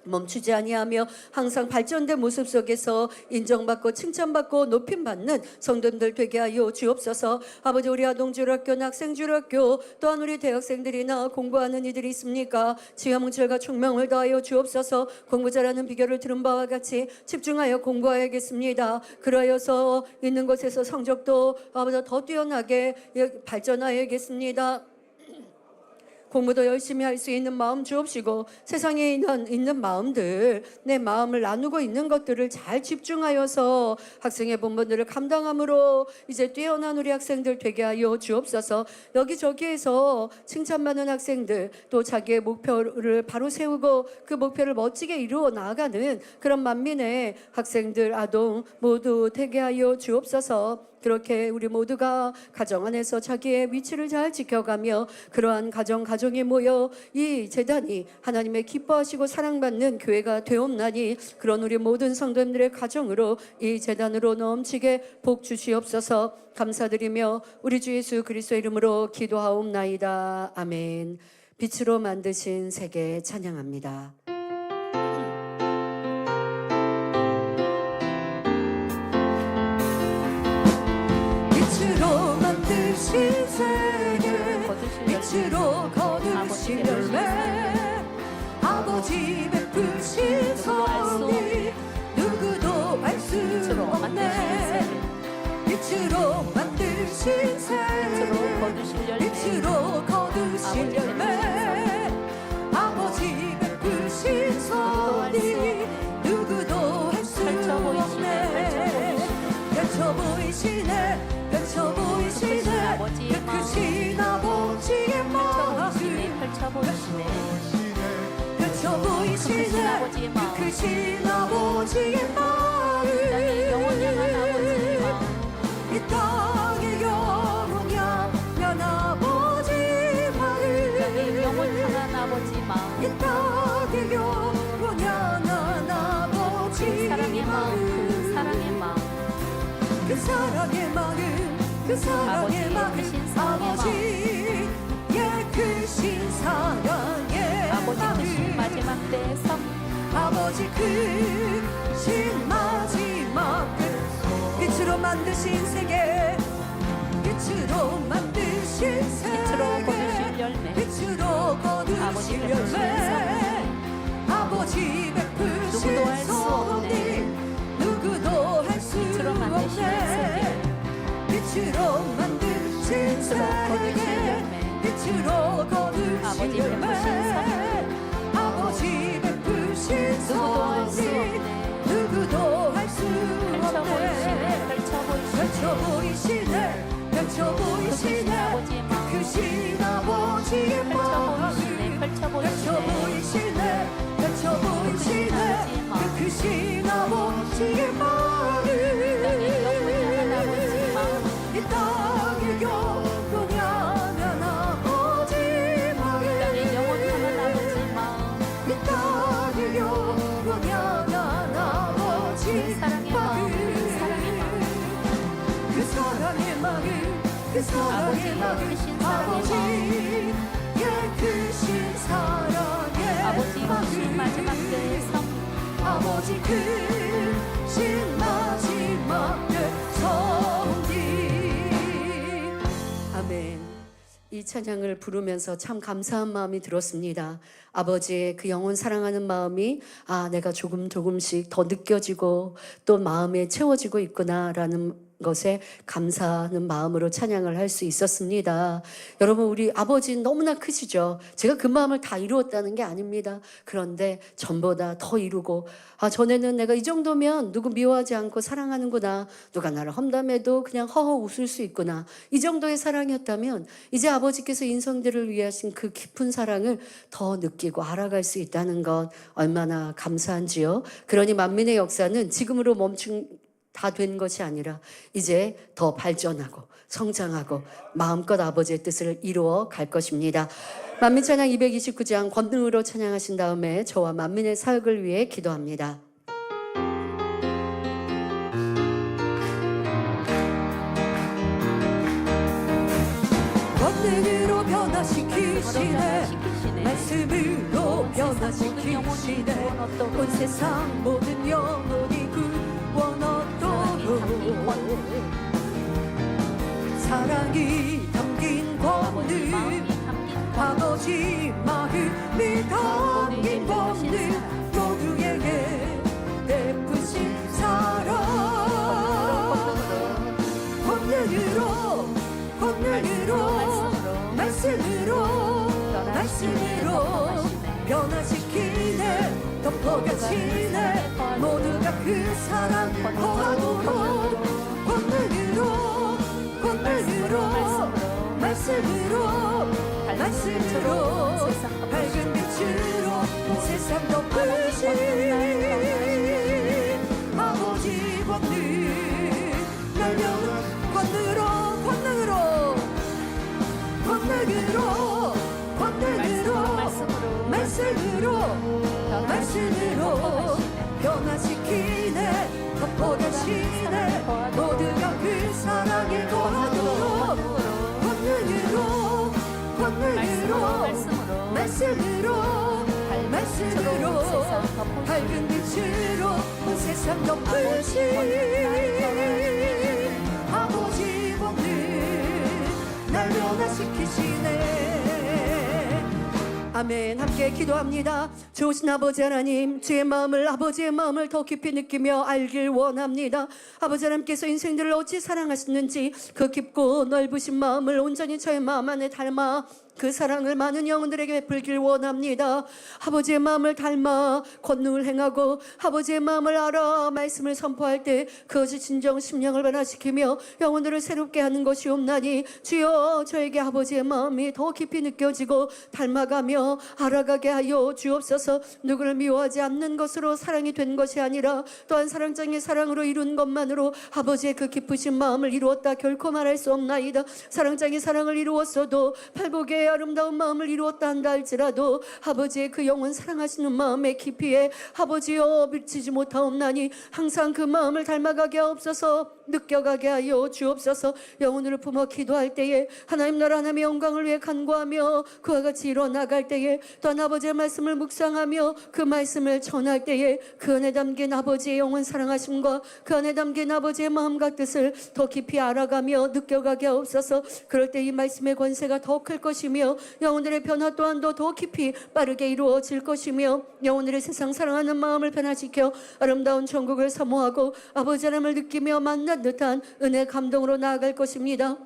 멈추지 아니하며 항상 발전된 모습 속에서 인정받고 칭찬받고 높임받는 성도님들 되게 하여 주옵소서. 아버지, 우리 아동주일학교나 학생주일학교 또한 우리 대학생들이나 공부하는 이들이 있습니까? 지혜문철과 총명을 다하여 주옵소서. 공부 잘하는 비결을 들은 바와 같이 집중하여 공부하야겠습니다. 그러여서 있는 곳에서 성적도 아버지 더 뛰어나게 발전하야겠습니다. 공부도 열심히 할 수 있는 마음 주옵시고, 세상에 있는 마음들, 내 마음을 나누고 있는 것들을 잘 집중하여서 학생의 본분들을 감당함으로 이제 뛰어난 우리 학생들 되게 하여 주옵소서. 여기저기에서 칭찬받는 학생들, 또 자기의 목표를 바로 세우고 그 목표를 멋지게 이루어 나아가는 그런 만민의 학생들, 아동 모두 되게 하여 주옵소서. 그렇게 우리 모두가 가정 안에서 자기의 위치를 잘 지켜가며 그러한 가정이 모여 이 재단이 하나님의 기뻐하시고 사랑받는 교회가 되옵나니, 그런 우리 모든 성도님들의 가정으로 이 재단으로 넘치게 복 주시옵소서. 감사드리며 우리 주 예수 그리스도 이름으로 기도하옵나이다. 아멘. 빛으로 만드신 세계 찬양합니다. 빛으로 만드신 세계, 빛으로 거두신 열매, 아버지 베푸신 섭리 누구도 알 수 없네. 빛으로 만드신 세계, 빛으로 거두신 열매, 아버지 베푸신 섭리 누구도 알 수 없네. 펼쳐 보이시네, 펼쳐 보이시네, 그 크신 아버지의 마음. 펼쳐 보이시네, 그 크신 아버지의 마음. 이 땅의 영원 향한 아버지 마음. 이 땅의 영원 향한 아버지 마음. 그 사랑의 마음, 그 사랑의 마음, 아버지의 크신 사랑의 마음. 마지막 때성 아버지 크신 마지막 때. 빛으로 만드신 세계, 빛으로 만드신 세계, 빛으로 거두신 열매, 아버지 베푸신 섭리 누구도 할 수 없네. 빛으로 만드신 세계, 빛으로 거두신 열매, 아버지 베푸신 섭리 누구도 할 수 없네. 펼쳐 보이시네, 펼쳐 보이시네, 그 크신 아버지의 마음. 펼쳐 보이시네, 펼쳐 보이시네, 그 크신 아버지의 마음. 이 땅의 영원 향한 아버지 마음. 이 땅의 영원 향한 아버지 마음. 그 사랑의 마음, 그 사랑의 마음, 아버지의 크신 사랑의 마음. 아버지 크신 마지막 성기. 아멘. 이 찬양을 부르면서 참 감사한 마음이 들었습니다. 아버지의 그 영혼 사랑하는 마음이 내가 조금씩 더 느껴지고 또 마음에 채워지고 있구나라는 것에 감사하는 마음으로 찬양을 할 수 있었습니다. 여러분, 우리 아버지 너무나 크시죠? 제가 그 마음을 다 이루었다는 게 아닙니다. 그런데 전보다 더 이루고, 전에는 내가 이 정도면 누구 미워하지 않고 사랑하는구나, 누가 나를 험담해도 그냥 허허 웃을 수 있구나, 이 정도의 사랑이었다면 이제 아버지께서 인성들을 위해 하신 그 깊은 사랑을 더 느끼고 알아갈 수 있다는 것 얼마나 감사한지요. 그러니 만민의 역사는 지금으로 다 된 것이 아니라 이제 더 발전하고 성장하고 마음껏 아버지의 뜻을 이루어 갈 것입니다. 만민찬양 229장 권능으로 찬양하신 다음에 저와 만민의 사역을 위해 기도합니다. 권능으로 변화시키시네, 말씀으로 변화시키시네 온 세상 모든 영혼이 구원 얻도록 사랑이 담긴 권능 아버지 마음이 담긴 권능 모두에게 베푸신 사랑 권능으로 말씀으로 변화시키네 덮어가시네 모두가 그 사랑 거하도록 권능으로 말씀으로 밝은 빛으로 세상 덮으신 아버지 권능 날려는 말씀으로 변화시키네 덮어가시네 모두가 그 사랑에 거하도록 권능으로 말씀으로 밝은 빛으로 온 세상 덮으신 아버지 권능 날 변화시키시네. 아멘. 함께 기도합니다. 좋으신 아버지 하나님, 주의 마음을 아버지의 마음을 더 깊이 느끼며 알길 원합니다. 아버지 하나님께서 인생들을 어찌 사랑하시는지 그 깊고 넓으신 마음을 온전히 저의 마음 안에 닮아 그 사랑을 많은 영혼들에게 베풀길 원합니다. 아버지의 마음을 닮아 권능을 행하고 아버지의 마음을 알아 말씀을 선포할 때 그것이 진정 심령을 변화시키며 영혼들을 새롭게 하는 것이옵나니 주여 저에게 아버지의 마음이 더 깊이 느껴지고 닮아가며 알아가게 하여 주옵소서. 누구를 미워하지 않는 것으로 사랑이 된 것이 아니라 또한 사랑장의 사랑으로 이룬 것만으로 아버지의 그 깊으신 마음을 이루었다 결코 말할 수 없나이다. 사랑장의 사랑을 이루었어도 팔복의 아름다운 마음을 이루었다 한다 할지라도 아버지의 그 영원 사랑하시는 마음의 깊이에 아버지여 미치지 못하옵나니 항상 그 마음을 닮아가게 하옵소서. 느껴가게 하여 주옵소서. 영혼을 품어 기도할 때에 하나님 나라 하나님의 영광을 위해 간구하며 그와 같이 일어나갈 때에 또한 아버지의 말씀을 묵상하며 그 말씀을 전할 때에 그 안에 담긴 아버지의 영원 사랑하심과 그 안에 담긴 아버지의 마음과 뜻을 더 깊이 알아가며 느껴가게 하옵소서. 그럴 때 이 말씀의 권세가 더 클 것이며 영혼들의 변화 또한도 더 깊이 빠르게 이루어질 것이며 영혼들의 세상 사랑하는 마음을 변화시켜 아름다운 천국을 사모하고 아버지 하나님을 느끼며 만난 듯한 은혜 감동으로 나아갈 것입니다.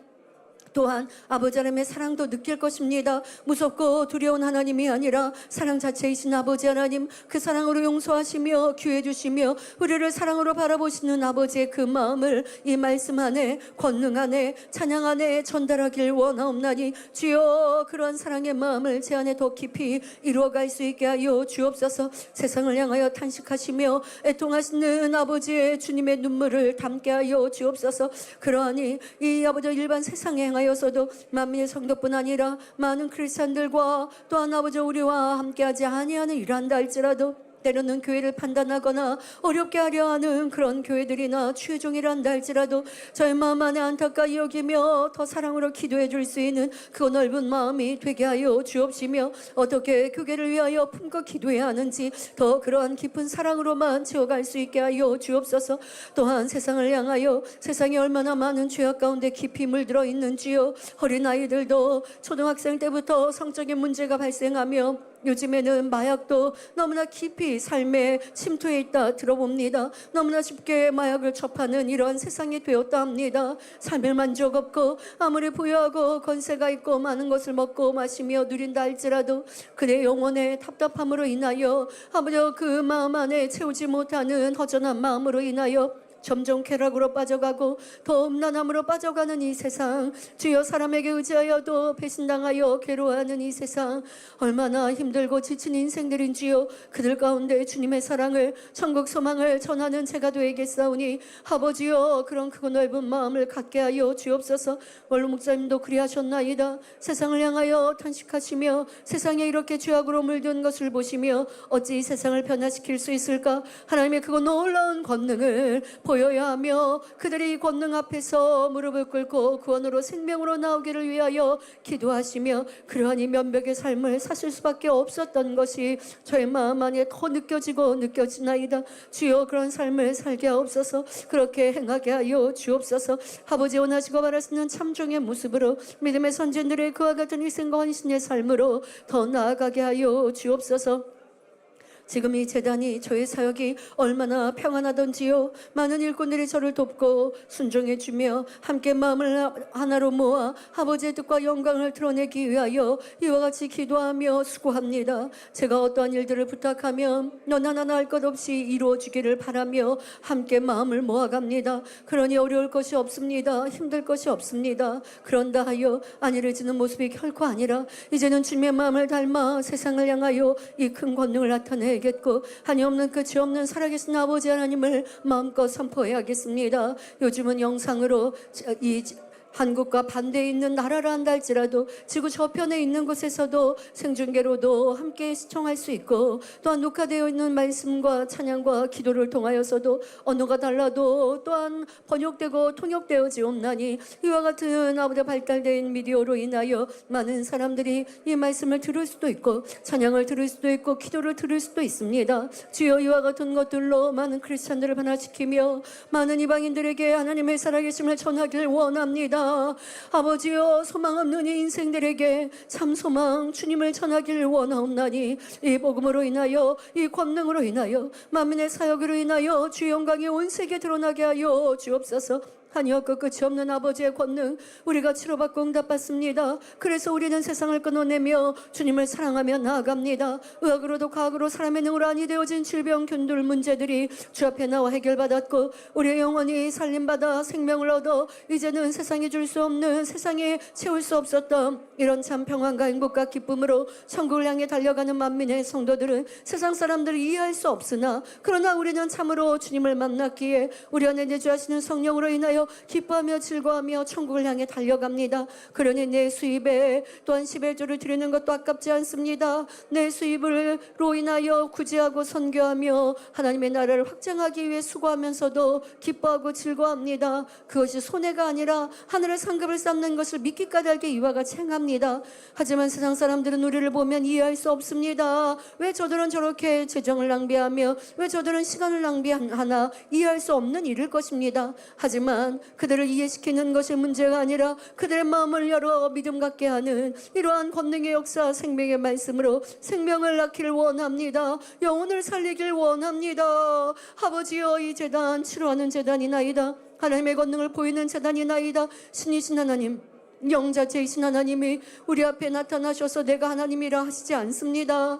또한 아버지 하나님의 사랑도 느낄 것입니다. 무섭고 두려운 하나님이 아니라 사랑 자체이신 아버지 하나님, 그 사랑으로 용서하시며 귀해 주시며 우리를 사랑으로 바라보시는 아버지의 그 마음을 이 말씀 안에 권능 안에 찬양 안에 전달하길 원하옵나니 주여 그러한 사랑의 마음을 제 안에 더 깊이 이루어갈 수 있게 하여 주옵소서. 세상을 향하여 탄식하시며 애통하시는 아버지의 주님의 눈물을 담게 하여 주옵소서. 그러하니 이 아버지 일반 세상에 행하여 서도 만민의 성도뿐 아니라 많은 크리스찬들과 또한 아버지 우리와 함께하지 아니하는 일한다 할지라도 때로는 교회를 판단하거나 어렵게 하려 하는 그런 교회들이나 추종이란다 할지라도 저의 마음 안에 안타까이 여기며 더 사랑으로 기도해 줄 수 있는 그 넓은 마음이 되게 하여 주옵시며 어떻게 교회를 위하여 품고 기도해야 하는지 더 그러한 깊은 사랑으로만 채워갈 수 있게 하여 주옵소서. 또한 세상을 향하여 세상에 얼마나 많은 죄악 가운데 깊이 물들어 있는지요. 어린아이들도 초등학생 때부터 성적인 문제가 발생하며 요즘에는 마약도 너무나 깊이 삶에 침투해 있다 들어봅니다. 너무나 쉽게 마약을 접하는 이러한 세상이 되었다 합니다. 삶의 만족 없고 아무리 부유하고 권세가 있고 많은 것을 먹고 마시며 누린다 할지라도 그의 영혼의 답답함으로 인하여 아버지 그 마음 안에 채우지 못하는 허전한 마음으로 인하여 점점 쾌락으로 빠져가고 더 음란함으로 빠져가는 이 세상, 주여 사람에게 의지하여도 배신당하여 괴로워하는 이 세상, 얼마나 힘들고 지친 인생들인지요. 그들 가운데 주님의 사랑을 천국 소망을 전하는 제가 되겠사오니 아버지여 그런 크고 넓은 마음을 갖게 하여 주옵소서. 원로 목사님도 그리하셨나이다. 세상을 향하여 탄식하시며 세상에 이렇게 죄악으로 물든 것을 보시며 어찌 이 세상을 변화시킬 수 있을까. 하나님의 그거 놀라운 권능을 보여야 하며 그들이 권능 앞에서 무릎을 꿇고 구원으로 생명으로 나오기를 위하여 기도하시며 그러하니 면벽의 삶을 사실 수밖에 없었던 것이 저의 마음 안에 더 느껴지고 느껴지나이다. 주여 그런 삶을 살게 하옵소서. 그렇게 행하게 하여 주옵소서. 아버지 원하시고 바라시는 참종의 모습으로 믿음의 선진들의 그와 같은 희생과 헌신의 삶으로 더 나아가게 하여 주옵소서. 지금 이 재단이 저의 사역이 얼마나 평안하던지요. 많은 일꾼들이 저를 돕고 순종해 주며 함께 마음을 하나로 모아 아버지의 뜻과 영광을 드러내기 위하여 이와 같이 기도하며 수고합니다. 제가 어떠한 일들을 부탁하면 넌 하나 할 것 없이 이루어 주기를 바라며 함께 마음을 모아갑니다. 그러니 어려울 것이 없습니다. 힘들 것이 없습니다. 그런다 하여 안일해지는 모습이 결코 아니라 이제는 주님의 마음을 닮아 세상을 향하여 이 큰 권능을 나타내겠고 한이 없는 끝이 없는 살아계신 아버지 하나님을 마음껏 선포해야겠습니다. 요즘은 영상으로 이 한국과 반대에 있는 나라라 한다 할지라도 지구 저편에 있는 곳에서도 생중계로도 함께 시청할 수 있고 또한 녹화되어 있는 말씀과 찬양과 기도를 통하여서도 언어가 달라도 또한 번역되고 통역되어지옵나니 이와 같은 아버지 발달된 미디어로 인하여 많은 사람들이 이 말씀을 들을 수도 있고 찬양을 들을 수도 있고 기도를 들을 수도 있습니다. 주여 이와 같은 것들로 많은 크리스찬들을 변화시키며 많은 이방인들에게 하나님의 살아계심을 전하길 원합니다. 아버지여 소망 없는 이 인생들에게 참 소망 주님을 전하길 원하옵나니 이 복음으로 인하여 이 권능으로 인하여 만민의 사역으로 인하여 주의 영광이 온 세계에 드러나게 하여 주옵소서. 한이었고 끝이 없는 아버지의 권능 우리가 치료받고 응답받습니다. 그래서 우리는 세상을 끊어내며 주님을 사랑하며 나아갑니다. 의학으로도 과학으로 사람의 능으로 아니 되어진 질병 균들 문제들이 주 앞에 나와 해결받았고 우리의 영혼이 살림받아 생명을 얻어 이제는 세상이 줄 수 없는 세상에 채울 수 없었던 이런 참 평안과 행복과 기쁨으로 천국을 향해 달려가는 만민의 성도들은 세상 사람들이 이해할 수 없으나 그러나 우리는 참으로 주님을 만났기에 우리 안에 내주하시는 성령으로 인하여 기뻐하며 즐거워하며 천국을 향해 달려갑니다. 그러니 내 수입에 또한 11조를 드리는 것도 아깝지 않습니다. 내 수입으로 인하여 구제하고 선교하며 하나님의 나라를 확장하기 위해 수고하면서도 기뻐하고 즐거워합니다. 그것이 손해가 아니라 하늘의 상급을 쌓는 것을 믿기 까닭에 이와 같이 행합니다. 하지만 세상 사람들은 우리를 보면 이해할 수 없습니다. 왜 저들은 저렇게 재정을 낭비하며 왜 저들은 시간을 낭비하나 이해할 수 없는 일일 것입니다. 하지만 그들을 이해시키는 것이 문제가 아니라 그들의 마음을 열어 믿음 갖게 하는 이러한 권능의 역사 생명의 말씀으로 생명을 낳기를 원합니다. 영혼을 살리길 원합니다. 아버지여 이 재단 치료하는 재단이나이다. 하나님의 권능을 보이는 재단이나이다. 신이신 하나님 영자체이신 하나님이 우리 앞에 나타나셔서 내가 하나님이라 하시지 않습니다.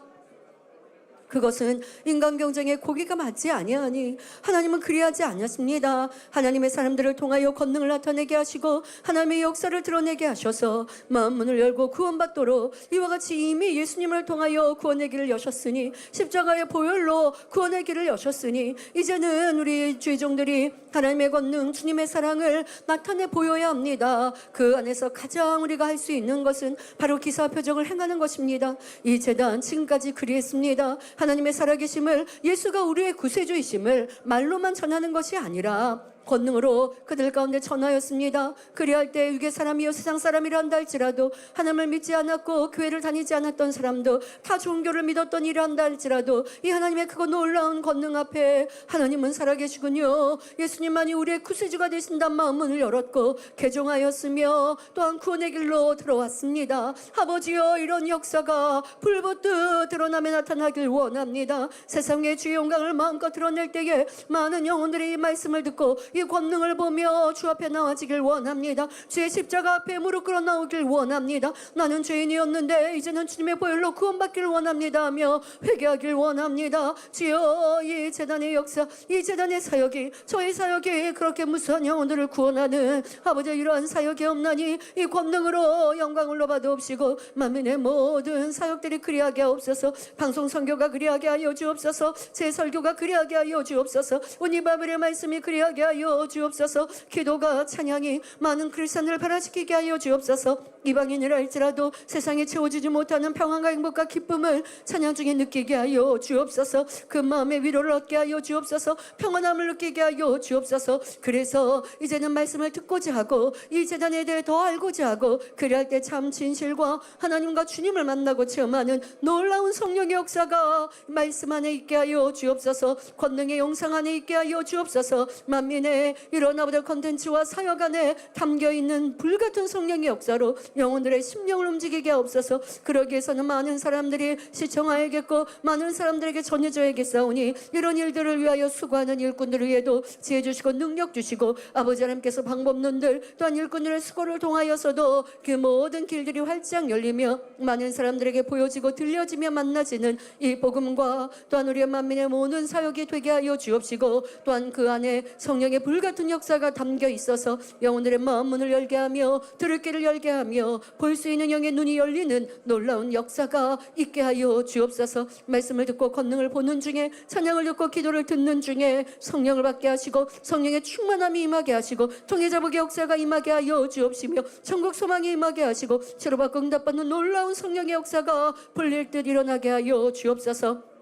그것은 인간 경쟁에 고기가 맞지 아니하니 하나님은 그리하지 않았습니다. 하나님의 사람들을 통하여 권능을 나타내게 하시고 하나님의 역사를 드러내게 하셔서 마음문을 열고 구원받도록 이와 같이 이미 예수님을 통하여 구원의 길을 여셨으니 십자가의 보혈로 구원의 길을 여셨으니 이제는 우리 주의종들이 하나님의 권능 주님의 사랑을 나타내 보여야 합니다. 그 안에서 가장 우리가 할 수 있는 것은 바로 기사 표적을 행하는 것입니다. 이 재단 지금까지 그리했습니다. 하나님의 살아계심을 예수가 우리의 구세주이심을 말로만 전하는 것이 아니라 권능으로 그들 가운데 전하였습니다. 그리할 때 유괴 사람이요 세상 사람이라 한다 할지라도 하나님을 믿지 않았고 교회를 다니지 않았던 사람도 다 종교를 믿었던 이라 한다 할지라도 이 하나님의 크고 놀라운 권능 앞에 하나님은 살아계시군요. 예수님만이 우리의 구세주가 되신단 마음문을 열었고 개종하였으며 또한 구원의 길로 들어왔습니다. 아버지여 이런 역사가 불붙듯 드러나며 나타나길 원합니다. 세상의 주의 영광을 마음껏 드러낼 때에 많은 영혼들이 이 말씀을 듣고 이 권능을 보며 주 앞에 나와지길 원합니다. 주의 십자가 앞에 무릎 꿇어 나오길 원합니다. 나는 죄인이었는데 이제는 주님의 보혈로 구원받기를 원합니다 하며 회개하길 원합니다. 주여 이 재단의 역사 이 재단의 사역이 저의 사역이 그렇게 무수한 영혼들을 구원하는 아버지 이러한 사역이 없나니 이 권능으로 영광을 받아옵시고 만민의 모든 사역들이 그리하게 하옵소서. 방송 선교가 그리하게 하여 주옵소서. 제 설교가 그리하게 하여 주옵소서. 오니 바벨의 말씀이 그리하게 하여 하여 주옵소서. 기도가 찬양이 많은 크리스찬들을 변화시키게 하여 주옵소서. 이방인이라 할지라도 세상에 채워지지 못하는 평안과 행복과 기쁨을 찬양 중에 느끼게 하여 주옵소서. 그 마음의 위로를 얻게 하여 주옵소서. 평안함을 느끼게 하여 주옵소서. 그래서 이제는 말씀을 듣고자 하고 이 재단에 대해 더 알고자 하고 그리할 때 참 진실과 하나님과 주님을 만나고 체험하는 놀라운 성령의 역사가 말씀 안에 있게 하여 주옵소서. 권능의 영상 안에 있게 하여 주옵소서. 만민의 이런 아버지 컨텐츠와 사역 안에 담겨있는 불같은 성령의 역사로 영혼들의 심령을 움직이게 하옵소서. 그러기 위해서는 많은 사람들이 시청하야겠고 많은 사람들에게 전해져야겠사오니 이런 일들을 위하여 수고하는 일꾼들을 위해도 지혜 주시고 능력 주시고 아버지 하나님께서 방법론들 또한 일꾼들의 수고를 통하여서도 그 모든 길들이 활짝 열리며 많은 사람들에게 보여지고 들려지며 만나지는 이 복음과 또한 우리의 만민의 모든 사역이 되게 하여 주옵시고 또한 그 안에 성령의 불같은 역사가 담겨 있어서 영혼들의 마음 문을 열게 하며 들을 길을 열게 하며 볼 수 있는 영의 눈이 열리는 놀라운 역사가 있게 하여 주옵소서. 말씀을 듣고 권능을 보는 중에 찬양을 듣고 기도를 듣는 중에 성령을 받게 하시고 성령의 충만함이 임하게 하시고 통해자복의 역사가 임하게 하여 주옵시며 천국 소망이 임하게 하시고 치료받고 응답받는 놀라운 성령의 역사가 불릴 듯 일어나게 하여 주옵소서.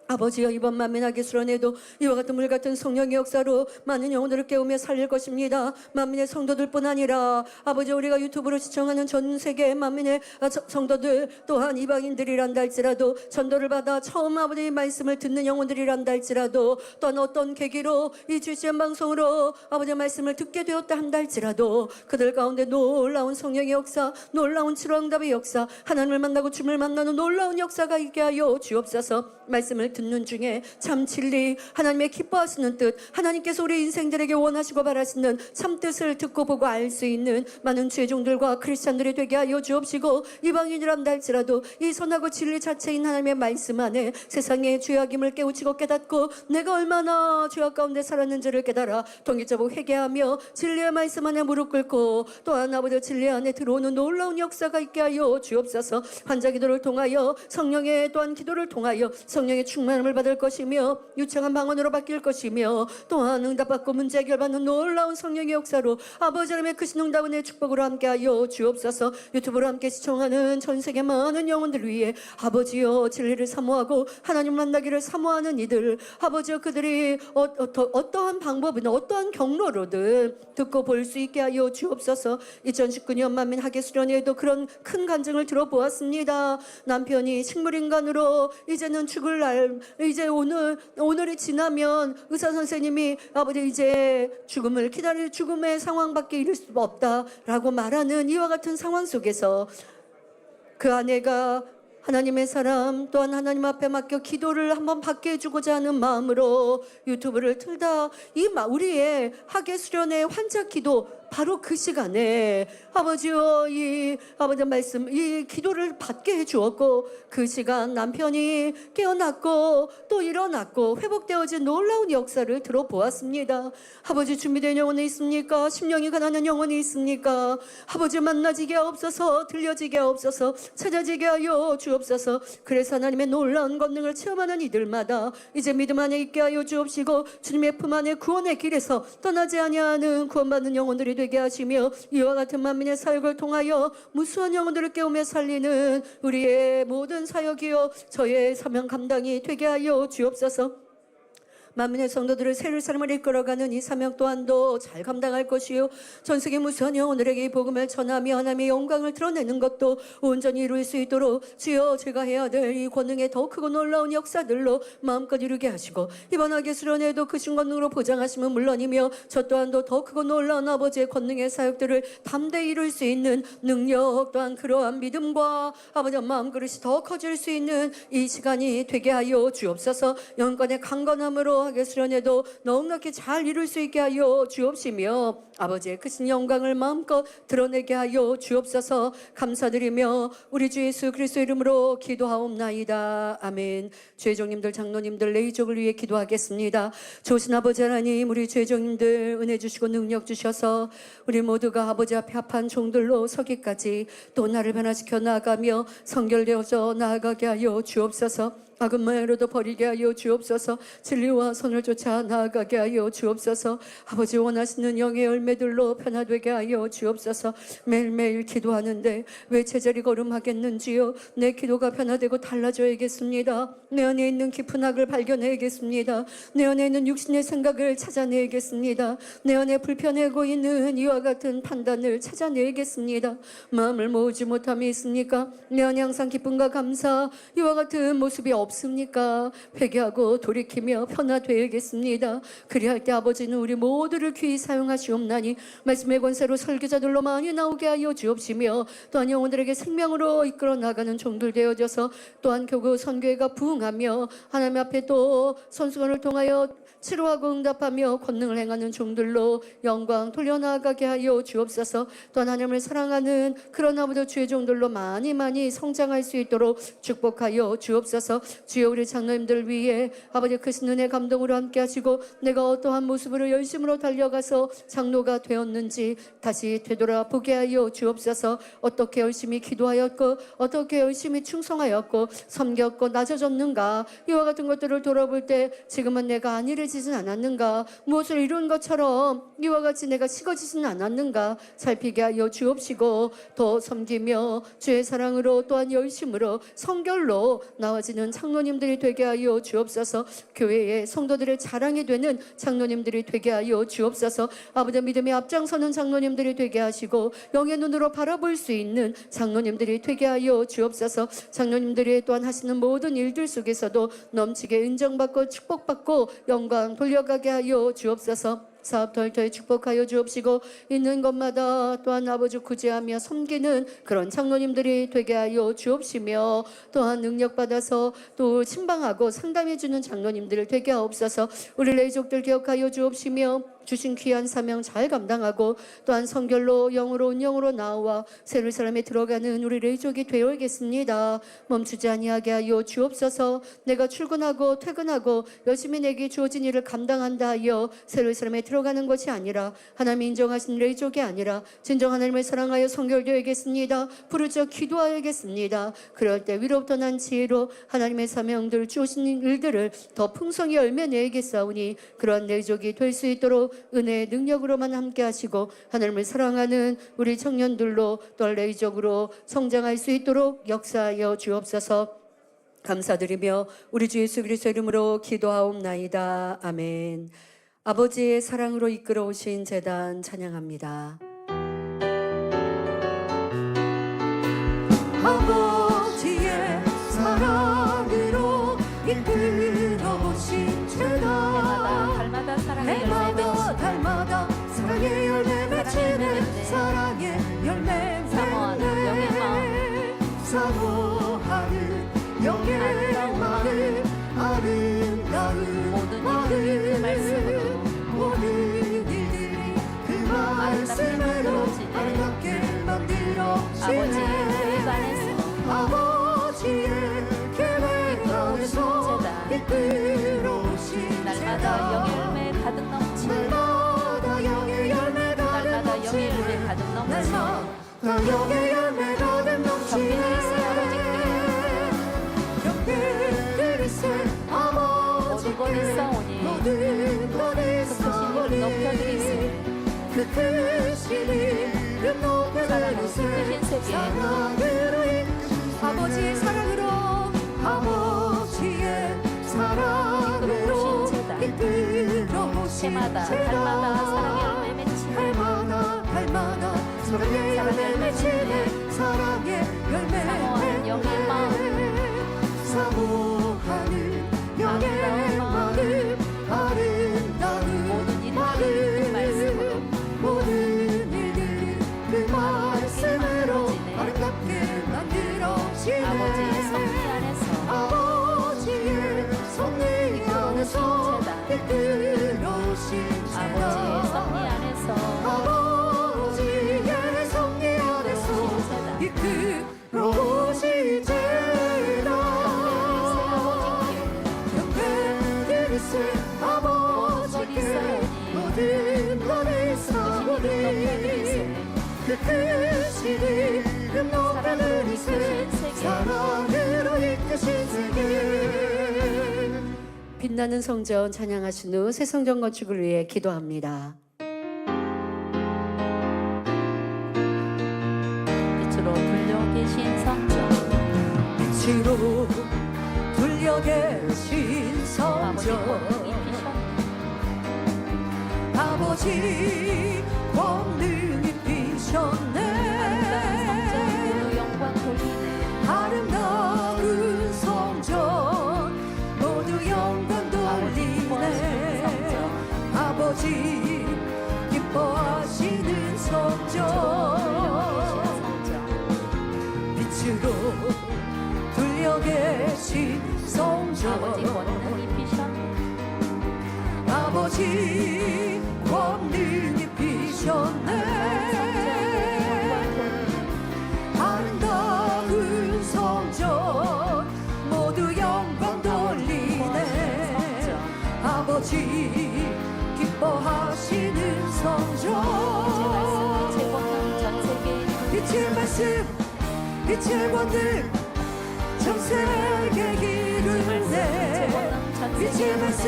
아버지여 이번 만민하게 수련회도 이와 같은 물같은 성령의 역사로 많은 영혼들을 깨우며 살릴 것입니다. 만민의 성도들뿐 아니라 아버지 우리가 유튜브로 시청하는 전 세계 만민의 성도들 또한 이방인들이란다 할지라도 전도를 받아 처음 아버지의 말씀을 듣는 영혼들이란다 할지라도 또한 어떤 계기로 이 GCN 방송으로 아버지의 말씀을 듣게 되었다 한다 할지라도 그들 가운데 놀라운 성령의 역사 놀라운 치료응답의 역사 하나님을 만나고 주님을 만나는 놀라운 역사가 있게 하여 주옵소서. 말씀을 듣는 중에 참 진리 하나님의 기뻐하시는 뜻 하나님께서 우리 인생들에게 원하시고 바라시는 참 뜻을 듣고 보고 알 수 있는 많은 죄종들과 크리스찬들이 되게 하여 주옵시고 이방인이란다 할지라도 이 선하고 진리 자체인 하나님의 말씀 안에 세상의 죄악임을 깨우치고 깨닫고 내가 얼마나 죄악 가운데 살았는지를 깨달아 통일적으로 회개하며 진리의 말씀 안에 무릎 꿇고 또한 아버지 진리 안에 들어오는 놀라운 역사가 있게 하여 주옵소서. 환자 기도를 통하여 성령의 또한 기도를 통하여 성령의 충만함을 받을 것이며 유창한 방언으로 바뀔 것이며 또한 응답받고 문제 해결받는 놀라운 성령의 역사로 아버지 하나님의 크신 응답은의 축복으로 함께하여 주옵소서. 유튜브로 함께 시청하는 전 세계 많은 영혼들 위해 아버지여 진리를 사모하고 하나님 만나기를 사모하는 이들 아버지여 그들이 어떠한 방법이나 어떠한 경로로든 듣고 볼 수 있게 하여 주옵소서. 2019년 만민 하계 수련회에도 그런 큰 간증을 들어보았습니다. 남편이 식물인간으로 이제는 죽을 날 이제 오늘이 지나면 의사 선생님이 아버지 이제 죽음을 기다릴 죽음의 상황밖에 이룰 수 없다라고 말하는 이와 같은 상황 속에서 그 아내가 하나님의 사람 또한 하나님 앞에 맡겨 기도를 한번 받게 해주고자 하는 마음으로 유튜브를 틀다 우리의 하계 수련회 환자 기도 바로 그 시간에 아버지여 이 아버지 말씀 이 기도를 받게 해주었고 그 시간 남편이 깨어났고 또 일어났고 회복되어진 놀라운 역사를 들어보았습니다. 아버지 준비된 영혼이 있습니까? 심령이 가난한 영혼이 있습니까? 아버지 만나지게 하옵소서 들려지게 하옵소서 찾아지게 하여 주옵소서. 그래서 하나님의 놀라운 권능을 체험하는 이들마다 이제 믿음 안에 있게 하여 주옵시고 주님의 품 안에 구원의 길에서 떠나지 아니하는 구원받는 영혼들이 되게 하시며 이와 같은 만민의 사역을 통하여 무수한 영혼들을 깨우며 살리는 우리의 모든 사역이요 저의 사명 감당이 되게 하여 주옵소서. 만민의 성도들을 새를 삶을 이끌어가는 이 사명 또한도 잘 감당할 것이요 전 세계 무수한 영혼들에게 이 복음을 전하며 하나님의 영광을 드러내는 것도 온전히 이룰 수 있도록 주여 제가 해야 될 이 권능의 더 크고 놀라운 역사들로 마음껏 이루게 하시고 이번 하계 수련회에도 크신 권능으로 보장하심은 물론이며 저 또한도 더 크고 놀라운 아버지의 권능의 사역들을 담대히 이룰 수 있는 능력 또한 그러한 믿음과 아버지의 마음그릇이 더 커질 수 있는 이 시간이 되게 하여 주옵소서. 영권의 강건함으로 하게 수련회도 넉넉히 잘 이룰 수 있게 하여 주옵시며 아버지의 크신 영광을 마음껏 드러내게 하여 주옵소서. 감사드리며 우리 주 예수 그리스도 이름으로 기도하옵나이다. 아멘. 주의종님들 장로님들 레이족을 위해 기도하겠습니다. 좋으신 아버지 하나님 우리 주의종님들 은혜 주시고 능력 주셔서 우리 모두가 아버지 앞에 합한 종들로 서기까지 또 나를 변화시켜 나아가며 성결되어져 나아가게 하여 주옵소서. 악은 마에로도 버리게 하여 주옵소서. 진리와 선을 쫓아 나아가게 하여 주옵소서. 아버지 원하시는 영의 열매들로 변화되게 하여 주옵소서. 매일매일 기도하는데 왜 제자리 걸음하겠는지요. 내 기도가 변화되고 달라져야겠습니다. 내 안에 있는 깊은 악을 발견해야겠습니다. 내 안에 있는 육신의 생각을 찾아내야겠습니다. 내 안에 불편하고 있는 이와 같은 판단을 찾아내야겠습니다. 마음을 모으지 못함이 있습니까? 내 안에 항상 기쁨과 감사 이와 같은 모습이 없습니까? 회개하고 돌이키며 변화되야겠습니다. 그리할 때 아버지는 우리 모두를 귀히 사용하시옵나니 말씀의 권세로 설교자들로 많이 나오게 하여 주옵시며 또한 영혼들에게 생명으로 이끌어 나가는 종들 되어져서 또한 교구 선교회가 부흥하며 하나님 앞에 또 선수건을 통하여 치료하고 응답하며 권능을 행하는 종들로 영광 돌려나가게 하여 주옵소서. 또한 하나님을 사랑하는 그런 아버지 주의 종들로 많이 성장할 수 있도록 축복하여 주옵소서. 주여 우리 장로님들 위해 아버지 크신 은혜 감동으로 함께 하시고 내가 어떠한 모습으로 열심으로 달려가서 장로가 되었는지 다시 되돌아보게 하여 주옵소서. 어떻게 열심히 기도하였고 어떻게 열심히 충성하였고 섬겼고 낮아졌는가 이와 같은 것들을 돌아볼 때 지금은 내가 안일해지진 않았는가, 무엇을 이룬 것처럼 이와 같이 내가 식어지지는 않았는가 살피게 하여 주옵시고 더 섬기며 주의 사랑으로 또한 열심으로 성결로 나와지는 장로님들이 되게 하여 주옵소서. 교회의 성도들의 자랑이 되는 장로님들이 되게 하여 주옵소서. 아버지 믿음에 앞장서는 장로님들이 되게 하시고 영의 눈으로 바라볼 수 있는 장로님들이 되게 하여 주옵소서. 장로님들이 또한 하시는 모든 일들 속에서도 넘치게 인정받고 축복받고 영광 돌려가게 하여 주옵소서. 사업 덜덜 축복하여 주옵시고 있는 것마다 또한 아버지 구제하며 섬기는 그런 장로님들이 되게 하여 주옵시며 또한 능력받아서 또 신방하고 상담해주는 장로님들을 되게 하옵소서. 우리 레이족들 기억하여 주옵시며 주신 귀한 사명 잘 감당하고 또한 성결로 영으로 운영으로 나와 새로운 사람에 들어가는 우리 레이족이 되어야겠습니다. 멈추지 아니하게 하여 주옵소서. 내가 출근하고 퇴근하고 열심히 내게 주어진 일을 감당한다 하여 새로운 사람에 들어가는 것이 아니라 하나님이 인정하신 레이족이 아니라 진정 하나님을 사랑하여 성결되어야겠습니다. 부르짖어 기도하야겠습니다. 그럴 때 위로부터 난 지혜로 하나님의 사명들 주신 일들을 더 풍성히 열매내야겠사오니 그러한 레이족이 될 수 있도록 은혜의 능력으로만 함께 하시고 하나님을 사랑하는 우리 청년들로 또 레이족으로 성장할 수 있도록 역사하여 주옵소서. 감사드리며 우리 주 예수 그리스도 이름으로 기도하옵나이다. 아멘. 아버지의 사랑으로 이끌어 오신 제단 찬양합니다. 아버지의 사랑으로 이끌어 오신 제단 달마다 사랑의 해마다 사랑의 열매 맺히는 사랑의 열매 사모하는 영의 마음 사모하는 영의 마음 아름다운 모든 일들이 그 말씀으로 모든 일들이 그 말씀으로 아름답게 만들어지네. 아버지의 계획 안에서 이끌어 오신 날마다 영의 열매 가득 넘치네. 날마다 영의 열매 가득 날마다 영의 열매 가득 넘치네. 날마다 영의 열매 가득 넘치네. 경배를 있어 모든 것 있사오니 모든 것 있사오니 그 크신 이름 높여드리세 사랑으로 아버지의 사랑으로 아버지의 사랑으로 이끌어 오신 해마다 달마다 사랑의 열매 맺히네. 달마다 사랑의 열매 맺히네. 사랑의 열매 사모하는 영의 마음 사모하는 영의 마음 아름다운 모든 일들이 마음 그 말씀으로 모든 일들이 그 말씀으로 아름답게 만들어지네. 아버지의 섭리 안에서 아버지의 섭리 안에서 이끌어 오신 아버지의 섭리 안에서 아버지의 섭리 안에서 이끌어 오신 제다. 경배드리세 아버지께 모든 것 있사오니 그 크신 높이는 이세 사랑으로 이끄신 세계. 빛나는 성전 찬양하신 후 새 성전 건축을 위해 기도합니다. 빛으로 불려 계신 성전 빛으로 둘려 계신 아버지 성전 권능이 피셨네 아버지 권능이 피셨네 성전으로 영광 돌리네 아름다운 성전 모두 영광 돌리네 아버지 기뻐하시는 성전 빛으로 둘려 계신 성전 아버지 권능이 피셨네 아버지 권능이 피셨네 아름다운 성전 모두 영광 돌리네 아버지 기뻐하시는 성전 빛의 말씀 빛의 권능 전 세계 이루네 빛의 말씀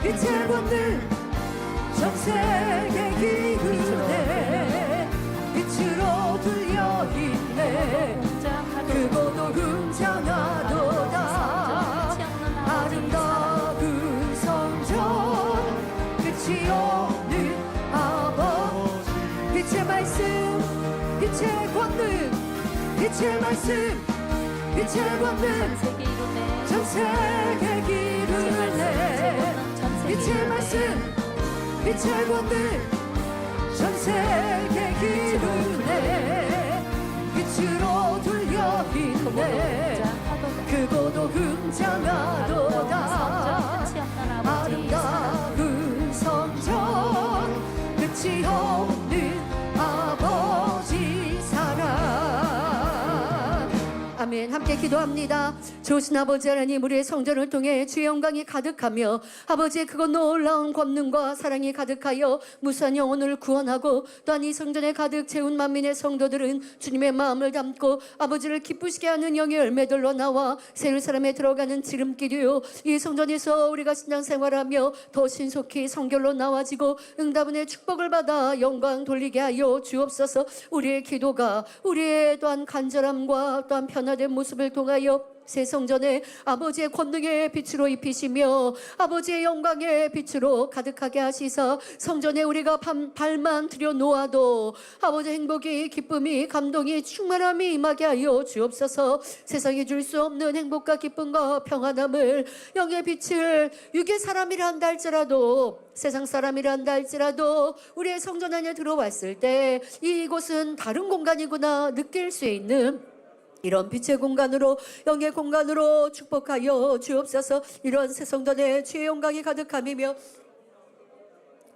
빛의 권능 전 세계 이루네 빛으로 둘려있네 그곳도 웅장하도다 아름다운 성전 끝이 없는 아버지 빛의 말씀 빛의 권능 빛의 말씀 빛의 권능 전 세계 이루네 빛의 말씀 빛의 권능 전 세계 이루네 빛으로 둘려있네 그곳도 웅장하도다 아름다운 성전 끝이 없는 아버지 사랑 아멘. 함께 기도합니다. 좋으신 아버지 하나님 우리의 성전을 통해 주의 영광이 가득하며 아버지의 그것 놀라운 권능과 사랑이 가득하여 무수한 영혼을 구원하고 또한 이 성전에 가득 채운 만민의 성도들은 주님의 마음을 담고 아버지를 기쁘시게 하는 영의 열매들로 나와 새 예루살렘에 들어가는 지름길이요 이 성전에서 우리가 신앙생활하며 더 신속히 성결로 나와지고 응답은의 축복을 받아 영광 돌리게 하여 주옵소서. 우리의 기도가 우리의 또한 간절함과 또한 변화된 모습을 통하여 새 성전에 아버지의 권능의 빛으로 입히시며 아버지의 영광의 빛으로 가득하게 하시사 성전에 우리가 발만 들여놓아도 아버지의 행복이 기쁨이 감동이 충만함이 임하게 하여 주옵소서. 세상이 줄 수 없는 행복과 기쁨과 평안함을 영의 빛을 육의 사람이라 한다 할지라도 세상 사람이라 한다 할지라도 우리의 성전 안에 들어왔을 때 이곳은 다른 공간이구나 느낄 수 있는 이런 빛의 공간으로 영의 공간으로 축복하여 주옵소서. 이런 새 성전에 주의 영광이 가득함이며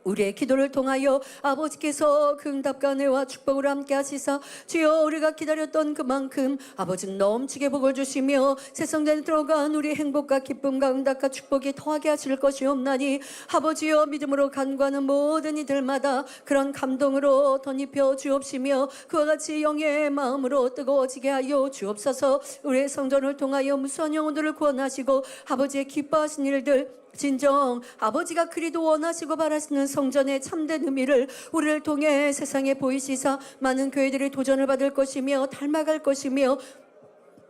우리의 기도를 통하여 아버지께서 그 응답과 은혜와 축복을 함께 하시사 주여 우리가 기다렸던 그만큼 아버지는 넘치게 복을 주시며 새 성전에 들어간 우리의 행복과 기쁨과 응답과 축복이 더하게 하실 것이옵나니 아버지여 믿음으로 간구하는 모든 이들마다 그런 감동으로 덧입혀 주옵시며 그와 같이 영의 마음으로 뜨거워지게 하여 주옵소서. 우리의 성전을 통하여 무수한 영혼들을 구원하시고 아버지의 기뻐하신 일들 진정 아버지가 그리도 원하시고 바라시는 성전의 참된 의미를 우리를 통해 세상에 보이시사 많은 교회들이 도전을 받을 것이며 닮아갈 것이며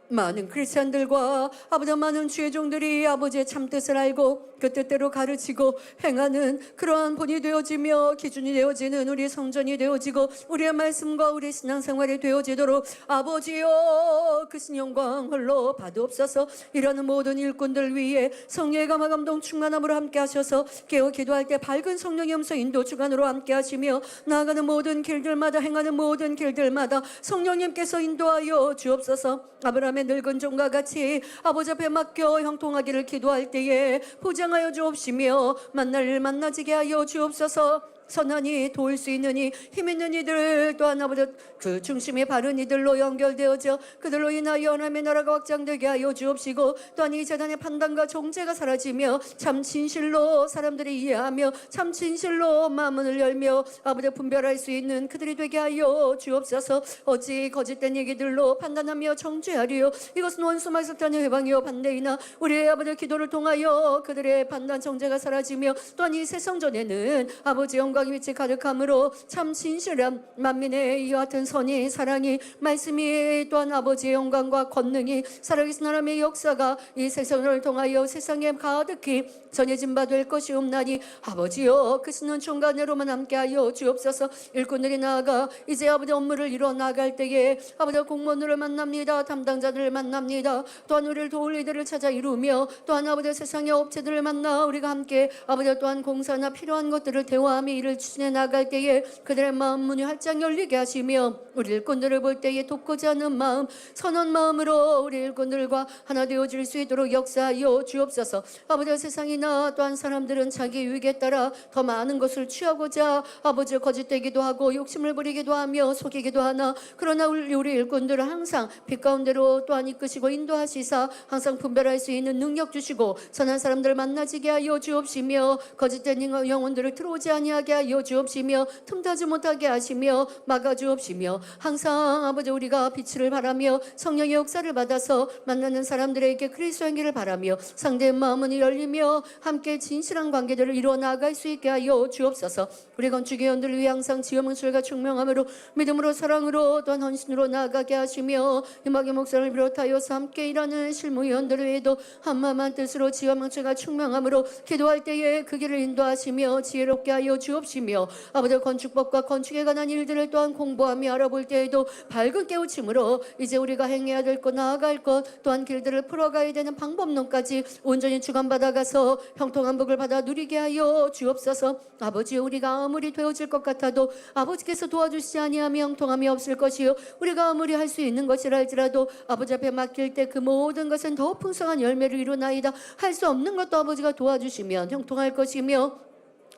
많은 크리스찬들과 아버지 많은 주의 종들이 아버지의 참뜻을 알고 그 뜻대로 가르치고 행하는 그러한 본이 되어지며 기준이 되어지는 우리의 성전이 되어지고 우리의 말씀과 우리의 신앙생활이 되어지도록 아버지여 그 신영광 홀로 받옵소서. 이라는 모든 일꾼들 위해 성령의 감화 감동 충만함으로 함께 하셔서 깨어 기도할 때 밝은 성령의 음성 인도 주관으로 함께 하시며 나아가는 모든 길들마다 행하는 모든 길들마다 성령님께서 인도하여 주옵소서. 아브라함의 늙은 종과 같이 아버지 앞에 맡겨 형통하기를 기도할 때에 보장하여 주옵시며 만날 일 만나지게 하여 주옵소서. 선하니 도울 수 있느니 힘 있는 이들 또한 아버지 그 중심이 바른 이들로 연결되어져 그들로 인하여 하나님의 나라가 확장되게 하여 주옵시고 또한 이 재단의 판단과 정죄가 사라지며 참 진실로 사람들이 이해하며 참 진실로 마음을 열며 아버지 분별할 수 있는 그들이 되게 하여 주옵소서. 어찌 거짓된 얘기들로 판단하며 정죄하리요. 이것은 원수 말석단의 회방이요 반대이나 우리의 아버지 기도를 통하여 그들의 판단 정죄가 사라지며 또한 이 세성전에는 아버지 영광이 빛이 가득함으로 참 진실함 만민의 이와 같은 선이 사랑이 말씀이 또한 아버지의 영광과 권능이 살아계신 하나님의 역사가 이 세상을 통하여 세상에 가득히 전해진 바 될 것이옵나니 아버지여 그 신은 중간으로만 함께하여 주옵소서. 일꾼들이 나아가 이제 아버지 업무를 이뤄 나갈 때에 아버지 공무원들을 만납니다. 담당자들을 만납니다. 또한 우리를 도울 이들을 찾아 이루며 또한 아버지 세상의 업체들을 만나 우리가 함께 아버지 또한 공사나 필요한 것들을 대화하며 이를 추진해 나갈 때에 그들의 마음 문이 활짝 열리게 하시며 우리 일꾼들을 볼 때에 돕고자 하는 마음 선한 마음으로 우리 일꾼들과 하나 되어질 수 있도록 역사하여 주옵소서. 아버지 세상이나 또한 사람들은 자기 유익에 따라 더 많은 것을 취하고자 아버지 거짓되기도 하고 욕심을 부리기도 하며 속이기도 하나 그러나 우리 일꾼들을 항상 빛 가운데로 또한 이끄시고 인도하시사 항상 분별할 수 있는 능력 주시고 선한 사람들을 만나지게 하여 주옵시며 거짓된 영혼들을 들어오지 아니하게 하여 주옵시며 틈타지 못하게 하시며 막아 주옵시며 항상 아버지 우리가 빛을 바라며 성령의 역사를 받아서 만나는 사람들에게 그리스도 행기를 바라며 상대의 마음은 열리며 함께 진실한 관계들을 이루어 나아갈 수 있게 하여 주옵소서. 우리 건축의 연들을 위해 항상 지혜문술과 충명함으로 믿음으로 사랑으로 또한 헌신으로 나아가게 하시며 임하게 목사를 비롯하여서 함께 일하는 실무위원들 외에도 한마음 한뜻으로 지혜문술과 충명함으로 기도할 때에 그 길을 인도하시며 지혜롭게 하여 주옵시며 아버지 건축법과 건축에 관한 일들을 또한 공부하며 알아볼 때에도 밝은 깨우침으로 이제 우리가 행해야 될 것 나아갈 것 또한 길들을 풀어가야 되는 방법론까지 온전히 주관받아가서 형통한 복을 받아 누리게 하여 주옵소서. 아버지 우리가 아무리 되어질 것 같아도 아버지께서 도와주시지 아니하며 형통함이 없을 것이요 우리가 아무리 할 수 있는 것이라 할지라도 아버지 앞에 맡길 때 그 모든 것은 더 풍성한 열매를 이루나이다. 할 수 없는 것도 아버지가 도와주시면 형통할 것이며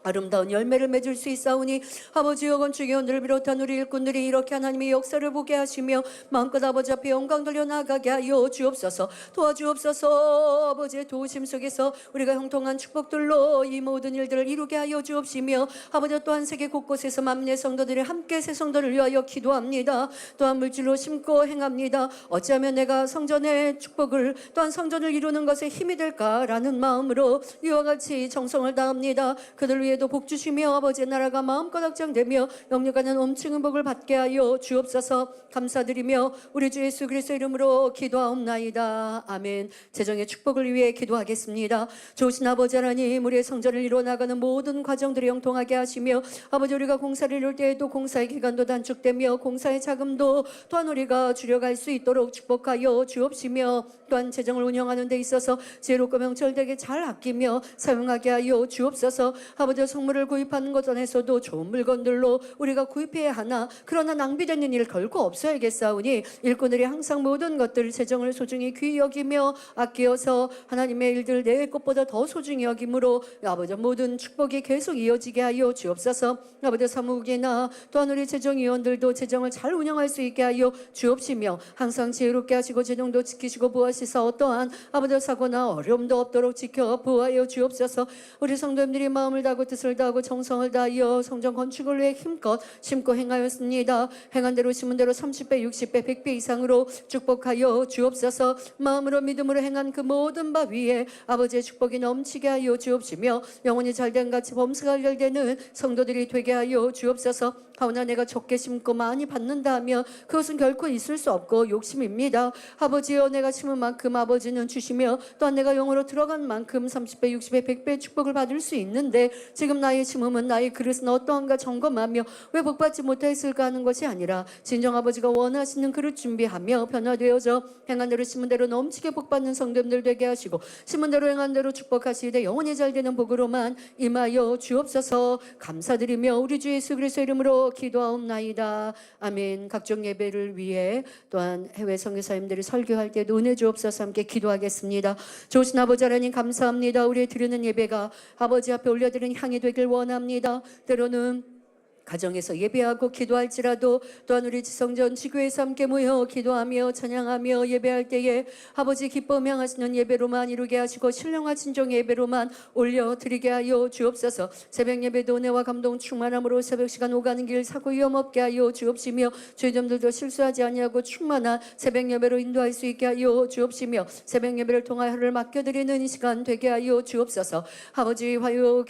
아름다운 열매를 맺을 수 있사오니 아버지여 건축의 원들을 비롯한 우리 일꾼들이 이렇게 하나님의 역사를 보게 하시며 마음껏 아버지 앞에 영광 돌려 나가게 하여 주옵소서. 도와주옵소서. 아버지의 도우심 속에서 우리가 형통한 축복들로 이 모든 일들을 이루게 하여 주옵시며 아버지 또한 세계 곳곳에서 만민의 성도들이 함께 새 성도를 위하여 기도합니다. 또한 물질로 심고 행합니다. 어찌하면 내가 성전의 축복을 또한 성전을 이루는 것에 힘이 될까라는 마음으로 이와 같이 정성을 다합니다. 그들 위해 도 복 주시며 아버지의 나라가 마음껏 확장되며 영육하는 엄청난 복을 받게 하여 주옵소서. 감사드리며 우리 주 예수 그리스도 이름으로 기도하옵나이다. 아멘. 재정의 축복을 위해 기도하겠습니다. 좋으신 아버지 하나님 우리의 성전을 이루어나가는 모든 과정들을 영통하게 하시며 아버지 우리가 공사를 이룰 때에도 공사의 기간도 단축되며 공사의 자금도 또한 우리가 줄여갈 수 있도록 축복하여 주옵시며 또한 재정을 운영하는 데 있어서 지혜롭고 명철되게 잘 아끼며 사용하게 하여 주옵소서. 아버지 성물을 구입하는 것 안에서도 좋은 물건들로 우리가 구입해야 하나 그러나 낭비되는 일 결코 없어야겠사오니 일꾼들이 항상 모든 것들 재정을 소중히 귀히 여기며 아끼어서 하나님의 일들 내 것보다 더 소중히 여김으로 아버지 모든 축복이 계속 이어지게 하여 주옵소서. 아버지 사무국이나 또한 우리 재정위원들도 재정을 잘 운영할 수 있게 하여 주옵시며 항상 지혜롭게 하시고 재정도 지키시고 보호하시사 어떠한 아버지 사고나 어려움도 없도록 지켜 보호하여 주옵소서. 우리 성도님들이 마음을 다하고 뜻을 다하고 정성을 다하여 성전 건축을 위해 힘껏 심고 행하였습니다. 행한 대로 심은 대로 30배 60배 100배 이상으로 축복하여 주옵소서. 마음으로 믿음으로 행한 그 모든 바 위에 아버지의 축복이 넘치게 하여 주옵시며 영혼이 잘된 같이 범사가 열되는 성도들이 되게 하여 주옵소서. 하오나 내가 적게 심고 많이 받는다 하며 그것은 결코 있을 수 없고 욕심입니다. 아버지여 내가 심은 만큼 아버지는 주시며 또한 내가 영으로 들어간 만큼 30배 60배 100배 축복을 받을 수 있는데 지금 나의 심음은 나의 그릇은 어떠한가 점검하며 왜 복받지 못했을까 하는 것이 아니라 진정 아버지가 원하시는 그릇 준비하며 변화되어져 행한 대로 심은 대로 넘치게 복받는 성도님들 되게 하시고 심은 대로 행한 대로 축복하시되 영혼이 잘되는 복으로만 임하여 주옵소서. 감사드리며 우리 주 예수 그리스도 이름으로 기도하옵나이다. 아멘. 각종 예배를 위해 또한 해외 선교사님들이 설교할 때도 은혜 주옵소서. 함께 기도하겠습니다. 좋으신 아버지 하나님 감사합니다. 우리의 드리는 예배가 아버지 앞에 올려드리는 향 찬양이 되길 원합니다. 때로는 가정에서 예배하고 기도할지라도 또한 우리 지성전 지교회에서 함께 모여 기도하며 찬양하며 예배할 때에 아버지 기쁨 향하시는 예배로만 이루게 하시고 신령한 진정 예배로만 올려드리게 하여 주옵소서. 새벽 예배도 은혜와 감동 충만함으로 새벽 시간 오가는 길 사고 위험 없게 하여 주옵시며 죄점들도 실수하지 아니하고 충만한 새벽 예배로 인도할 수 있게 하여 주옵시며 새벽 예배를 통하여 하루를 맡겨드리는 이 시간 되게 하여 주옵소서. 아버지 화요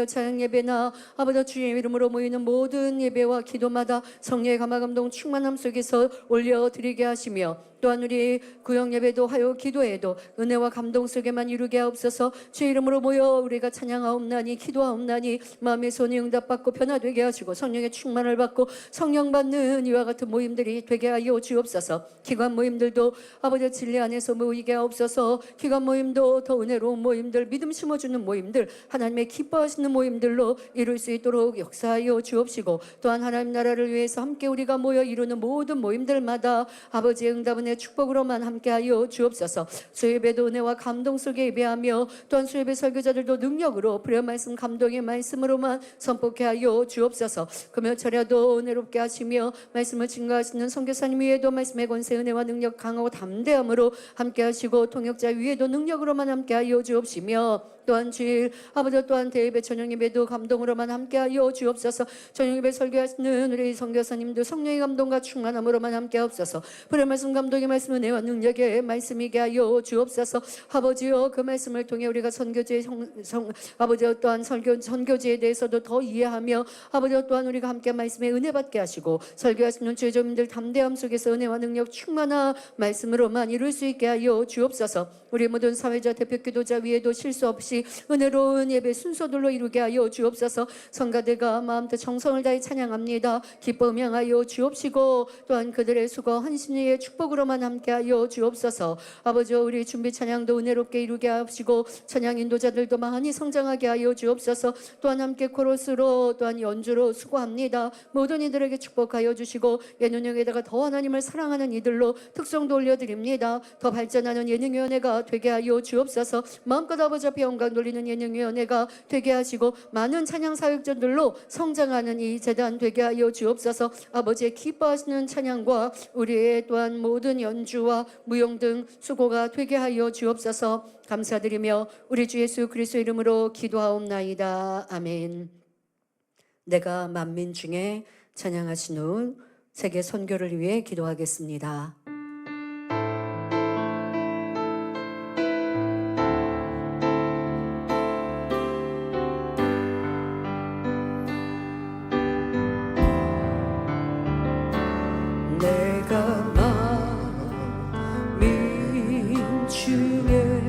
찬양 예배나 아버지 주의 이름으로 모이는 모든 예배와 기도마다 성령의 감화 감동 충만함 속에서 올려드리게 하시며 또한 우리 구역 예배도 하여 기도에도 은혜와 감동 속에만 이루게 하옵소서. 주의 이름으로 모여 우리가 찬양하옵나니 기도하옵나니 마음의 손이 응답받고 변화되게 하시고 성령의 충만을 받고 성령 받는 이와 같은 모임들이 되게 하여 주옵소서. 기관 모임들도 아버지 진리 안에서 모이게 하옵소서. 기관 모임도 더 은혜로운 모임들, 믿음 심어주는 모임들, 하나님의 기뻐하시는 모임들로 이룰 수 있도록 역사하여 주옵시고 또한 하나님 나라를 위해서 함께 우리가 모여 이루는 모든 모임들마다 아버지의 응답은 의 축복으로만 함께하여 주옵소서. 수예배도 은혜와 감동 속에 예배하며 또한 수예배 설교자들도 능력으로 불의 말씀 감동의 말씀으로만 선포케 하여 주옵소서. 금요철에도 은혜롭게 하시며 말씀을 증거하시는 선교사님 위에도 말씀의 권세 은혜와 능력 강하고 담대함으로 함께하시고 통역자 위에도 능력으로만 함께하여 주옵시며 또한 주일 아버지 또한 대예배 저녁예배도 감동으로만 함께하여 주옵소서. 저녁예배 설교하시는 우리 선교사님도 성령의 감동과 충만함으로만 함께하옵소서. 불의 말씀 감동의 말씀 은혜와 능력의 말씀이게 하여 주옵소서. 아버지여 그 말씀을 통해 우리가 선교지의 아버지 또한 선교지에 대해서도 더 이해하며 아버지 또한 우리가 함께 말씀에 은혜 받게 하시고 설교하시는 주의자님들 담대함 속에서 은혜와 능력 충만한 말씀으로만 이룰 수 있게 하여 주옵소서. 우리 모든 사회자 대표 기도자 위에도 실수 없이 은혜로운 예배 순서들로 이루게 하여 주옵소서. 성가대가 마음껏 정성을 다해 찬양합니다. 기쁨 향하여 주옵시고 또한 그들의 수고 헌신의 축복으로만 함께하여 주옵소서. 아버지 우리 준비 찬양도 은혜롭게 이루게 하시고 찬양 인도자들도 많이 성장하게 하여 주옵소서. 또한 함께 코러스로 또한 연주로 수고합니다. 모든 이들에게 축복하여 주시고 예능위원회에다가 더 하나님을 사랑하는 이들로 특성도 올려드립니다. 더 발전하는 예능위원회가 되게 하여 주옵소서. 마음껏 아버지 앞에 영광 돌리는 예능위원회가 되게 하시고 많은 찬양 사역자들로 성장하는 이 재단 되게 하여 주옵소서. 아버지의 기뻐하시는 찬양과 우리의 또한 모든 연주와 무용 등 수고가 되게 하여 주옵소서. 감사드리며 우리 주 예수 그리스도 이름으로 기도하옵나이다. 아멘. 내가 만민 중에 찬양하신 후 세계 선교를 위해 기도하겠습니다. 내가 만민 중에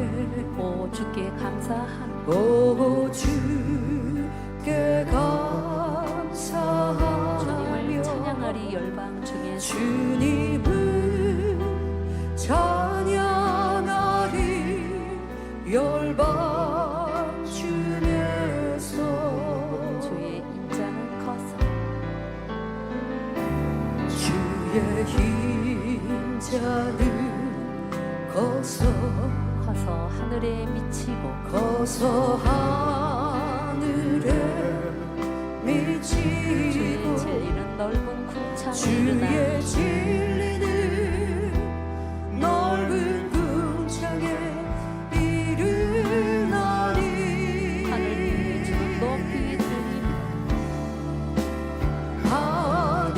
오 주께 감사합니다. 오 주께 감사하며 주님을 찬양하리 열방 중에서 주님을 찬양하리 열방 중에서 주의 인자는 커서 주의 힘자는 커서 하늘에 미치고 커서 하늘에 미치고 주의 진리는 넓은 궁창에 주의 이르나니 진리는 넓은 궁창에 이르나니 하늘 위에 주는 높이 들리니 하늘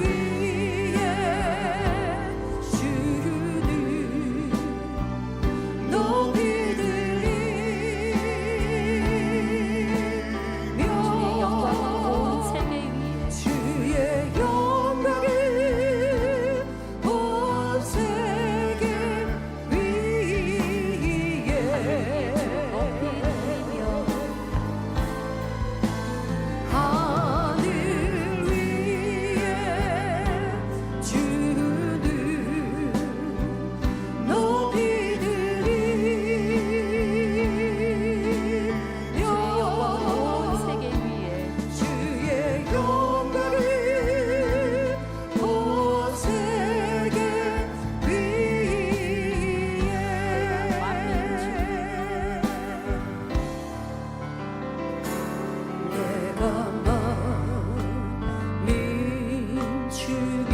위에 주는 높이 들리며 주의 영광은 온 세계 위에 주의 영광을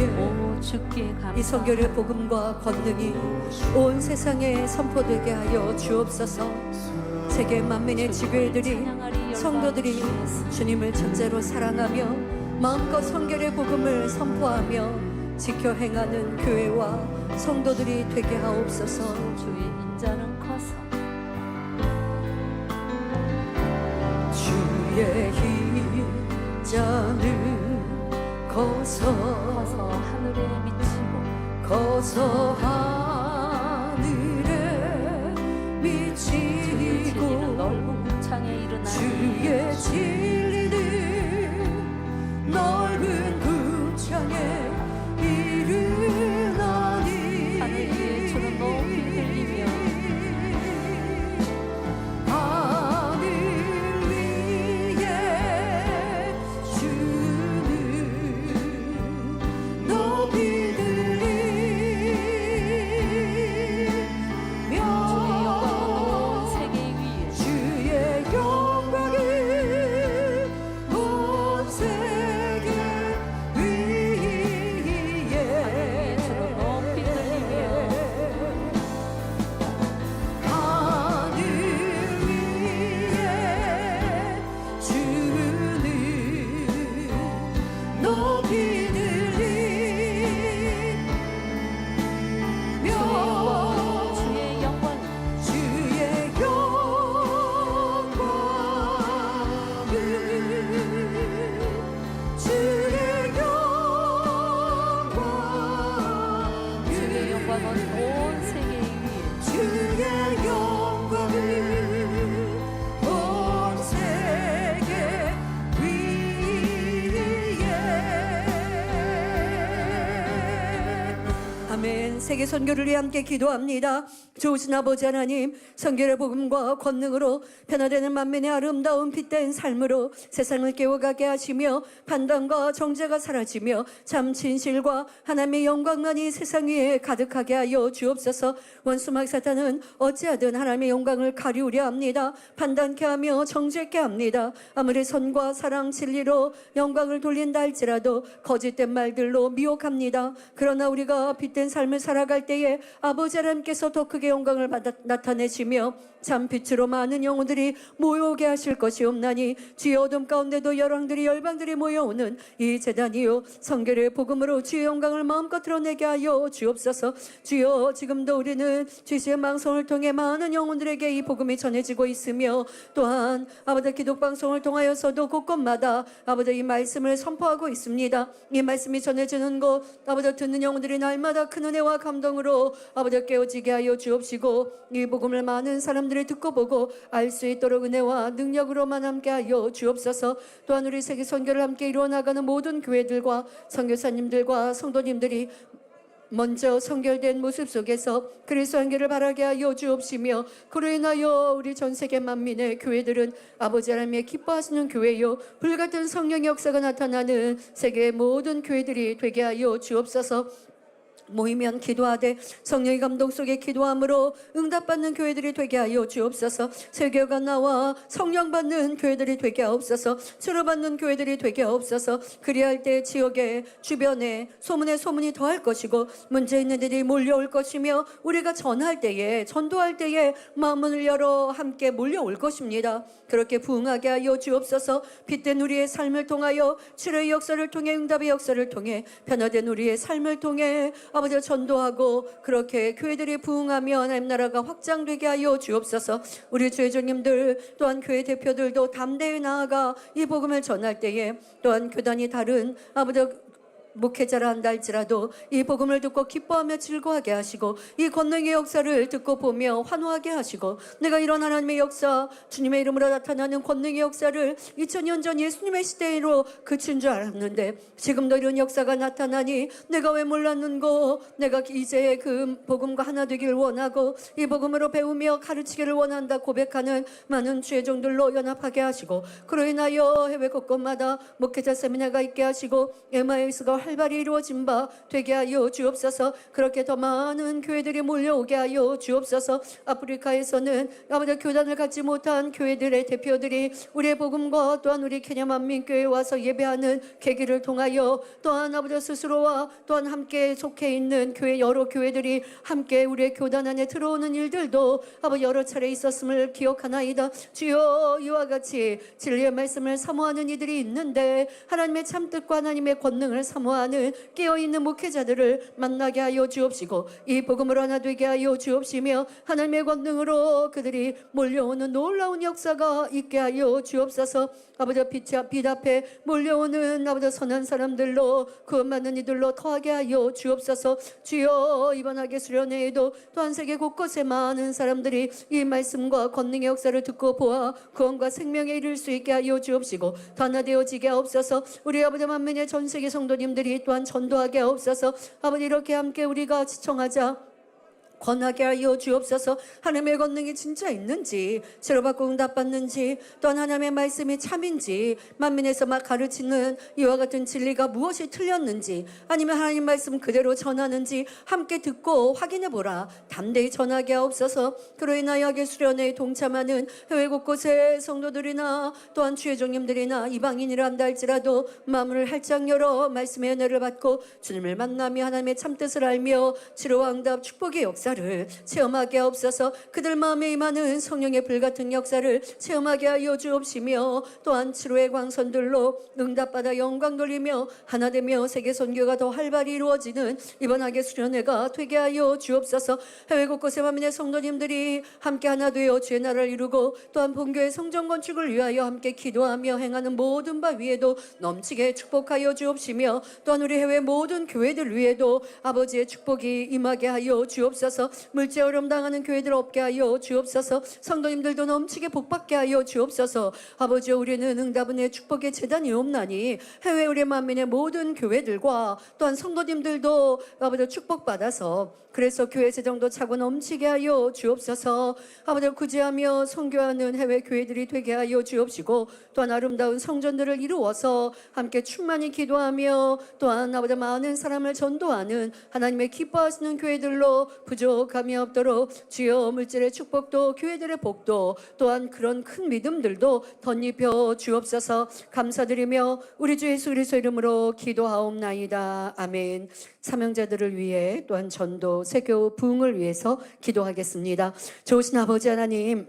주님, 오 주께 감사. 이 성결의 복음과 권능이 온 세상에 선포되게 하여 주옵소서. 세계 만민의 지교회들이, 성도들이 주님을 첫째로 사랑하며 마음껏 성결의 복음을 선포하며 지켜 행하는 교회와 성도들이 되게 하옵소서. 주의 인자는 커서 주의 힘자는 커서 하늘에 미치고 거서 하늘에 주의 진리는 미치고 넓은 궁창에 이르나니 주의 진리는 넓은 궁창에 이르나니 하늘 위에 주는 높이 들리며 하늘 위에 주는 높이 들리며 주의 영광은 온 세계 위에 주의 영광은 높이 들리며 주의 영광 주의 영광은 주의 영광은 온 세계 위에 주의 영광을 온 세계 위에. 아멘. 세계 선교를 위해 함께 기도합니다. 좋으신 아버지 하나님, 선교의 복음과 권능으로 변화되는 만민의 아름다운 빛된 삶으로 세상을 깨워가게 하시며 판단과 정죄가 사라지며 참 진실과 하나님의 영광만이 세상 위에 가득하게 하여 주옵소서. 원수막 사탄은 어찌하든 하나님의 영광을 가리우려 합니다. 판단케 하며 정죄케 합니다. 아무리 선과 사랑 진리로 영광을 돌린다 할지라도 거짓된 말들로 미혹합니다. 그러나 우리가 빛된 삶을 살아갈 때에 아버지 하나님께서 더 크게 영광을 나타내시며 참 빛으로 많은 영혼들이 모여오게 하실 것이 없나니 주의 어둠 가운데도 열왕들이 열방들이 모여오는 이 제단이요 성결의 복음으로 주의 영광을 마음껏 드러내게 하여 주옵소서. 주여, 지금도 우리는 주의 방송을 통해 많은 영혼들에게 이 복음이 전해지고 있으며 또한 아버지 기독방송을 통하여서도 곳곳마다 아버지 이 말씀을 선포하고 있습니다. 이 말씀이 전해지는 것 아버지 듣는 영혼들이 날마다 큰 은혜와 감동으로 아버지 깨어지게 하여 주옵시고 이 복음을 많은 사람들이 듣고 보고 알 수 있도록 은혜와 능력으로만 함께 하여 주옵소서. 또한 우리 세계 선교를 함께 이루어나가는 모든 교회들과 선교사님들과 성도님들이 먼저 성결된 모습 속에서 그리스도 한계를 바라게 하여 주옵시며 그로 인하여 우리 전 세계 만민의 교회들은 아버지 하나님의 기뻐하시는 교회요 불같은 성령의 역사가 나타나는 세계의 모든 교회들이 되게 하여 주옵소서. 모이면 기도하되 성령의 감동 속에 기도함으로 응답받는 교회들이 되게 하여 주옵소서. 설교가 나와 성령 받는 교회들이 되게 하옵소서. 치료받는 교회들이 되게 하옵소서. 그리할 때 지역에 주변에 소문이 더할 것이고 문제 있는 일이 몰려올 것이며 우리가 전할 때에 전도할 때에 마음을 열어 함께 몰려올 것입니다. 그렇게 부응하게 하여 주옵소서. 빛된 우리의 삶을 통하여 치료의 역사를 통해 응답의 역사를 통해 변화된 우리의 삶을 통해 아버지 전도하고 그렇게 교회들이 부흥하며 하나님 나라가 확장되게 하여 주옵소서. 우리 주의종님들 또한 교회 대표들도 담대히 나아가 이 복음을 전할 때에 또한 교단이 다른 아버지 목회자라 한다 할지라도 이 복음을 듣고 기뻐하며 즐거워하게 하시고 이 권능의 역사를 듣고 보며 환호하게 하시고 내가 이런 하나님의 역사 주님의 이름으로 나타나는 권능의 역사를 2000년 전 예수님의 시대로 그친 줄 알았는데 지금도 이런 역사가 나타나니 내가 왜 몰랐는고 내가 이제 그 복음과 하나 되기를 원하고 이 복음으로 배우며 가르치기를 원한다 고백하는 많은 주의 종들로 연합하게 하시고 그로 인하여 해외 곳곳마다 목회자 세미나가 있게 하시고 MIS가 활발히 이루어진 바 되게 하여 주옵소서. 그렇게 더 많은 교회들이 몰려오게 하여 주옵소서. 아프리카에서는 아버지 교단을 갖지 못한 교회들의 대표들이 우리의 복음과 또한 우리 케냐 만민교회에 와서 예배하는 계기를 통하여 또한 아버지 스스로와 또한 함께 속해 있는 교회 여러 교회들이 함께 우리의 교단 안에 들어오는 일들도 아버지 여러 차례 있었음을 기억하나이다. 주여, 이와 같이 진리의 말씀을 사모하는 이들이 있는데 하나님의 참뜻과 하나님의 권능을 사모하는 깨어있는 목회자들을 만나게 하여 주옵시고 이 복음을 하나 되게 하여 주옵시며 하나님의 권능으로 그들이 몰려오는 놀라운 역사가 있게 하여 주옵소서. 아버지 빛 앞에 몰려오는 아버지 선한 사람들로 구원받는 이들로 더하게 하여 주옵소서. 주여, 이번 학예 수련회에도 또한 세계 곳곳에 많은 사람들이 이 말씀과 권능의 역사를 듣고 보아 구원과 생명에 이를 수 있게 하여 주옵시고 더 하나 되어지게 하옵소서. 우리 아버지 만민의 전 세계 성도님들이 또한 전도하게 하옵소서. 아버지 이렇게 함께 우리가 지청하자 권하게 하여 주옵소서. 하나님의 권능이 진짜 있는지, 치료받고 응답받는지, 또한 하나님의 말씀이 참인지, 만민에서 막 가르치는 이와 같은 진리가 무엇이 틀렸는지, 아니면 하나님 말씀 그대로 전하는지 함께 듣고 확인해보라. 담대히 전하게 하옵소서. 그로 인하여 학예 수련회에 동참하는 해외 곳곳의 성도들이나 또한 주의 종님들이나 이방인이라 한다 할지라도 마음을 활짝 열어 말씀의 은혜를 받고 주님을 만나며 하나님의 참뜻을 알며 치료와 응답 축복의 역사를 체험하게 하옵소서. 그들 마음에 임하는 성령의 불같은 역사를 체험하게 하여 주옵시며 또한 치료의 광선들로 응답받아 영광 돌리며 하나 되며 세계 선교가 더 활발히 이루어지는 이번 학예 수련회가 되게 하여 주옵소서. 해외 곳곳의 만민의 성도님들이 함께 하나 되어 주의 나라를 이루고 또한 본교의 성전 건축을 위하여 함께 기도하며 행하는 모든 바 위에도 넘치게 축복하여 주옵시며 또한 우리 해외 모든 교회들 위에도 아버지의 축복이 임하게 하여 주옵소서. 물질 어려움 당하는 교회들 없게 하여 주옵소서. 성도님들도 넘치게 복받게 하여 주옵소서. 아버지, 우리는 응답은의 축복의 재단이 없나니 해외 우리 만민의 모든 교회들과 또한 성도님들도 아버지 축복받아서 그래서 교회 재정도 차고 넘치게 하여 주옵소서. 아버지, 구제하며 선교하는 해외 교회들이 되게 하여 주옵시고 또한 아름다운 성전들을 이루어서 함께 충만히 기도하며 또한 아버지 많은 사람을 전도하는 하나님의 기뻐하시는 교회들로 부족함이 없도록 주여 물질의 축복도 교회들의 복도 또한 그런 큰 믿음들도 덧입혀 주옵소서. 감사드리며 우리 주 예수 그리스도 이름으로 기도하옵나이다. 아멘. 사명자들을 위해 또한 전도 세교 부흥을 위해서 기도하겠습니다. 좋으신 아버지 하나님,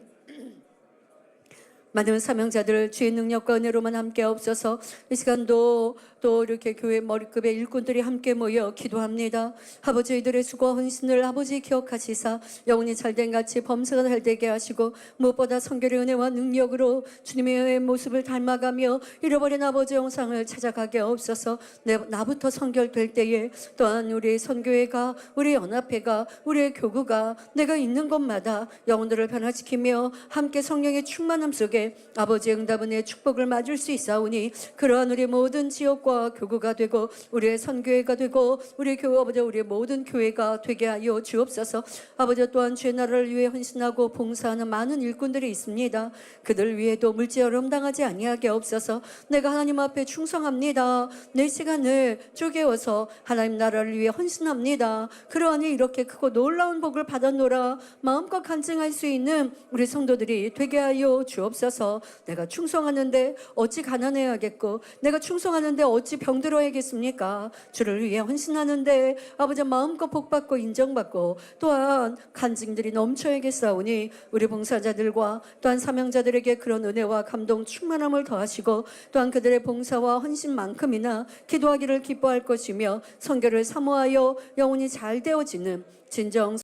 많은 사명자들 주의 능력과 은혜로만 함께 없어서 이 시간도 또 이렇게 교회 머리급의 일꾼들이 함께 모여 기도합니다. 아버지, 이들의 수고와 헌신을 아버지 기억하시사 영혼이 잘된 같이 범사가 잘되게 하시고 무엇보다 성결의 은혜와 능력으로 주님의 모습을 닮아가며 잃어버린 아버지 영상을 찾아가게 없어서 나부터 성결될 때에 또한 우리 선교회가 우리 연합회가 우리의 교구가 내가 있는 곳마다 영혼들을 변화시키며 함께 성령의 충만함 속에 아버지의 응답은의 축복을 맞을 수 있사오니 그러한 우리 모든 지역과 교구가 되고 우리의 선교회가 되고 우리 교회 아버지 우리의 모든 교회가 되게 하여 주옵소서. 아버지, 또한 주의 나라를 위해 헌신하고 봉사하는 많은 일꾼들이 있습니다. 그들 위에도 물질 어려움 당하지 아니하게 없어서 내가 하나님 앞에 충성합니다. 내 시간을 쪼개어서 하나님 나라를 위해 헌신합니다. 그러하니 이렇게 크고 놀라운 복을 받아노라 마음껏 간증할 수 있는 우리 성도들이 되게 하여 주옵소서. 내가 충성하는데 어찌 가난해야겠고 내가 충성하는데 어찌 병들어야겠습니까? 주를 위해 헌신하는데 아버지 마음껏 복받고 인정받고 또한 간증들이 넘쳐야겠사오니 우리 봉사자들과 또한 사명자들에게 그런 은혜와 감동 충만함을 더하시고 또한 그들의 봉사와 헌신만큼이나 기도하기를 기뻐할 것이며 선교를 사모하여 영혼이 잘 되어지는 진정